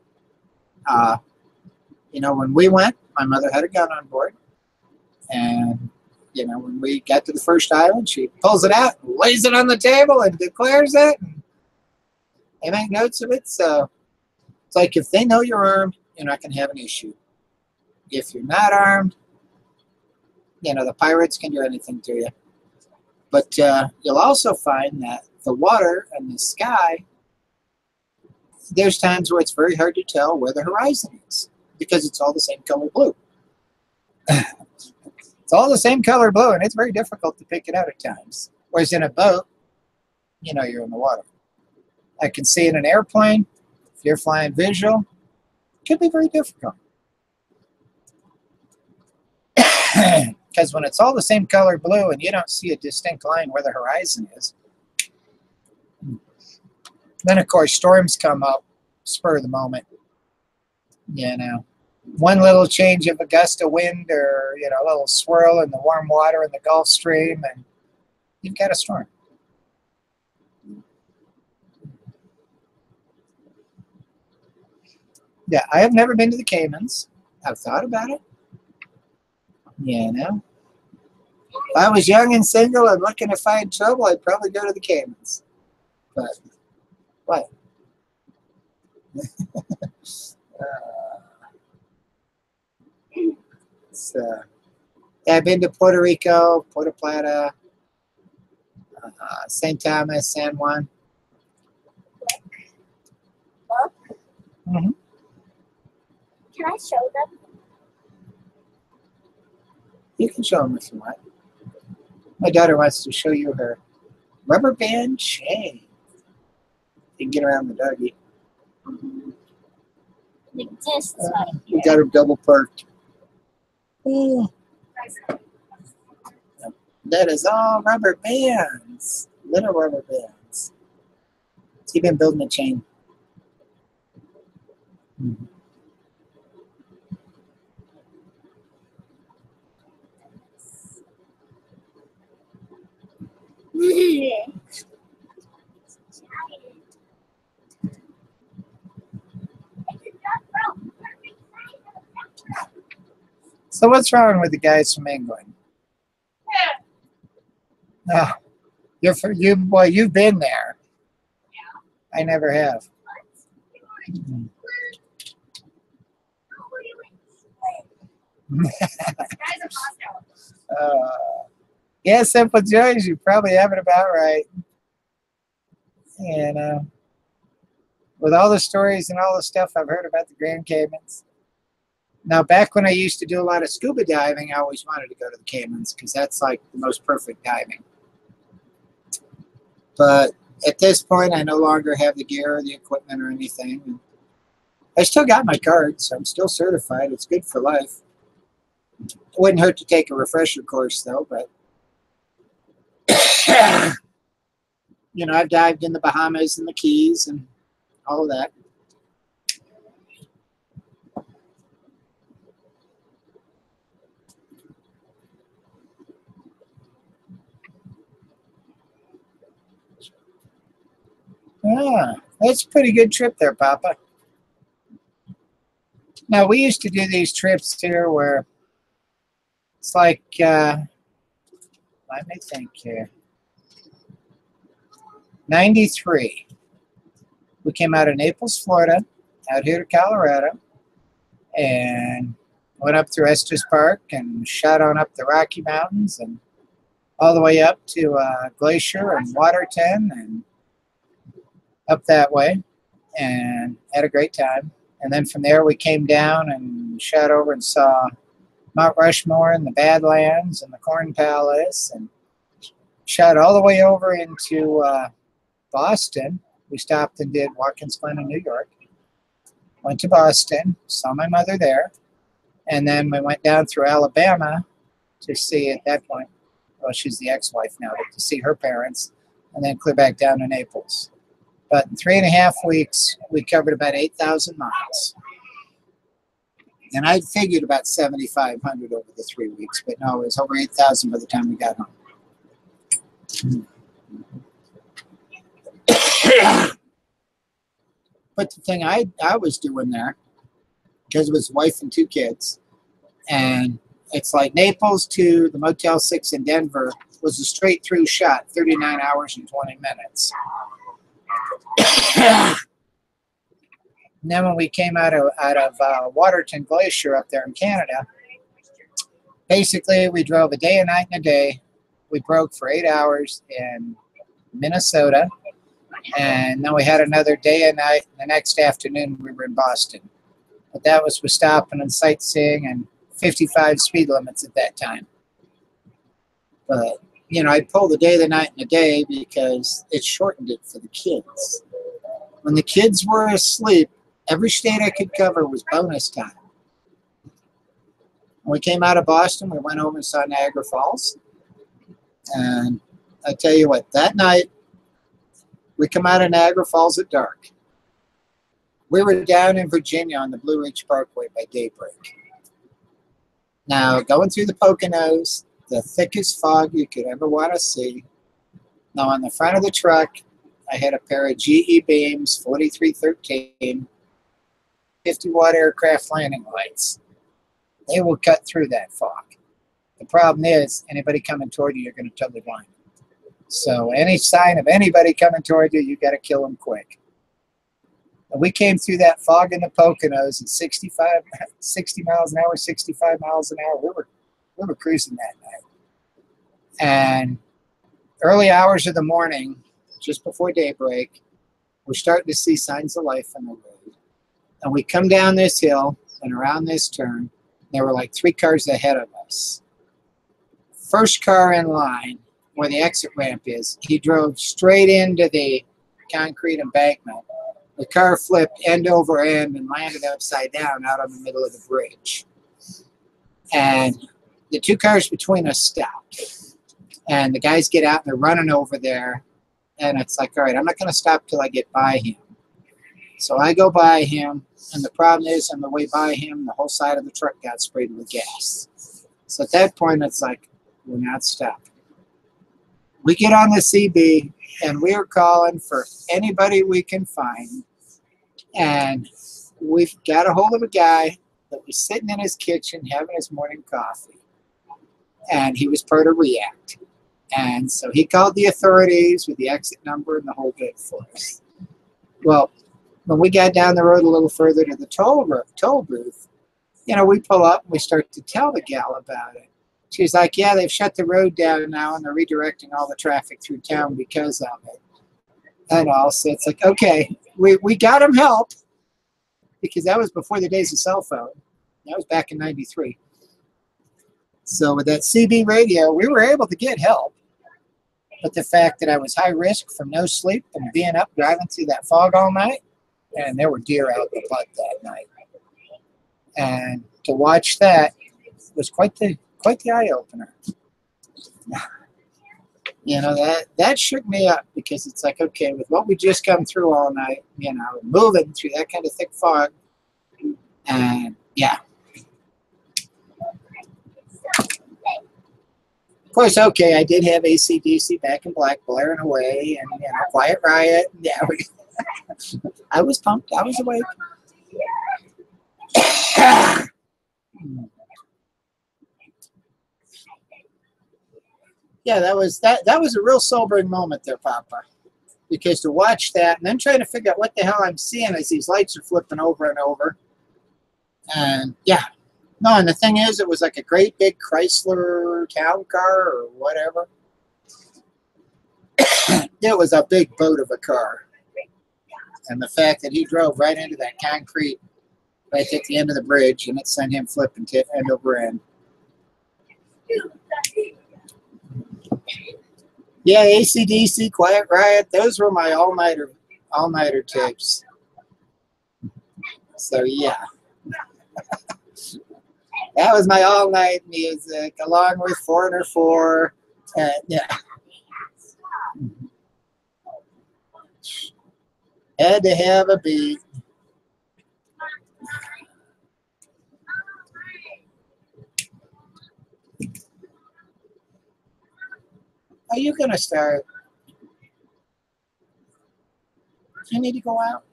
You know, when we went, my mother had a gun on board. And, you know, when we got to the first island, she pulls it out, lays it on the table, and declares it. And they make notes of it. So it's like if they know you're armed, you're not going to have an issue. If you're not armed, you know, the pirates can do anything to you. But you'll also find that the water and the sky, there's times where it's very hard to tell where the horizon is because it's all the same color blue. It's all the same color blue, and it's very difficult to pick it out at times. Whereas in a boat, you know you're in the water. I can see in an airplane, if you're flying visual, it can be very difficult. Because when it's all the same color blue and you don't see a distinct line where the horizon is, then of course storms come up, spur of the moment. You know, one little change of a gust of wind or, you know, a little swirl in the warm water in the Gulf Stream and you've got a storm. Yeah, I have never been to the Caymans. I've thought about it. You know, if I was young and single and looking to find trouble, I'd probably go to the Caymans. But what? Yeah, I've been to Puerto Rico, Puerto Plata, St. Thomas, San Juan. Look, Mm-hmm. can I show them? You can show them if you want. My daughter wants to show you her rubber band chain. You can get around the doggy. Like this is right We here. got her double parked. Oh, that is all rubber bands. Little rubber bands. So you've been building a chain. Mm-hmm. So what's wrong with the guys from England? Oh, you've been there. I never have. Yeah, Simple Joys, you probably have it about right. And with all the stories and all the stuff I've heard about the Grand Caymans, Now, back when I used to do a lot of scuba diving, I always wanted to go to the Caymans because that's like the most perfect diving. But at this point, I no longer have the gear or the equipment or anything. I still got my card, so I'm still certified. It's good for life. It wouldn't hurt to take a refresher course, though, but you know, I've dived in the Bahamas and the Keys and all of that. Ah, that's a pretty good trip there, Papa. Now, we used to do these trips here where it's like, let me think here. 93. We came out of Naples, Florida, out here to Colorado, and went up through Estes Park and shot on up the Rocky Mountains and all the way up to Glacier and Waterton and up that way, and had a great time. And then from there we came down and shot over and saw Mount Rushmore and the Badlands and the Corn Palace, and shot all the way over into Boston. We stopped and did Watkins Glen in New York. Went to Boston, saw my mother there, and then we went down through Alabama to see, at that point, well, she's the ex-wife now, but to see her parents, and then clear back down to Naples. But in 3.5 weeks, we covered about 8,000 miles. And I figured about 7,500 over the 3 weeks, but no, it was over 8,000 by the time we got home. But the thing I was doing there, because it was wife and 2 kids, and it's like Naples to the Motel 6 in Denver was a straight through shot, 39 hours and 20 minutes. And then when we came out of Waterton Glacier up there in Canada, basically we drove a day, a night, and a day. We broke for 8 hours in Minnesota, and then we had another day and night. The next afternoon we were in Boston. But that was with stopping and sightseeing and 55 speed limits at that time. But, you know, I'd pull the day, the night, and the day because it shortened it for the kids. When the kids were asleep, every state I could cover was bonus time. When we came out of Boston, we went over and saw Niagara Falls. And I tell you what, that night, we come out of Niagara Falls at dark. We were down in Virginia on the Blue Ridge Parkway by daybreak. Now, going through the Poconos, the thickest fog you could ever want to see. Now, on the front of the truck, I had a pair of GE Beams 4313 50-watt aircraft landing lights. They will cut through that fog. The problem is, anybody coming toward you, you're going to totally blind them. So any sign of anybody coming toward you, you got to kill them quick. And we came through that fog in the Poconos at 60 miles an hour, 65 miles an hour. We were cruising that night. And early hours of the morning, just before daybreak, we're starting to see signs of life on the road. And we come down this hill and around this turn, there were like 3 cars ahead of us. First car in line, where the exit ramp is, he drove straight into the concrete embankment. The car flipped end over end and landed upside down out on the middle of the bridge. And the 2 cars between us stopped. And the guys get out and they're running over there. And it's like, all right, I'm not going to stop till I get by him. So I go by him. And the problem is, on the way by him, the whole side of the truck got sprayed with gas. So at that point, it's like, we're not stopping. We get on the CB, and we are calling for anybody we can find. And we've got a hold of a guy that was sitting in his kitchen having his morning coffee. And he was part of REACT. And so he called the authorities with the exit number and the whole bit for us. Well, when we got down the road a little further to the toll booth, you know, we pull up and we start to tell the gal about it. She's like, yeah, they've shut the road down now and they're redirecting all the traffic through town because of it. And all, so it's like, okay, we got him help, because that was before the days of cell phone. That was back in '93. So with that CB radio, we were able to get help. But the fact that I was high risk from no sleep and being up driving through that fog all night, and there were deer out the butt that night. And to watch that was quite the eye opener. You know, that shook me up, because it's like, okay, with what we just come through all night, you know, moving through that kind of thick fog, and yeah. Of course, okay, I did have AC/DC Back in Black blaring away, and, you know, Quiet Riot. Yeah, I was pumped. I was awake. Yeah, that was a real sobering moment there, Papa. Because to watch that and then trying to figure out what the hell I'm seeing as these lights are flipping over and over. And yeah. No, and the thing is, it was like a great big Chrysler town car or whatever. It was a big boat of a car. And the fact that he drove right into that concrete right at the end of the bridge, and it sent him flipping end over end. Yeah, AC/DC, Quiet Riot, those were my all-nighter tapes. So yeah. That was my all-night music, along with Foreigner 4. Yeah. Had to have a beat. Are you going to start? Do you need to go out?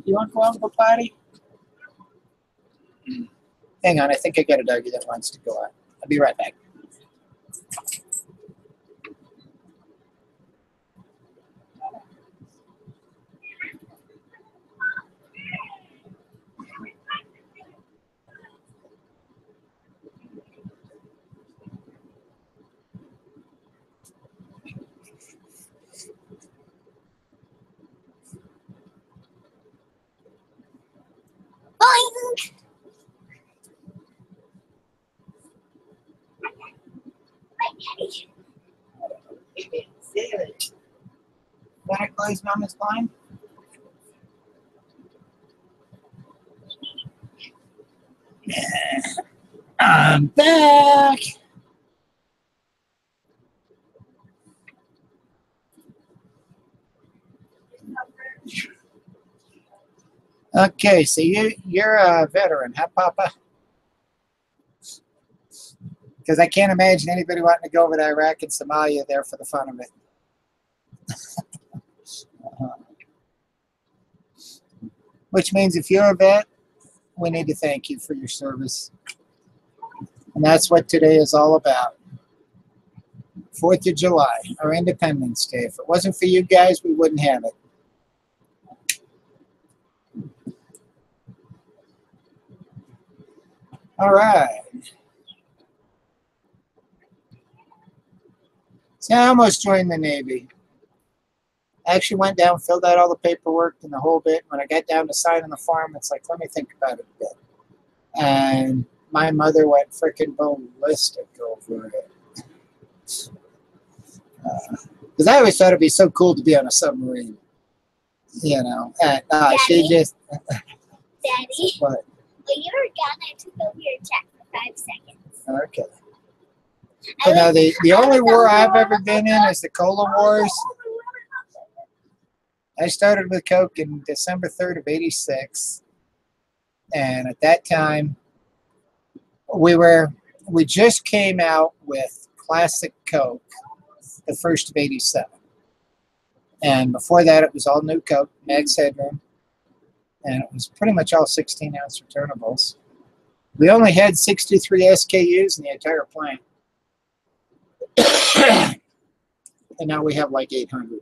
You want to go out and go potty? Hang on, I think I got a doggy that wants to go out. I'll be right back. Boing! Want to close Mama's blind? I'm back. Okay, so you're a veteran, huh, Papa? Because I can't imagine anybody wanting to go over to Iraq and Somalia there for the fun of it. Which means if you're a vet, we need to thank you for your service. And that's what today is all about. 4th of July, our Independence Day. If it wasn't for you guys, we wouldn't have it. All right. So I almost joined the Navy. I actually went down, filled out all the paperwork and the whole bit. When I got down to signing the form, it's like, let me think about it a bit. And my mother went freaking ballistic over it. Because I always thought it'd be so cool to be on a submarine. You know, and she just... Daddy, What? when you were gone, I took over your check for 5 seconds. Okay. But no, the only war I've ever been in is the Cola Wars. I started with Coke in December 3rd of '86. And at that time, we just came out with Classic Coke, the 1st of '87. And before that, it was all new Coke, Max Headroom. And it was pretty much all 16-ounce returnables. We only had 63 SKUs in the entire plant. And now we have like 800.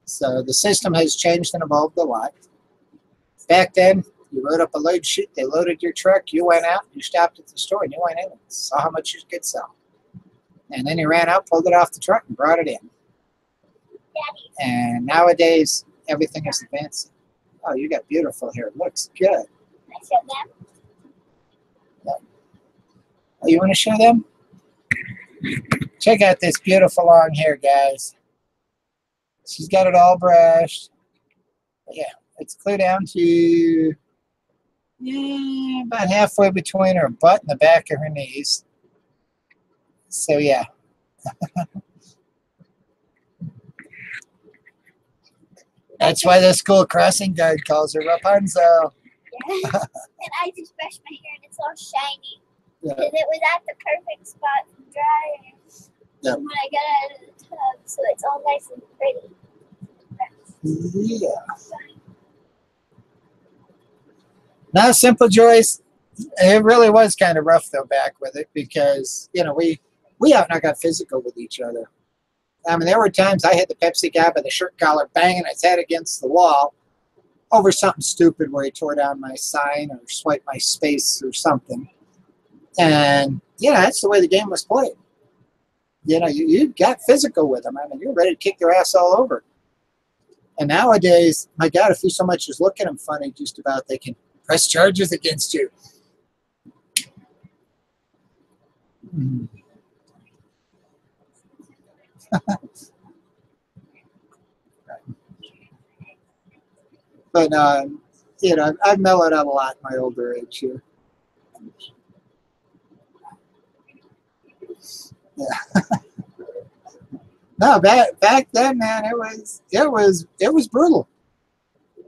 So the system has changed and evolved a lot. Back then, you wrote up a load sheet, they loaded your truck, you went out, you stopped at the store, and you went in and saw how much you could sell. And then you ran out, pulled it off the truck, and brought it in. And nowadays, everything is fancy. Oh, you got beautiful hair. It looks good. I show them. Oh, you want to show them? Check out this beautiful long hair, guys. She's got it all brushed. But yeah, it's clear down to about halfway between her butt and the back of her knees. So yeah. That's why the school crossing guard calls her Rapunzel. Yeah. And I just brushed my hair and it's all shiny. Yeah. Because it was at the perfect spot for drying. Yep. When I got out of the tub, so it's all nice and pretty. Yeah. Now, Simple Joyce, it really was kind of rough though back with it because we out and I got physical with each other. I mean, there were times I had the Pepsi guy by the shirt collar banging his head against the wall over something stupid where he tore down my sign or swiped my space or something. And, that's the way the game was played. You got physical with them. I mean, you're ready to kick their ass all over. And nowadays, my God, if you so much as look at them funny, just about they can press charges against you. Mm. But, I've mellowed out a lot in my older age here. Yeah. No, back then, man, it was brutal.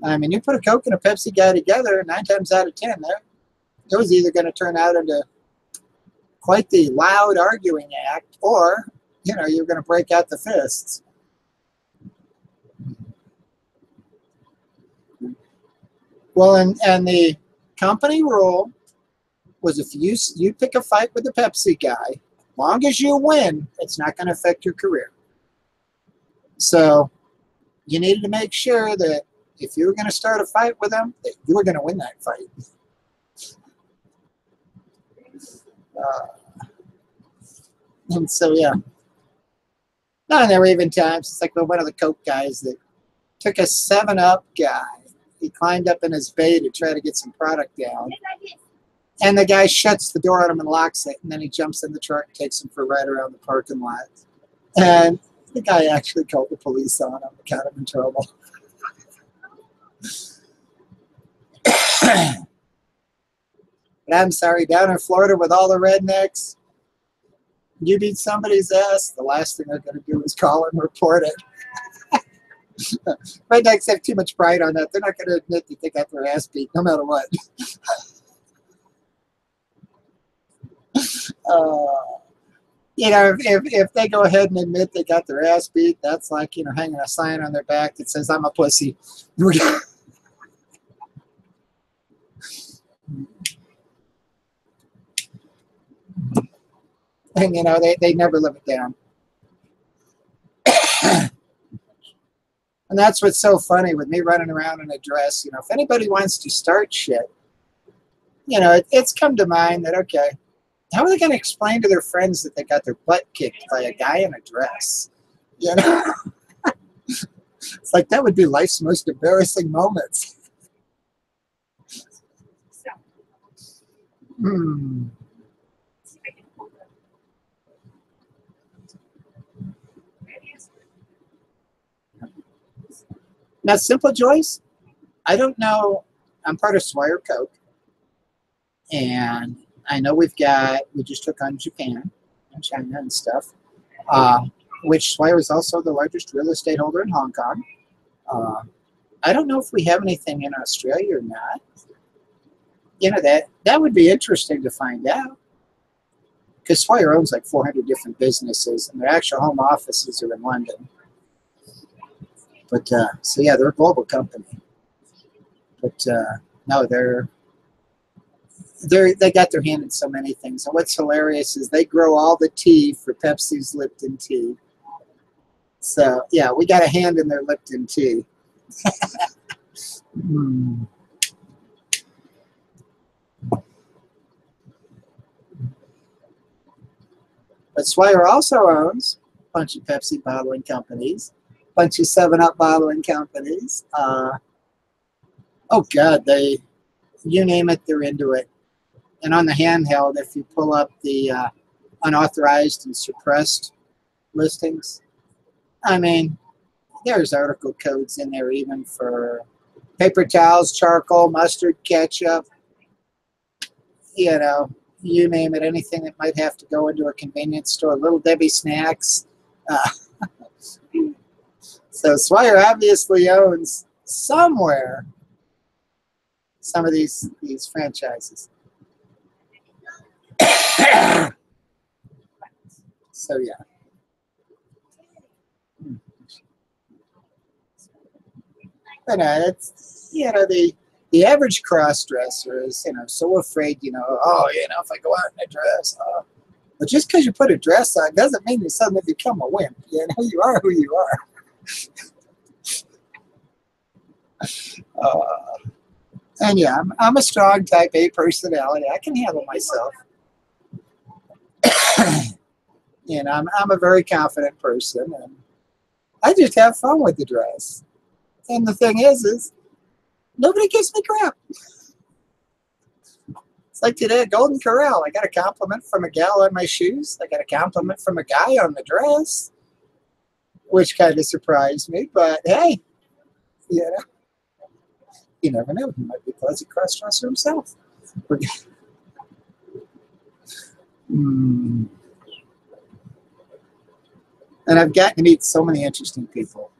I mean, you put a Coke and a Pepsi guy together, 9 times out of 10, it was either going to turn out into quite the loud arguing act, or you're going to break out the fists. Well, and the company rule was if you pick a fight with the Pepsi guy, long as you win, it's not going to affect your career. So you needed to make sure that if you were going to start a fight with them, that you were going to win that fight. And so, yeah. No, and there were even times, it's like one of the Coke guys that took a 7-Up guy. He climbed up in his bay to try to get some product down. And the guy shuts the door on him and locks it. And then he jumps in the truck and takes him for a ride around the parking lot. And the guy actually called the police on him and got him in trouble. But I'm sorry, down in Florida with all the rednecks, you beat somebody's ass, the last thing they're going to do is call and report it. Rednecks have too much pride on that. They're not going to admit that they got their ass beat, no matter what. If they go ahead and admit they got their ass beat, that's like, hanging a sign on their back that says, "I'm a pussy." And, they never live it down. And that's what's so funny with me running around in a dress. If anybody wants to start shit, it's come to mind that, okay, how are they going to explain to their friends that they got their butt kicked by a guy in a dress? It's like that would be life's most embarrassing moments. Now, Simple Joyce, I don't know. I'm part of Swire Coke. And I know we just took on Japan and China and stuff, which Swire is also the largest real estate holder in Hong Kong. I don't know if we have anything in Australia or not. That would be interesting to find out. Because Swire owns like 400 different businesses, and their actual home offices are in London. But, so yeah, they're a global company. But, no, they got their hand in so many things. And what's hilarious is they grow all the tea for Pepsi's Lipton tea. So, yeah, we got a hand in their Lipton tea. But Swire also owns a bunch of Pepsi bottling companies, a bunch of 7-Up bottling companies. Oh, God, they you name it, they're into it. And on the handheld, if you pull up the unauthorized and suppressed listings, I mean, there's article codes in there even for paper towels, charcoal, mustard, ketchup, you know, you name it, anything that might have to go into a convenience store, Little Debbie snacks. Uh, so Swire obviously owns somewhere some of these franchises. So yeah. But it's, you know, the average cross-dresser is, you know, so afraid, you know, oh, you know, if I go out in a dress, but just because you put a dress on doesn't mean you suddenly become a wimp. You know, you are who you are. And yeah, I'm a strong type A personality. I can handle myself. And I'm a very confident person, and I just have fun with the dress. And the thing is nobody gives me crap. It's like today at Golden Corral, I got a compliment from a gal on my shoes. I got a compliment from a guy on the dress, which kind of surprised me. But hey, you know, you never know. He might be a closet cross-dresser himself. And I've gotten to meet so many interesting people.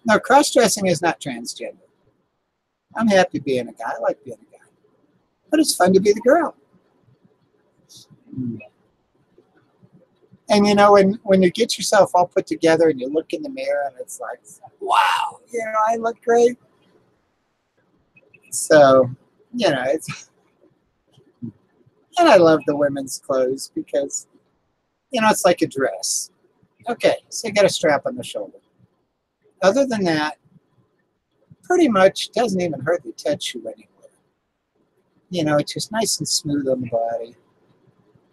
No, cross-dressing is not transgender. I'm happy being a guy. I like being a guy. But it's fun to be the girl. And, you know, when you get yourself all put together and you look in the mirror and it's like, wow, you know, I look great. So, you know, it's... And I love the women's clothes because, you know, it's like a dress. Okay, so you got a strap on the shoulder. Other than that, pretty much doesn't even hardly touch you anywhere. You know, it's just nice and smooth on the body.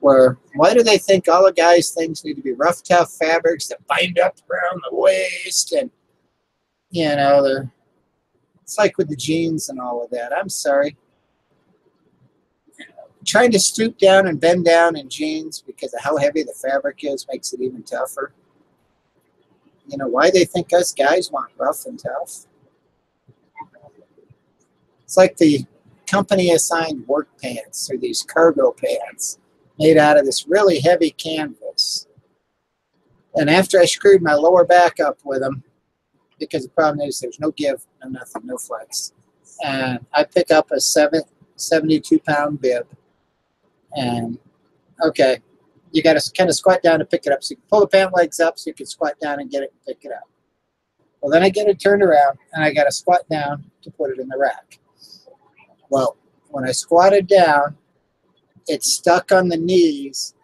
Where, why do they think all the guys' things need to be rough, tough fabrics that bind up around the waist? And, you know, it's like with the jeans and all of that. I'm sorry. Trying to stoop down and bend down in jeans because of how heavy the fabric is makes it even tougher. You know, why they think us guys want rough and tough? It's like the company-assigned work pants or these cargo pants made out of this really heavy canvas. And after I screwed my lower back up with them, because the problem is there's no give, no nothing, no flex. And I pick up a 72-pound bib. And, okay, you got to kind of squat down to pick it up. So you can pull the pant legs up so you can squat down and get it and pick it up. Well, then I get it turned around, and I got to squat down to put it in the rack. Well, when I squatted down, it stuck on the knees,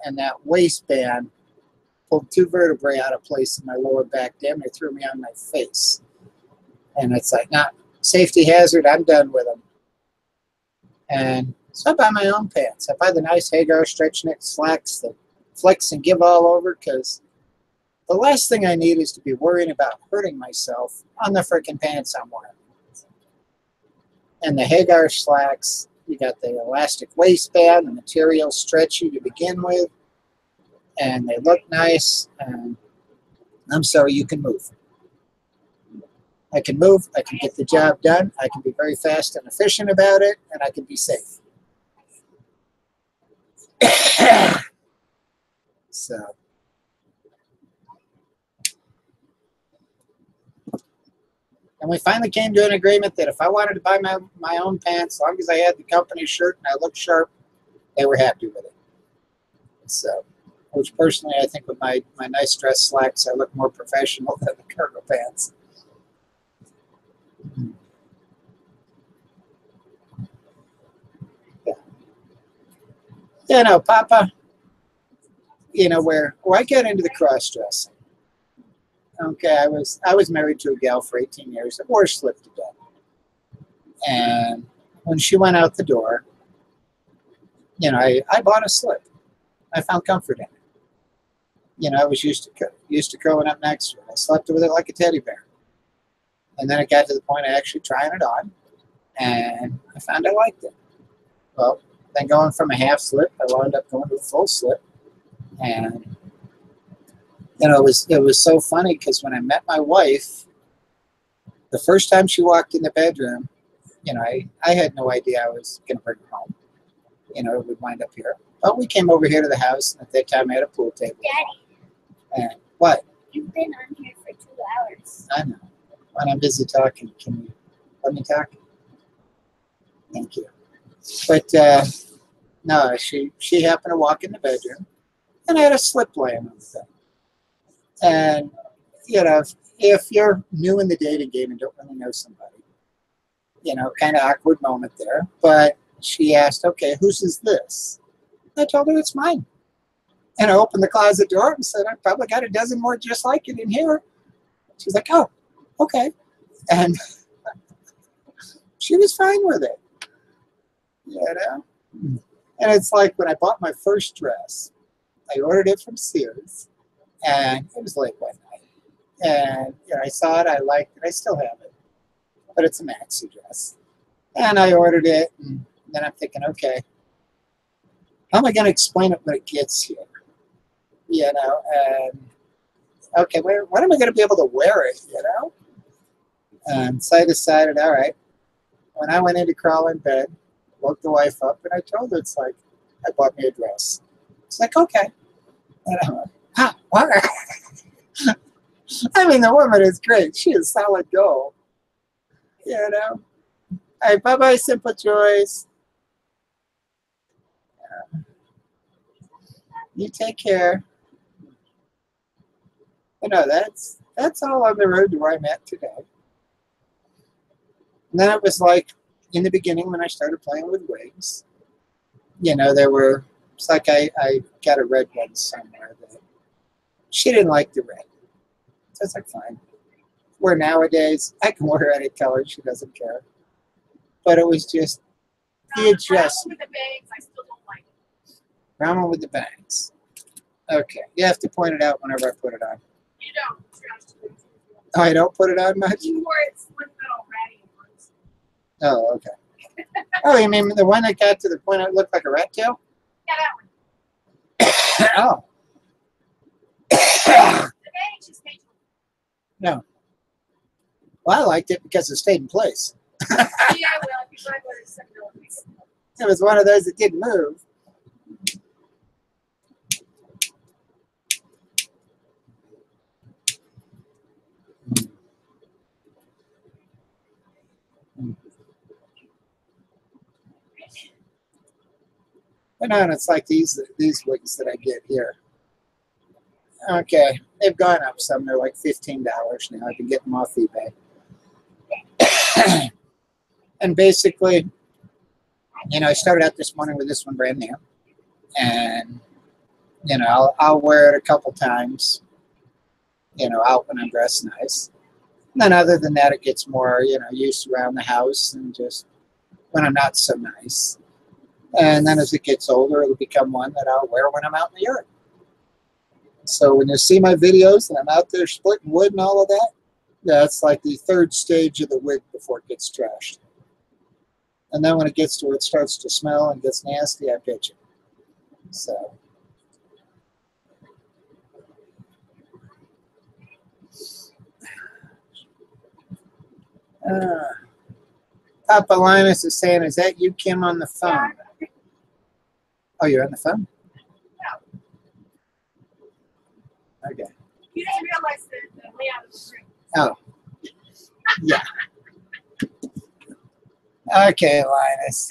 and that waistband pulled 2 vertebrae out of place in my lower back. Damn near threw me on my face. And it's like, nah, safety hazard, I'm done with them. And so I buy my own pants. I buy the nice Hagar stretch neck slacks that flex and give all over, because the last thing I need is to be worrying about hurting myself on the freaking pants I'm wearing. And the Hagar slacks, you got the elastic waistband, the material stretchy to begin with, and they look nice, and I'm sorry, you can move. I can move, I can get the job done, I can be very fast and efficient about it, and I can be safe. So, and we finally came to an agreement that if I wanted to buy my own pants, as long as I had the company shirt and I looked sharp, they were happy with it. So, which personally, I think with my nice dress slacks, I look more professional than the cargo pants. Yeah. You know, Papa, you know, where I got into the cross-dressing. Okay, I was married to a gal for 18 years. I wore a slip to death. And when she went out the door, you know, I bought a slip. I found comfort in it. You know, I was used to growing up next to it. I slept with it like a teddy bear. And then it got to the point of actually trying it on, and I found I liked it. Well, then going from a half slip, I wound up going to a full slip, and you know, it was so funny because when I met my wife, the first time she walked in the bedroom, you know, I had no idea I was going to bring her home. You know, it would wind up here. But we came over here to the house, and at that time I had a pool table. Daddy. And what? You've been on here for 2 hours. I know. When I'm busy talking, can you let me talk? Thank you. But no, she happened to walk in the bedroom, and I had a slip laying on the bed. And you know, if you're new in the dating game and don't really know somebody, you know, kind of awkward moment there. But she asked, "Okay, whose is this?" I told her it's mine. And I opened the closet door and said, "I probably got a dozen more just like it in here." She's like, "Oh, okay." And she was fine with it. You know? And it's like when I bought my first dress, I ordered it from Sears, and it was late one night. And you know, I saw it, I liked it, I still have it. But it's a maxi dress. And I ordered it, and then I'm thinking, okay, how am I going to explain it when it gets here? You know, and okay, when am I going to be able to wear it, you know? And so I decided, all right, when I went in to crawl in bed, woke the wife up, and I told her, it's like, I bought me a dress. It's like, okay. And I went, huh, what? I mean, the woman is great. She is solid gold. You know? All right, bye-bye, Simple Joys. You take care. You know, that's all on the road to where I'm at today. And then it was like, in the beginning when I started playing with wigs, you know, it's like I got a red one somewhere that she didn't like the red. So it's like, fine. Where nowadays, I can wear any color, she doesn't care. But it was just the adjustment. With the bangs, I still don't like it. Brown one with the bangs. Okay, you have to point it out whenever I put it on. You don't. Oh, I don't put it on much? You wore it slim fit already. Oh, okay. Oh, you mean the one that got to the point it looked like a rat tail? Yeah, that one. Oh. The bangs just made No. Well, I liked it because it stayed in place. Yeah, well, if you buy one, it's $7. It was one of those that didn't move. But no, it's like these wigs that I get here. Okay, they've gone up some. They're like $15 now. I can get them off eBay. And basically, you know, I started out this morning with this one brand new, and you know, I'll wear it a couple times, you know, out when I'm dressed nice. And then other than that, it gets more, you know, used around the house and just when I'm not so nice. And then as it gets older, it'll become one that I'll wear when I'm out in the yard. So when you see my videos and I'm out there splitting wood and all of that, that's like the third stage of the wig before it gets trashed. And then when it gets to where it starts to smell and gets nasty, I pitch it. So. Papa Linus is saying, is that you, Kim, on the phone? Oh, you're on the phone? No. Okay. You didn't realize the layout of the room. Oh. Yeah. Okay, Linus.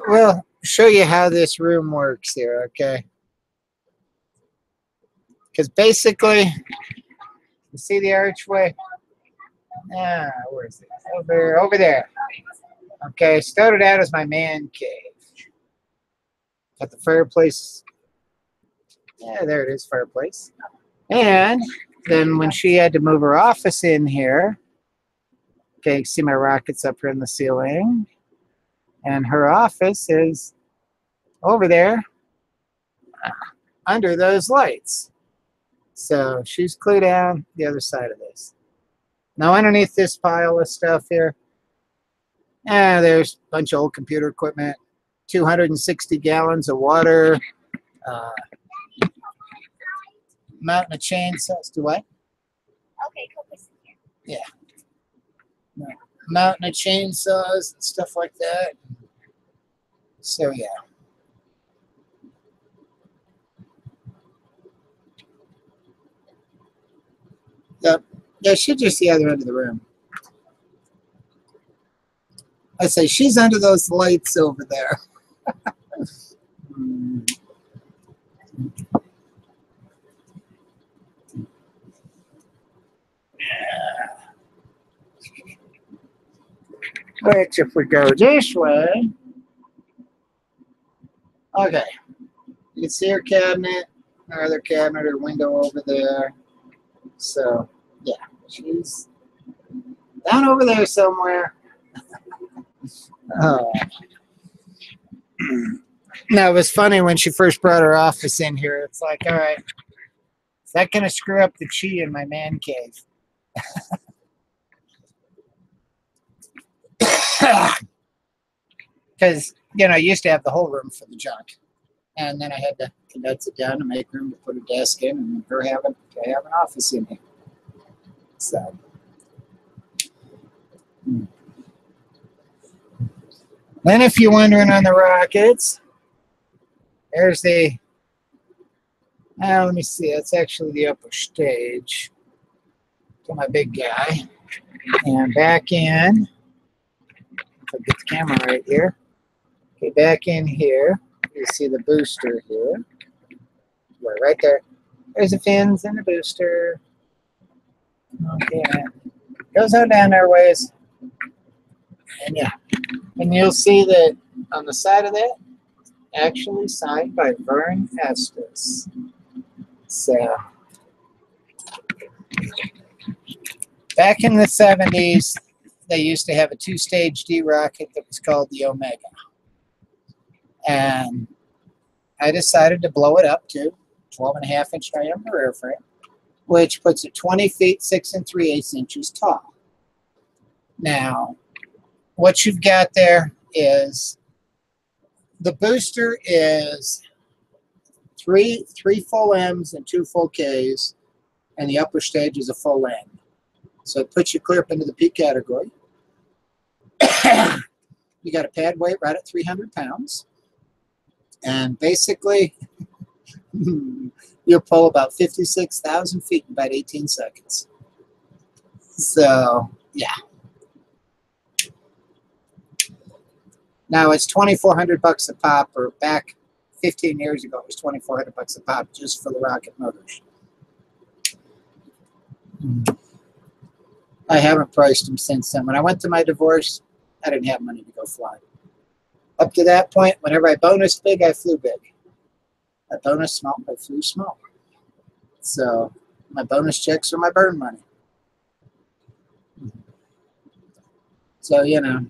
We'll show you how this room works here, okay? Because basically, you see the archway? Ah, where is it? Over there. Okay, started out as my man cave. Got the fireplace. Yeah, there it is, fireplace. And then when she had to move her office in here, okay, you see my rockets up here in the ceiling. And her office is over there. under those lights. So she's clear down the other side of this. Now underneath this pile of stuff here, there's a bunch of old computer equipment, 260 gallons of water, mountain of chainsaws. Do what? Okay, Coco's in here. Yeah. Mountain of chainsaws and stuff like that. So yeah. Yep. Yeah, she's just the other end of the room. I say she's under those lights over there. Which, if we go this way, okay, you can see her cabinet, her other cabinet, her window over there. So, yeah, she's down over there somewhere. Oh. Now, it was funny when she first brought her office in here. It's like, all right, is that going to screw up the chi in my man cave? Because, you know, I used to have the whole room for the junk. And then I had to condense it down to make room to put a desk in and her have an office in here. So. Then if you're wondering on the rockets, there's the, let me see, that's actually the upper stage to my big guy. And back in, if I get the camera right here. Okay, back in here, you see the booster here. Right there. There's the fins and the booster. Okay, goes on down there ways. And yeah, and you'll see that on the side of that, actually signed by Vern Estes. So, back in the 70s, they used to have a two-stage D rocket that was called the Omega. And I decided to blow it up to 12.5-inch diameter airframe, which puts it 20 feet, 6 3/8 inches tall. Now, what you've got there is the booster is three full M's and 2 full K's, and the upper stage is a full N. So it puts you clear up into the P category. You got a pad weight right at 300 pounds. And basically, you'll pull about 56,000 feet in about 18 seconds. So, yeah. Now it's $2,400 a pop, or back 15 years ago, it was $2,400 a pop just for the rocket motors. I haven't priced them since then. When I went to my divorce, I didn't have money to go fly. Up to that point, whenever I bonused big, I flew big. I bonus small, I flew small. So my bonus checks are my burn money. So, you know,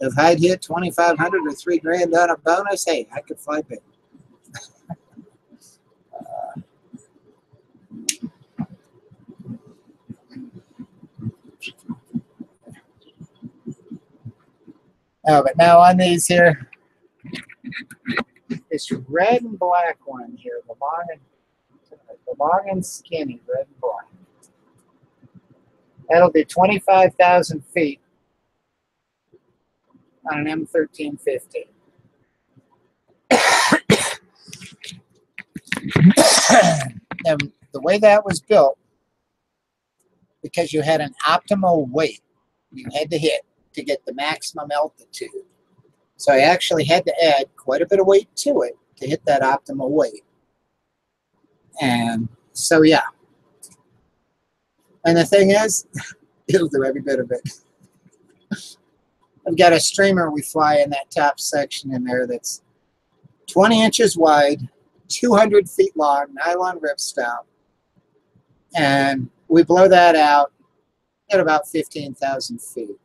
if I'd hit 2,500 or $3,000 on a bonus, hey, I could fly big. But now on these here, this red and black one here, the long and skinny, red and black. That'll be 25,000 feet on an M1350. And the way that was built, because you had an optimal weight you had to hit to get the maximum altitude. So I actually had to add quite a bit of weight to it to hit that optimal weight. And so, yeah. And the thing is, it'll do every bit of it. I've got a streamer we fly in that top section in there that's 20 inches wide, 200 feet long, nylon ripstop. And we blow that out at about 15,000 feet.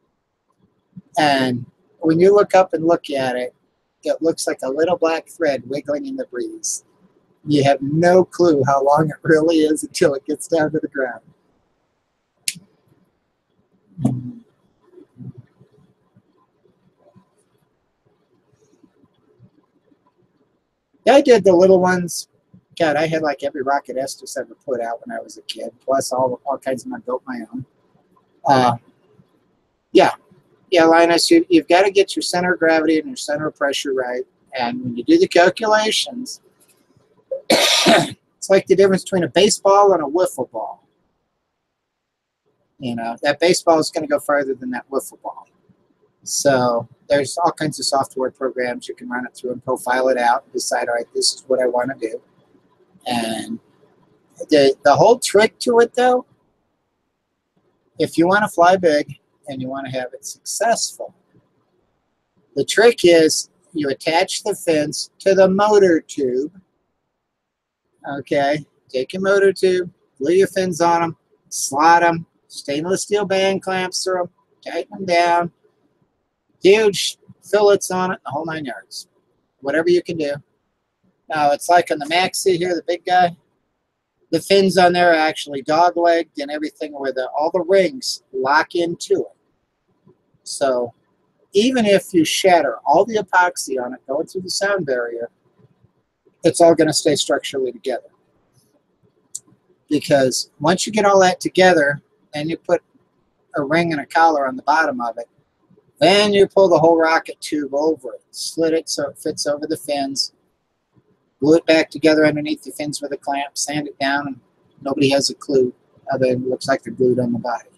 And when you look up and look at it, it looks like a little black thread wiggling in the breeze. You have no clue how long it really is until it gets down to the ground. Yeah, I did the little ones. God, I had like every rocket Estes ever put out when I was a kid, plus all kinds of them. I built my own. Yeah, Linus, you've got to get your center of gravity and your center of pressure right. And when you do the calculations, it's like the difference between a baseball and a wiffle ball. You know, that baseball is going to go farther than that wiffle ball. So there's all kinds of software programs you can run it through and profile it out and decide, all right, this is what I want to do. And the whole trick to it, though, if you want to fly big and you want to have it successful, the trick is you attach the fins to the motor tube. Okay, take your motor tube, glue your fins on them, slot them, stainless steel band clamps through them, tighten them down, huge fillets on it, the whole 9 yards. Whatever you can do. Now, it's like on the Maxie here, the big guy. The fins on there are actually dog-legged and everything where all the rings lock into it. So even if you shatter all the epoxy on it going through the sound barrier, it's all going to stay structurally together. Because once you get all that together and you put a ring and a collar on the bottom of it, then you pull the whole rocket tube over it, slit it so it fits over the fins, glue it back together underneath the fins with a clamp, sand it down, and nobody has a clue other than it looks like they're glued on the body.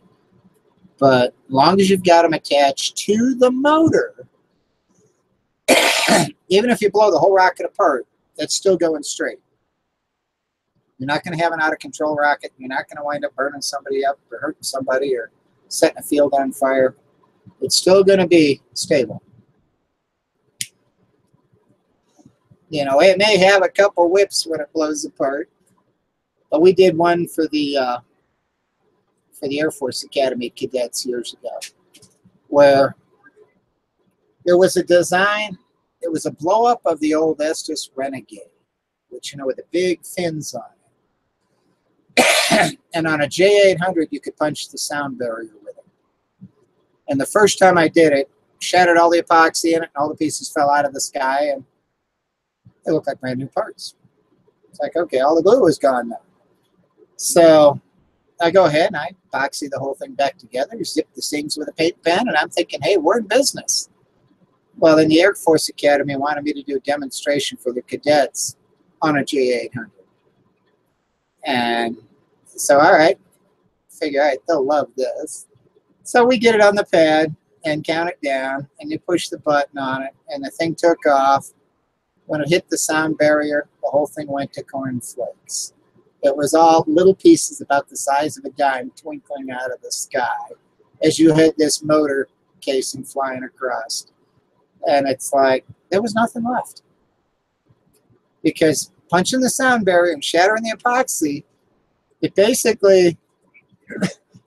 But as long as you've got them attached to the motor, even if you blow the whole rocket apart, it's still going straight. You're not going to have an out-of-control rocket. You're not going to wind up burning somebody up or hurting somebody or setting a field on fire. It's still going to be stable. You know, it may have a couple whips when it blows apart, but we did one for the Air Force Academy cadets years ago, where there was a design. It was a blow-up of the old Estes Renegade, which, you know, with the big fins on it. And on a J800, you could punch the sound barrier with it. And the first time I did it, shattered all the epoxy in it, and all the pieces fell out of the sky, and they looked like brand new parts. It's like, okay, all the glue was gone now. So I go ahead and I epoxy the whole thing back together, zip the seams with a paint pen, and I'm thinking, hey, we're in business. Well, then the Air Force Academy wanted me to do a demonstration for the cadets on a J800. And so, all right, figure, all right, they'll love this. So we get it on the pad and count it down, and you push the button on it, and the thing took off. When it hit the sound barrier, the whole thing went to cornflakes. It was all little pieces about the size of a dime twinkling out of the sky as you had this motor casing flying across. And it's like, there was nothing left. Because punching the sound barrier and shattering the epoxy, it basically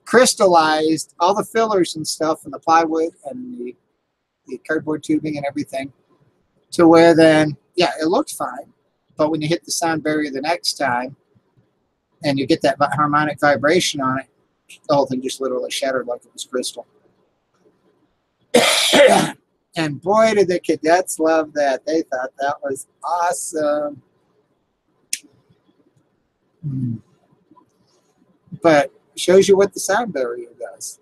crystallized all the fillers and stuff and the plywood and the cardboard tubing and everything to where then, yeah, it looked fine. But when you hit the sound barrier the next time and you get that harmonic vibration on it, the whole thing just literally shattered like it was crystal. And boy, did the cadets love that. They thought that was awesome. But it shows you what the sound barrier does.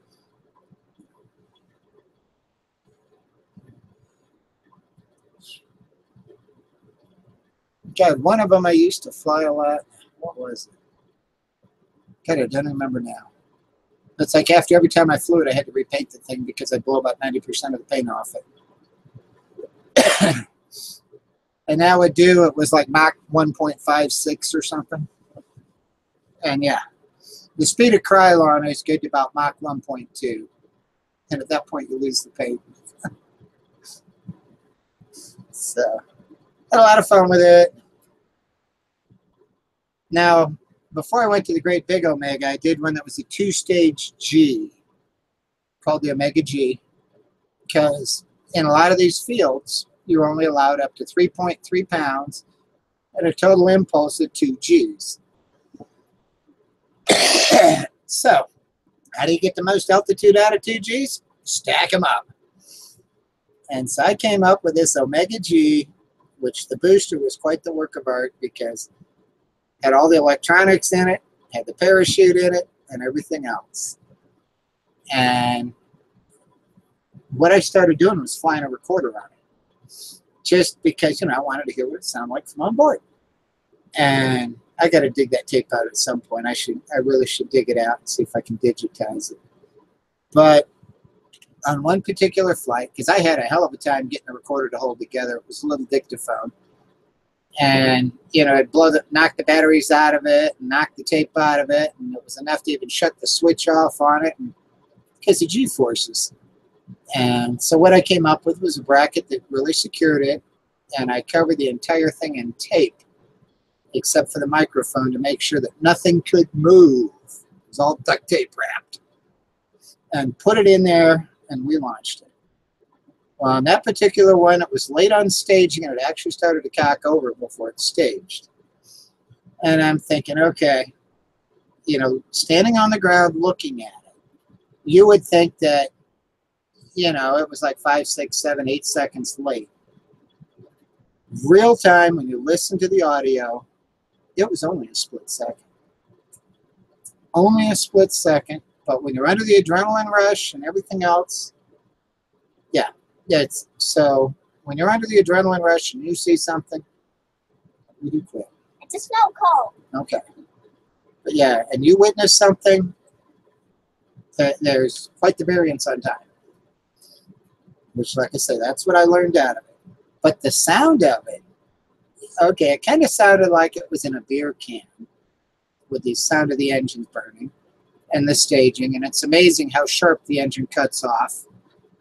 God, one of them I used to fly a lot. What was it? God, I don't remember now. It's like after every time I flew it, I had to repaint the thing because I blew about 90% of the paint off it. And that would do, it was like Mach 1.56 or something. And yeah, the speed of Krylon is good to about Mach 1.2. And at that point, you lose the paint. So, had a lot of fun with it. Now, before I went to the Great Big Omega, I did one that was a 2-stage G, called the Omega G, because in a lot of these fields, you're only allowed up to 3.3 pounds at a total impulse of 2 Gs. So, how do you get the most altitude out of 2 Gs? Stack them up. And so I came up with this Omega G, which the booster was quite the work of art because it had all the electronics in it, had the parachute in it, and everything else. And what I started doing was flying a recorder on it. Just because, I wanted to hear what it sounded like from on board. And I got to dig that tape out at some point. I really should dig it out and see if I can digitize it. But on one particular flight, because I had a hell of a time getting the recorder to hold together, it was a little dictaphone. And, I'd knock the batteries out of it, and knock the tape out of it, and it was enough to even shut the switch off on it because of G-forces. And so what I came up with was a bracket that really secured it, and I covered the entire thing in tape, except for the microphone to make sure that nothing could move. It was all duct tape wrapped. And put it in there, and we launched it. Well, on that particular one, it was late on staging, and it actually started to cock over before it staged. And I'm thinking, okay, standing on the ground looking at it, you would think that, it was like 5, 6, 7, 8 seconds late. Real time, when you listen to the audio, it was only a split second. Only a split second, but when you're under the adrenaline rush and everything else, so when you're under the adrenaline rush and you see something, you do quit. It's a snow cone. Okay. But yeah, and you witness something, there's quite the variance on time. Which, like I say, that's what I learned out of it. But the sound of it, okay, it kind of sounded like it was in a beer can with the sound of the engine burning and the staging. And it's amazing how sharp the engine cuts off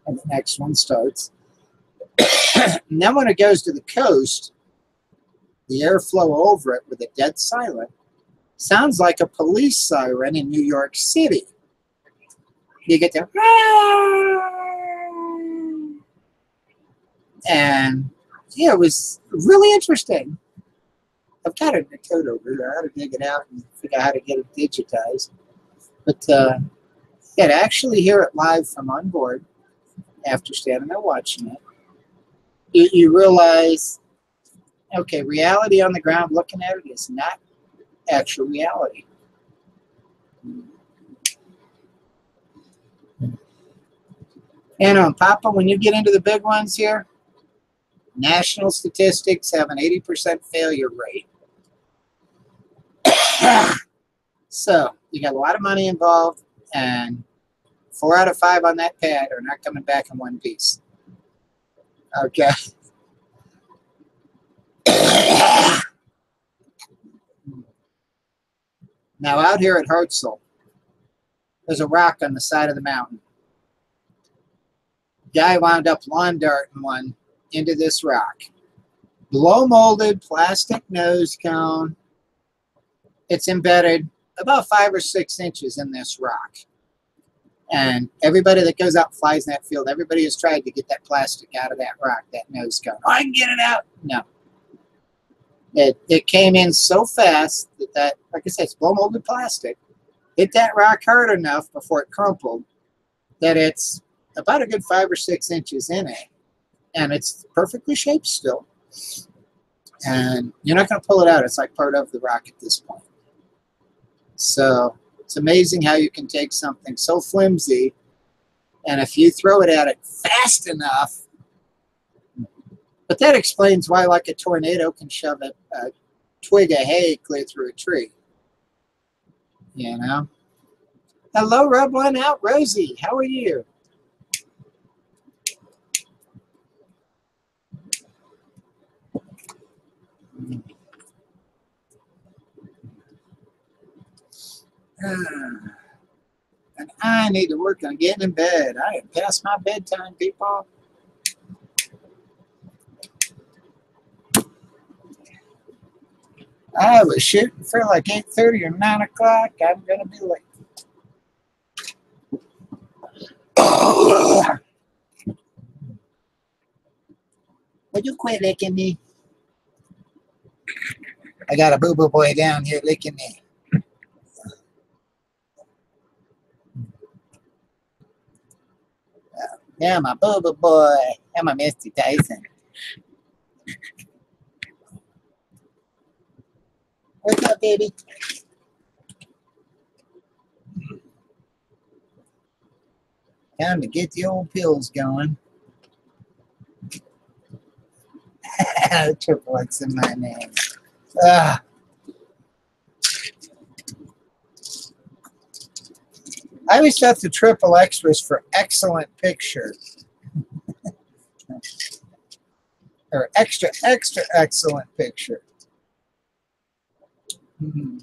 and the next one starts. And then when it goes to the coast, the airflow over it with a dead silent sounds like a police siren in New York City. You get the and yeah, it was really interesting. I've got it in the code over there. I ought to dig it out and figure out how to get it digitized. But yeah, to actually hear it live from on board after standing there watching it, you realize, okay, reality on the ground looking at it is not actual reality. And Papa, when you get into the big ones here, national statistics have an 80% failure rate. So you got a lot of money involved, and 4 out of 5 on that pad are not coming back in one piece. Okay. Now out here at Hartzell, there's a rock on the side of the mountain. Guy wound up lawn darting one into this rock. Blow molded plastic nose cone. It's embedded about 5 or 6 inches in this rock. And everybody that goes out and flies in that field, everybody has tried to get that plastic out of that rock, that nose cone. Oh, I can get it out. No. It came in so fast that, like I said, it's blow molded plastic. Hit that rock hard enough before it crumpled that it's about a good 5 or 6 inches in it. And it's perfectly shaped still. And you're not going to pull it out. It's like part of the rock at this point. So it's amazing how you can take something so flimsy, and if you throw it at it fast enough, but that explains why, like a tornado can shove a twig of hay clear through a tree. You know? Hello, rub one out, Rosie. How are you? And I need to work on getting in bed. I am past my bedtime, people. I was shooting for like 8:30 or 9 o'clock. I'm going to be late. Would you quit licking me? I got a boo-boo boy down here licking me. Yeah, my boo-boo boy. I'm a Misty Tyson. What's up, baby? Time to get the old pills going. Triple X in my name. Ah. I always thought the triple X was for excellent picture. Or extra, extra excellent picture. Hmm.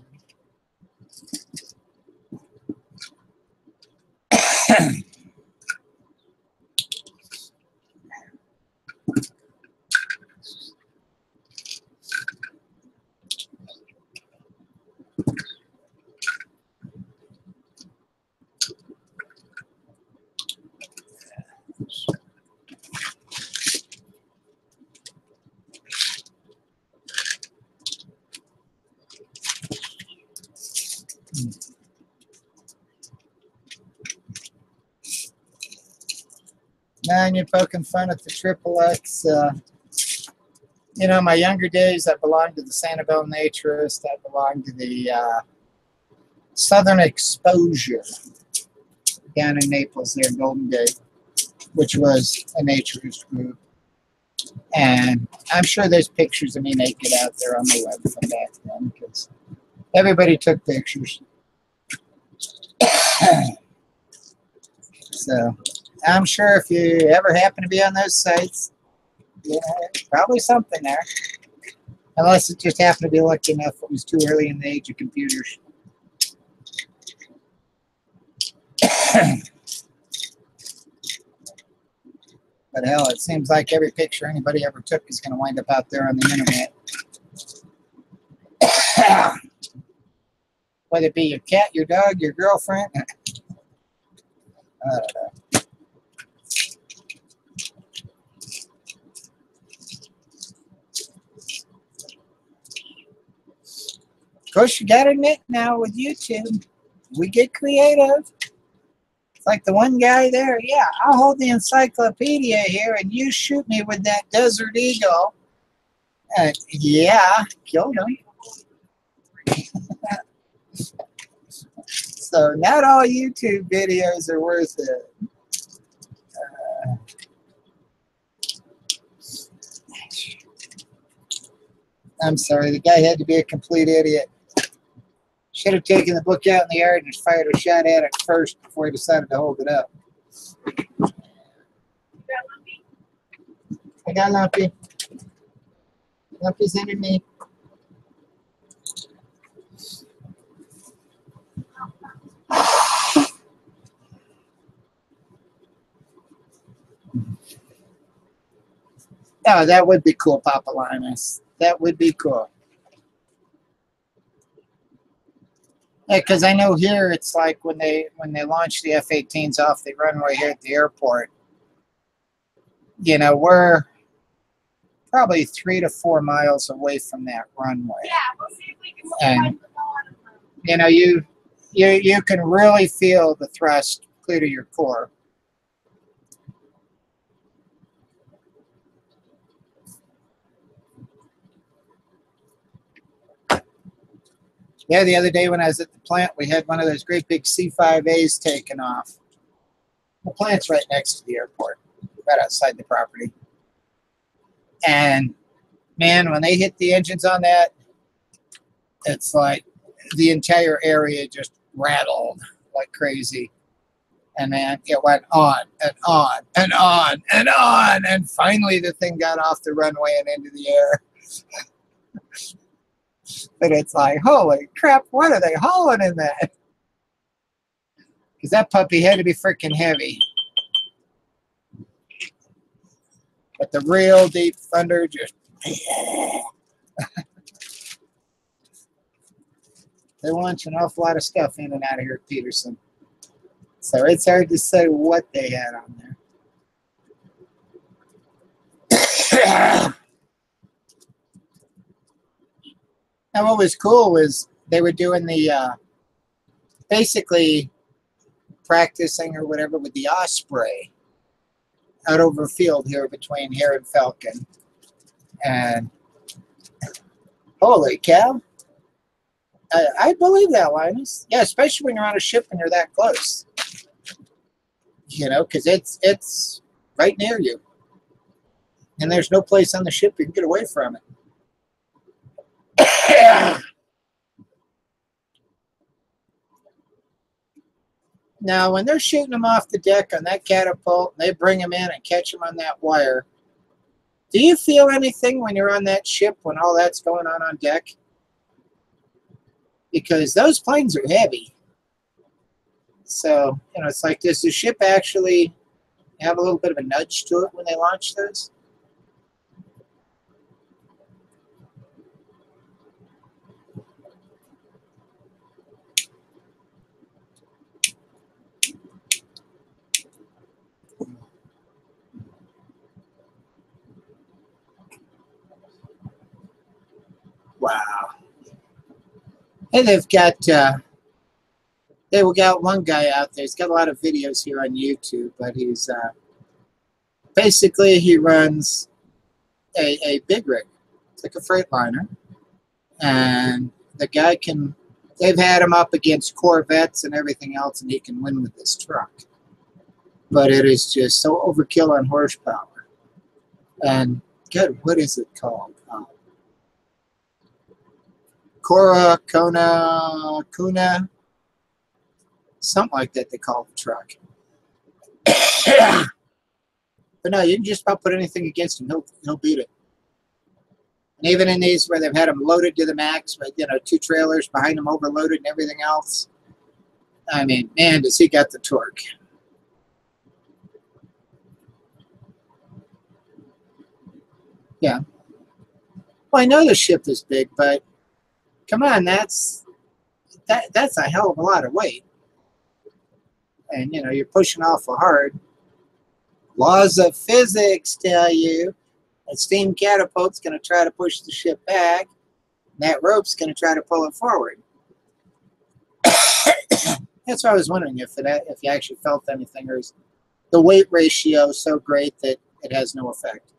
Man, you're poking fun at the triple X. You know, my younger days, I belonged to the Sanibel Naturist. I belonged to the Southern Exposure down in Naples near Golden Gate, which was a naturist group. And I'm sure there's pictures of me naked out there on the web from back then, because everybody took pictures. So I'm sure if you ever happen to be on those sites, yeah, probably something there. Unless it just happened to be lucky enough it was too early in the age of computers. But hell, it seems like every picture anybody ever took is going to wind up out there on the internet. Whether it be your cat, your dog, your girlfriend. I don't know. Of course, you got to admit now with YouTube, we get creative. It's like the one guy there. Yeah, I'll hold the encyclopedia here and you shoot me with that Desert Eagle. Yeah, killed him. So not all YouTube videos are worth it. I'm sorry, the guy had to be a complete idiot. Should have taken the book out in the yard and just fired a shot at it first before he decided to hold it up. I got Lumpy. Lumpy's underneath. Oh, that would be cool, Papa Linus. That would be cool. Yeah, because I know here it's like when they launch the F-18s off the runway here at the airport. You know, we're probably 3 to 4 miles away from that runway. Yeah, we'll see if we can And you know, you can really feel the thrust clear to your core. Yeah, the other day when I was at the plant, we had one of those great big C-5As taken off. The plant's right next to the airport, right outside the property. And man, when they hit the engines on that, it's like the entire area just rattled like crazy. And man, it went on and on and on and on. And finally the thing got off the runway and into the air. But it's like, holy crap, what are they hauling in that? Because that puppy had to be freaking heavy. But the real deep thunder just... They launch an awful lot of stuff in and out of here at Peterson. So it's hard to say what they had on there. And what was cool was they were doing the basically practicing or whatever with the osprey out over a field here between here and Falcon. And holy cow. I believe that, Linus. Yeah, especially when you're on a ship and you're that close. You know, because it's right near you. And there's no place on the ship you can get away from it. Now, when they're shooting them off the deck on that catapult, they bring them in and catch them on that wire. Do you feel anything when you're on that ship when all that's going on deck? Because those planes are heavy. So, you know, it's like, does the ship actually have a little bit of a nudge to it when they launch those? Wow. Hey, they've got one guy out there. He's got a lot of videos here on YouTube, but he's basically he runs a big rig. It's like a Freightliner. And the guy can, they've had him up against Corvettes and everything else, and he can win with this truck. But it is just so overkill on horsepower. And good, what is it called? Kuna, something like that they call the truck. But no, you can just about put anything against him, he'll beat it. And even in these where they've had them loaded to the max, but you know, 2 trailers behind them overloaded and everything else. I mean, man, does he got the torque. Yeah. Well, I know the ship is big, but come on, that's a hell of a lot of weight. And, you know, you're pushing awful hard. Laws of physics tell you a steam catapult's going to try to push the ship back, and that rope's going to try to pull it forward. That's why I was wondering if you actually felt anything, or is the weight ratio so great that it has no effect.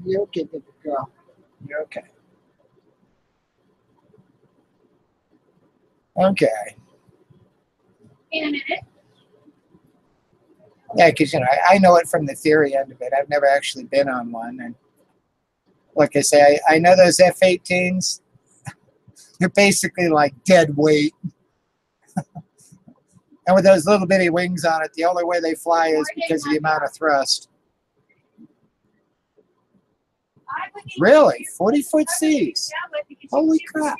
You're okay, baby girl. You're okay. Okay. In a minute. Yeah, because, you know, I know it from the theory end of it. I've never actually been on one. And like I say, I know those F-18s, they're basically like dead weight. And with those little bitty wings on it, the only way they fly is because of the amount of thrust. Really? 40-foot seas? Holy crap.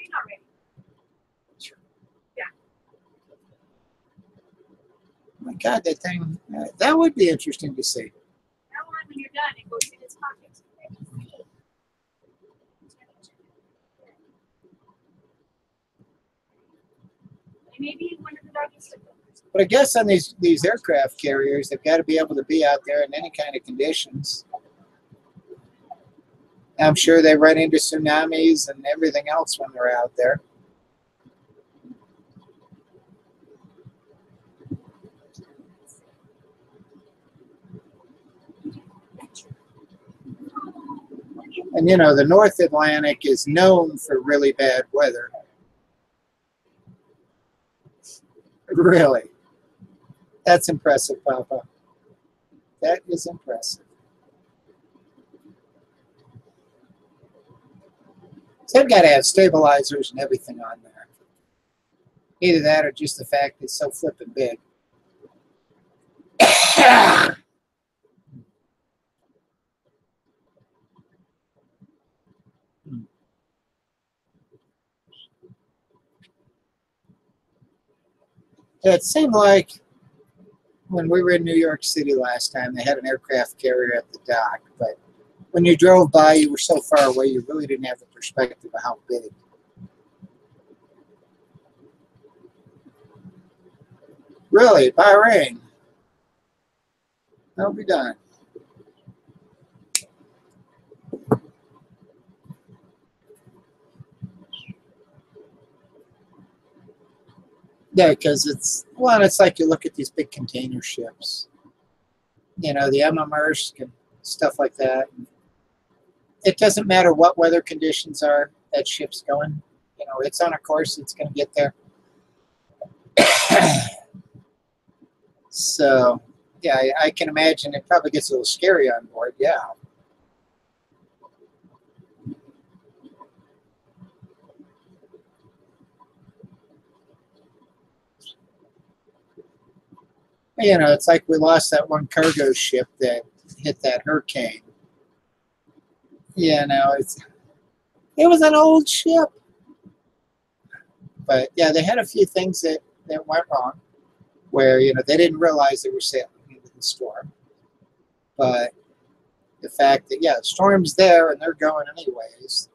My God, that thing, that would be interesting to see. Now when you're done, it goes in its pocket. Maybe one of the doggies. But I guess on these aircraft carriers, they've got to be able to be out there in any kind of conditions. I'm sure they run into tsunamis and everything else when they're out there. And, you know, the North Atlantic is known for really bad weather. Really. That's impressive, Papa. That is impressive. So they've got to have stabilizers and everything on there. Either that or just the fact it's so flippin' big. It seemed like when we were in New York City last time, they had an aircraft carrier at the dock, but when you drove by, you were so far away, you really didn't have the perspective of how big. Really, Bahrain. That'll be done. Yeah, because it's like you look at these big container ships. You know, the MMRs and stuff like that. It doesn't matter what weather conditions are, that ship's going. You know, it's on a course, it's going to get there. So, yeah, I can imagine it probably gets a little scary on board, yeah. You know, it's like we lost that one cargo ship that hit that hurricane. You know, it was an old ship. But, yeah, they had a few things that went wrong where, you know, they didn't realize they were sailing into the storm. But the fact that, yeah, the storm's there and they're going anyways.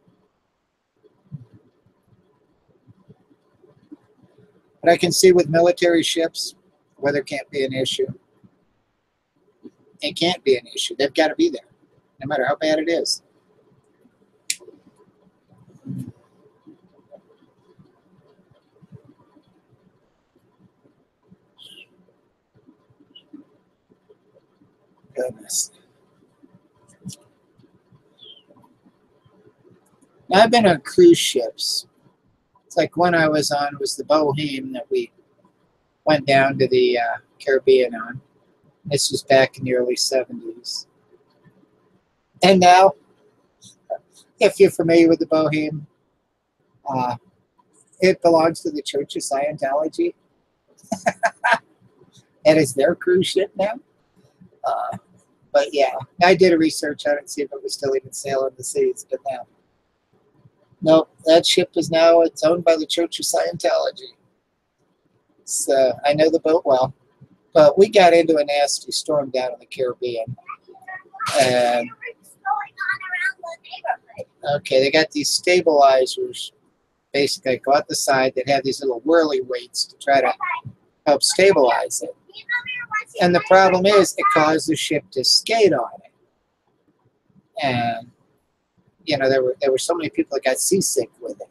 But I can see with military ships, weather can't be an issue. It can't be an issue. They've got to be there, no matter how bad it is. Goodness. Now, I've been on cruise ships. It's like one I was on was the Boheme that we went down to the Caribbean on. This was back in the early 70s. And now, if you're familiar with the Boheme, it belongs to the Church of Scientology. And it's their cruise ship now. But yeah, I did a research on it to see if it was still even sailing the seas, but now. Nope, that ship is now, it's owned by the Church of Scientology. So I know the boat well. But we got into a nasty storm down in the Caribbean. And okay, they got these stabilizers basically go out the side that have these little whirly weights to try to help stabilize it. And the problem is it caused the ship to skate on it. And you know, there were so many people that got seasick with it.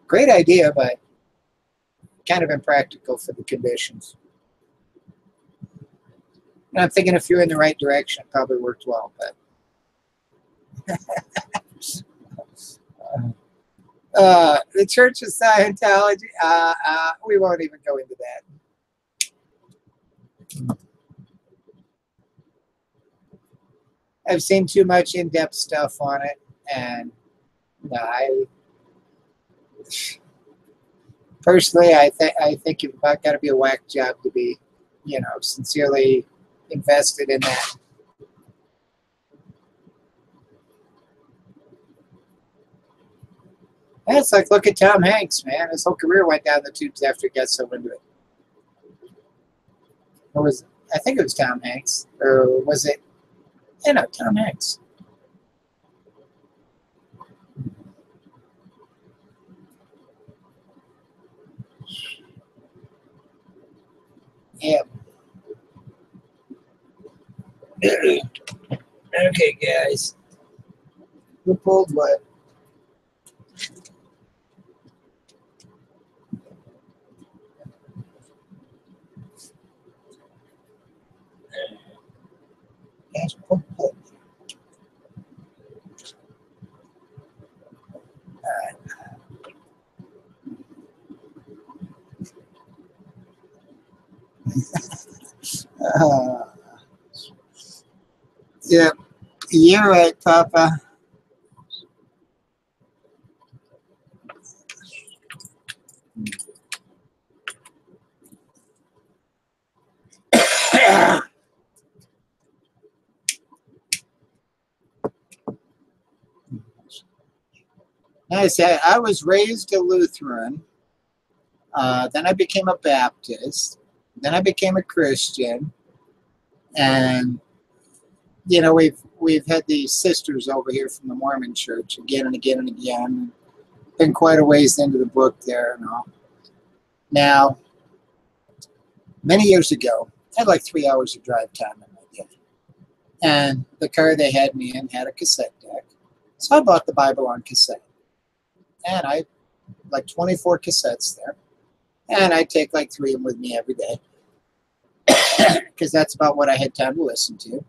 Great idea, but kind of impractical for the conditions. And I'm thinking if you're in the right direction, it probably worked well, but the Church of Scientology, we won't even go into that. I've seen too much in-depth stuff on it, and I personally, I think you've got to be a whack job to be, you know, sincerely invested in that. And it's like, look at Tom Hanks, man. His whole career went down the tubes after he got so into it. Or was it? I think it was Tom Hanks, or was it? You know, Tom Hanks. Yeah. Okay, guys. Who pulled what? Guys, pull. Yeah, you're right, Papa. I said I was raised a Lutheran. Then I became a Baptist. Then I became a Christian, and you know, we've had these sisters over here from the Mormon Church again and again and again. Been quite a ways into the book there and all. Now, many years ago, I had like 3 hours of drive time in my day, and the car they had me in had a cassette deck, so I bought the Bible on cassette, and I like 24 cassettes there, and I'd take like 3 of them with me every day because that's about what I had time to listen to.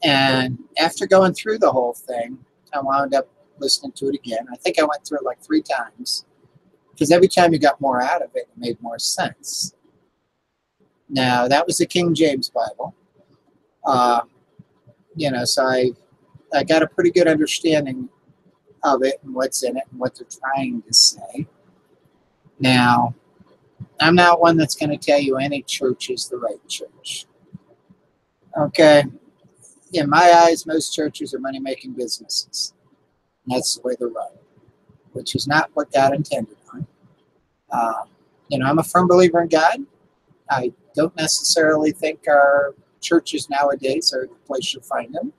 And after going through the whole thing, I wound up listening to it again. I think I went through it like 3 times because every time you got more out of it, it made more sense. Now, that was the King James Bible. You know, so I got a pretty good understanding of it and what's in it and what they're trying to say. Now, I'm not one that's going to tell you any church is the right church. Okay? In my eyes, most churches are money-making businesses. And that's the way they're run, which is not what God intended on. You know, I'm a firm believer in God. I don't necessarily think our churches nowadays are the place you'll find them.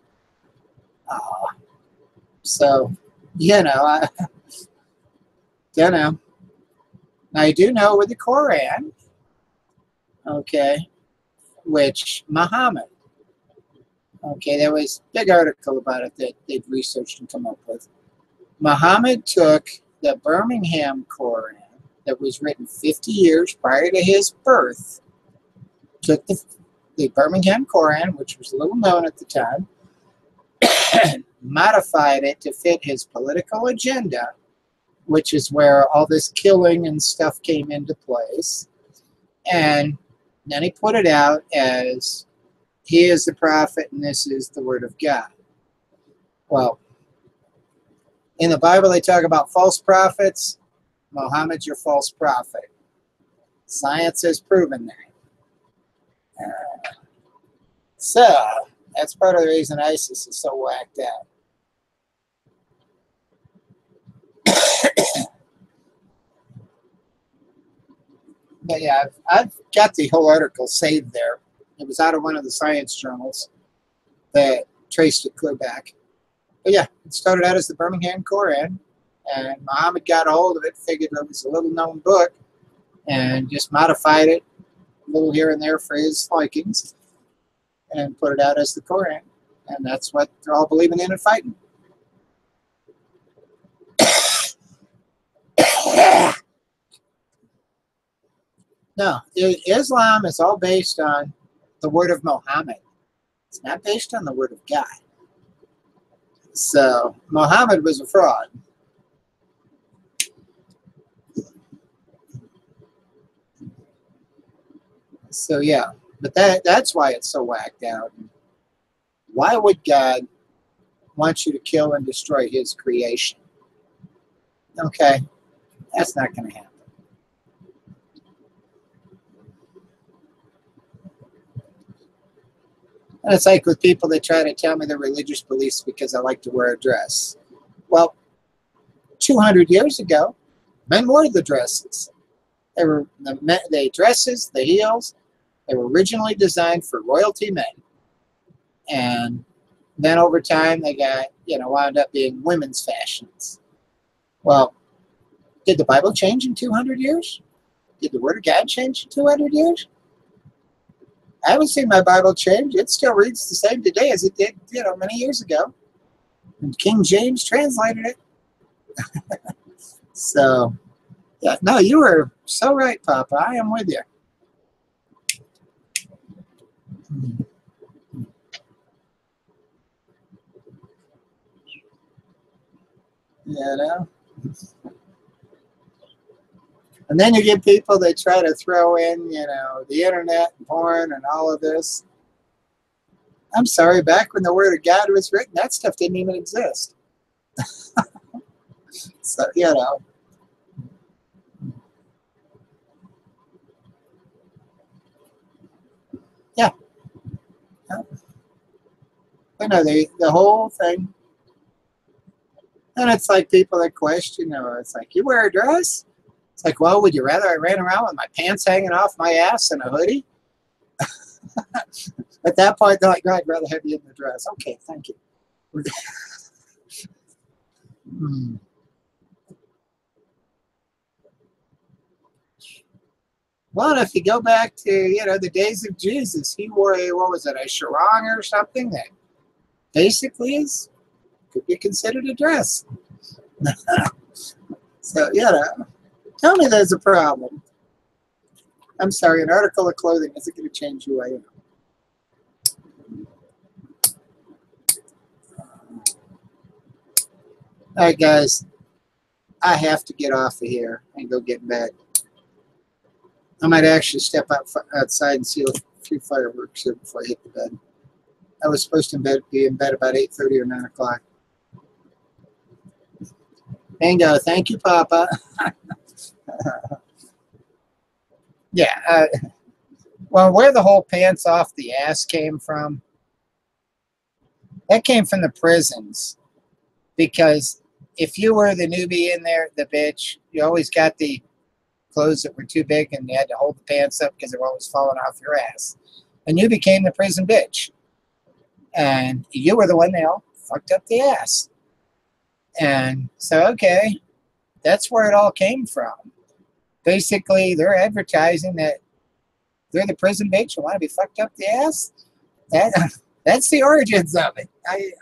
So, you know, I don't know. Now, I do know with the Quran, okay, which Muhammad, okay, there was a big article about it that they'd researched and come up with. Muhammad took the Birmingham Quran that was written 50 years prior to his birth, took the Birmingham Quran, which was little known at the time, modified it to fit his political agenda, which is where all this killing and stuff came into place. And then he put it out as, he is the prophet and this is the word of God. Well, in the Bible they talk about false prophets. Muhammad's your false prophet. Science has proven that. So, that's part of the reason ISIS is so whacked out. But yeah, I've got the whole article saved there. It was out of one of the science journals that traced it clear back. But yeah, it started out as the Birmingham Quran, and Muhammad got a hold of it, figured it was a little known book, and just modified it a little here and there for his likings, and put it out as the Quran. And that's what they're all believing in and fighting. No, Islam is all based on the word of Muhammad. It's not based on the word of God. So, Muhammad was a fraud. So, yeah. But that's why it's so whacked out. Why would God want you to kill and destroy his creation? Okay, that's not going to happen. And it's like with people that try to tell me their religious beliefs because I like to wear a dress. Well, 200 years ago, men wore the dresses. They were the dresses, the heels. They were originally designed for royalty men, and then over time they got, wound up being women's fashions. Well, did the Bible change in 200 years? Did the Word of God change in 200 years? I haven't seen my Bible change. It still reads the same today as it did, many years ago. And King James translated it. So, yeah, no, you were so right, Papa. I am with you. And then you get people that try to throw in, the internet and porn and all of this. I'm sorry, back when the Word of God was written, that stuff didn't even exist. So, Yeah. The whole thing. And it's like people that question, it's like, you wear a dress? It's like, well, would you rather I ran around with my pants hanging off my ass and a hoodie? At that point, they're like, no, I'd rather have you in the dress. Okay, thank you. Hmm. Well, if you go back to, the days of Jesus, he wore a, what was it, a sarong or something that basically could be considered a dress. So, tell me there's a problem. I'm sorry, an article of clothing isn't going to change who I am. All right, guys, I have to get off of here and go get in bed. I might actually step outside and see a few fireworks here before I hit the bed. I was supposed to be in bed about 8:30 or 9 o'clock. Bingo. Thank you, Papa. Yeah. Well, where the whole pants off the ass came from, that came from the prisons. Because if you were the newbie in there, the bitch, you always got the clothes that were too big and you had to hold the pants up because they were always falling off your ass. And you became the prison bitch. And you were the one they all fucked up the ass. And so, okay, that's where it all came from. Basically, they're advertising that they're the prison bitch who want to be fucked up the ass. That's the origins of it.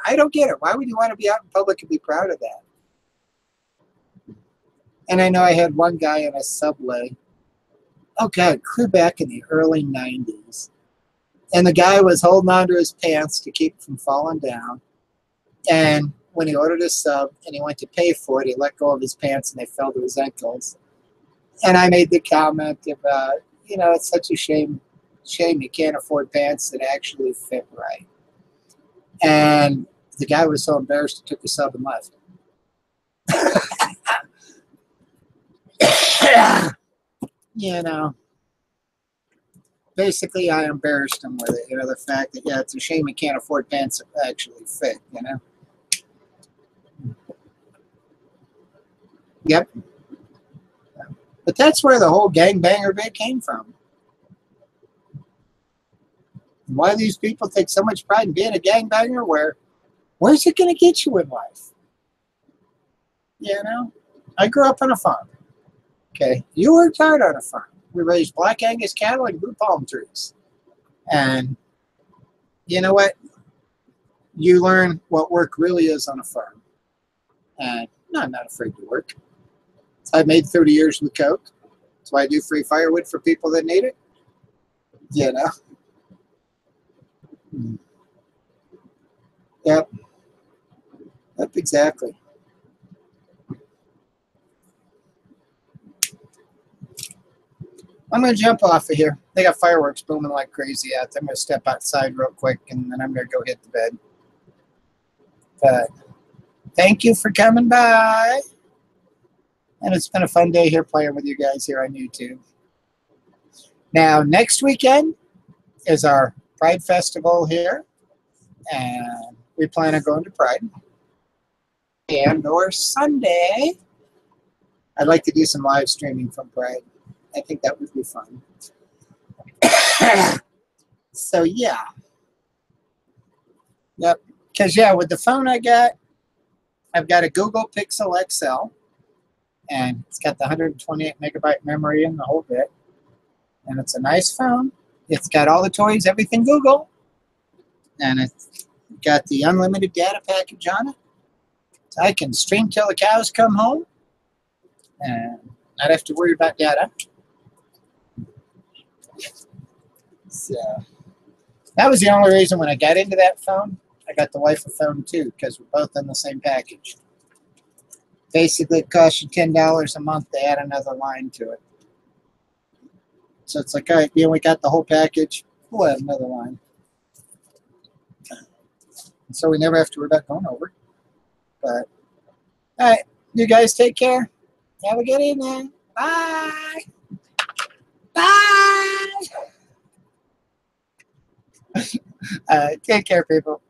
I don't get it. Why would you want to be out in public and be proud of that? And I know I had one guy in a subway. Oh, God, clear back in the early 90s. And the guy was holding onto his pants to keep from falling down. And when he ordered a sub and he went to pay for it, he let go of his pants and they fell to his ankles. And I made the comment about, it's such a shame you can't afford pants that actually fit right. And the guy was so embarrassed he took the sub and left. Basically I embarrassed him with it. The fact that, it's a shame you can't afford pants that actually fit, Yep. But that's where the whole gangbanger bit came from. Why these people take so much pride in being a gangbanger, where's it going to get you in life? I grew up on a farm. Okay, you worked hard on a farm. We raised black Angus cattle and grew palm trees. And you know what? You learn what work really is on a farm. And no, I'm not afraid to work. So I made 30 years with Coke. So I do free firewood for people that need it. Yep. Yep, exactly. I'm going to jump off of here. They got fireworks booming like crazy out there. I'm going to step outside real quick, and then I'm going to go hit the bed. But thank you for coming by. And it's been a fun day here playing with you guys here on YouTube. Now, next weekend is our Pride Festival here. And we plan on going to Pride. And or Sunday, I'd like to do some live streaming from Pride. I think that would be fun. So, yeah. Yep. Because, with the phone I've got a Google Pixel XL. And it's got the 128 megabyte memory and the whole bit. And it's a nice phone. It's got all the toys, everything Google. And it's got the unlimited data package on it. So I can stream till the cows come home. And not have to worry about data. So that was the only reason when I got into that phone, I got the wife a phone too, because we're both in the same package. Basically, it costs you $10 a month to add another line to it. So it's like, all right, we got the whole package. We'll add another line. And so we never have to worry about going over. But, all right, you guys take care. Have a good evening. Bye. Bye. Take care, people.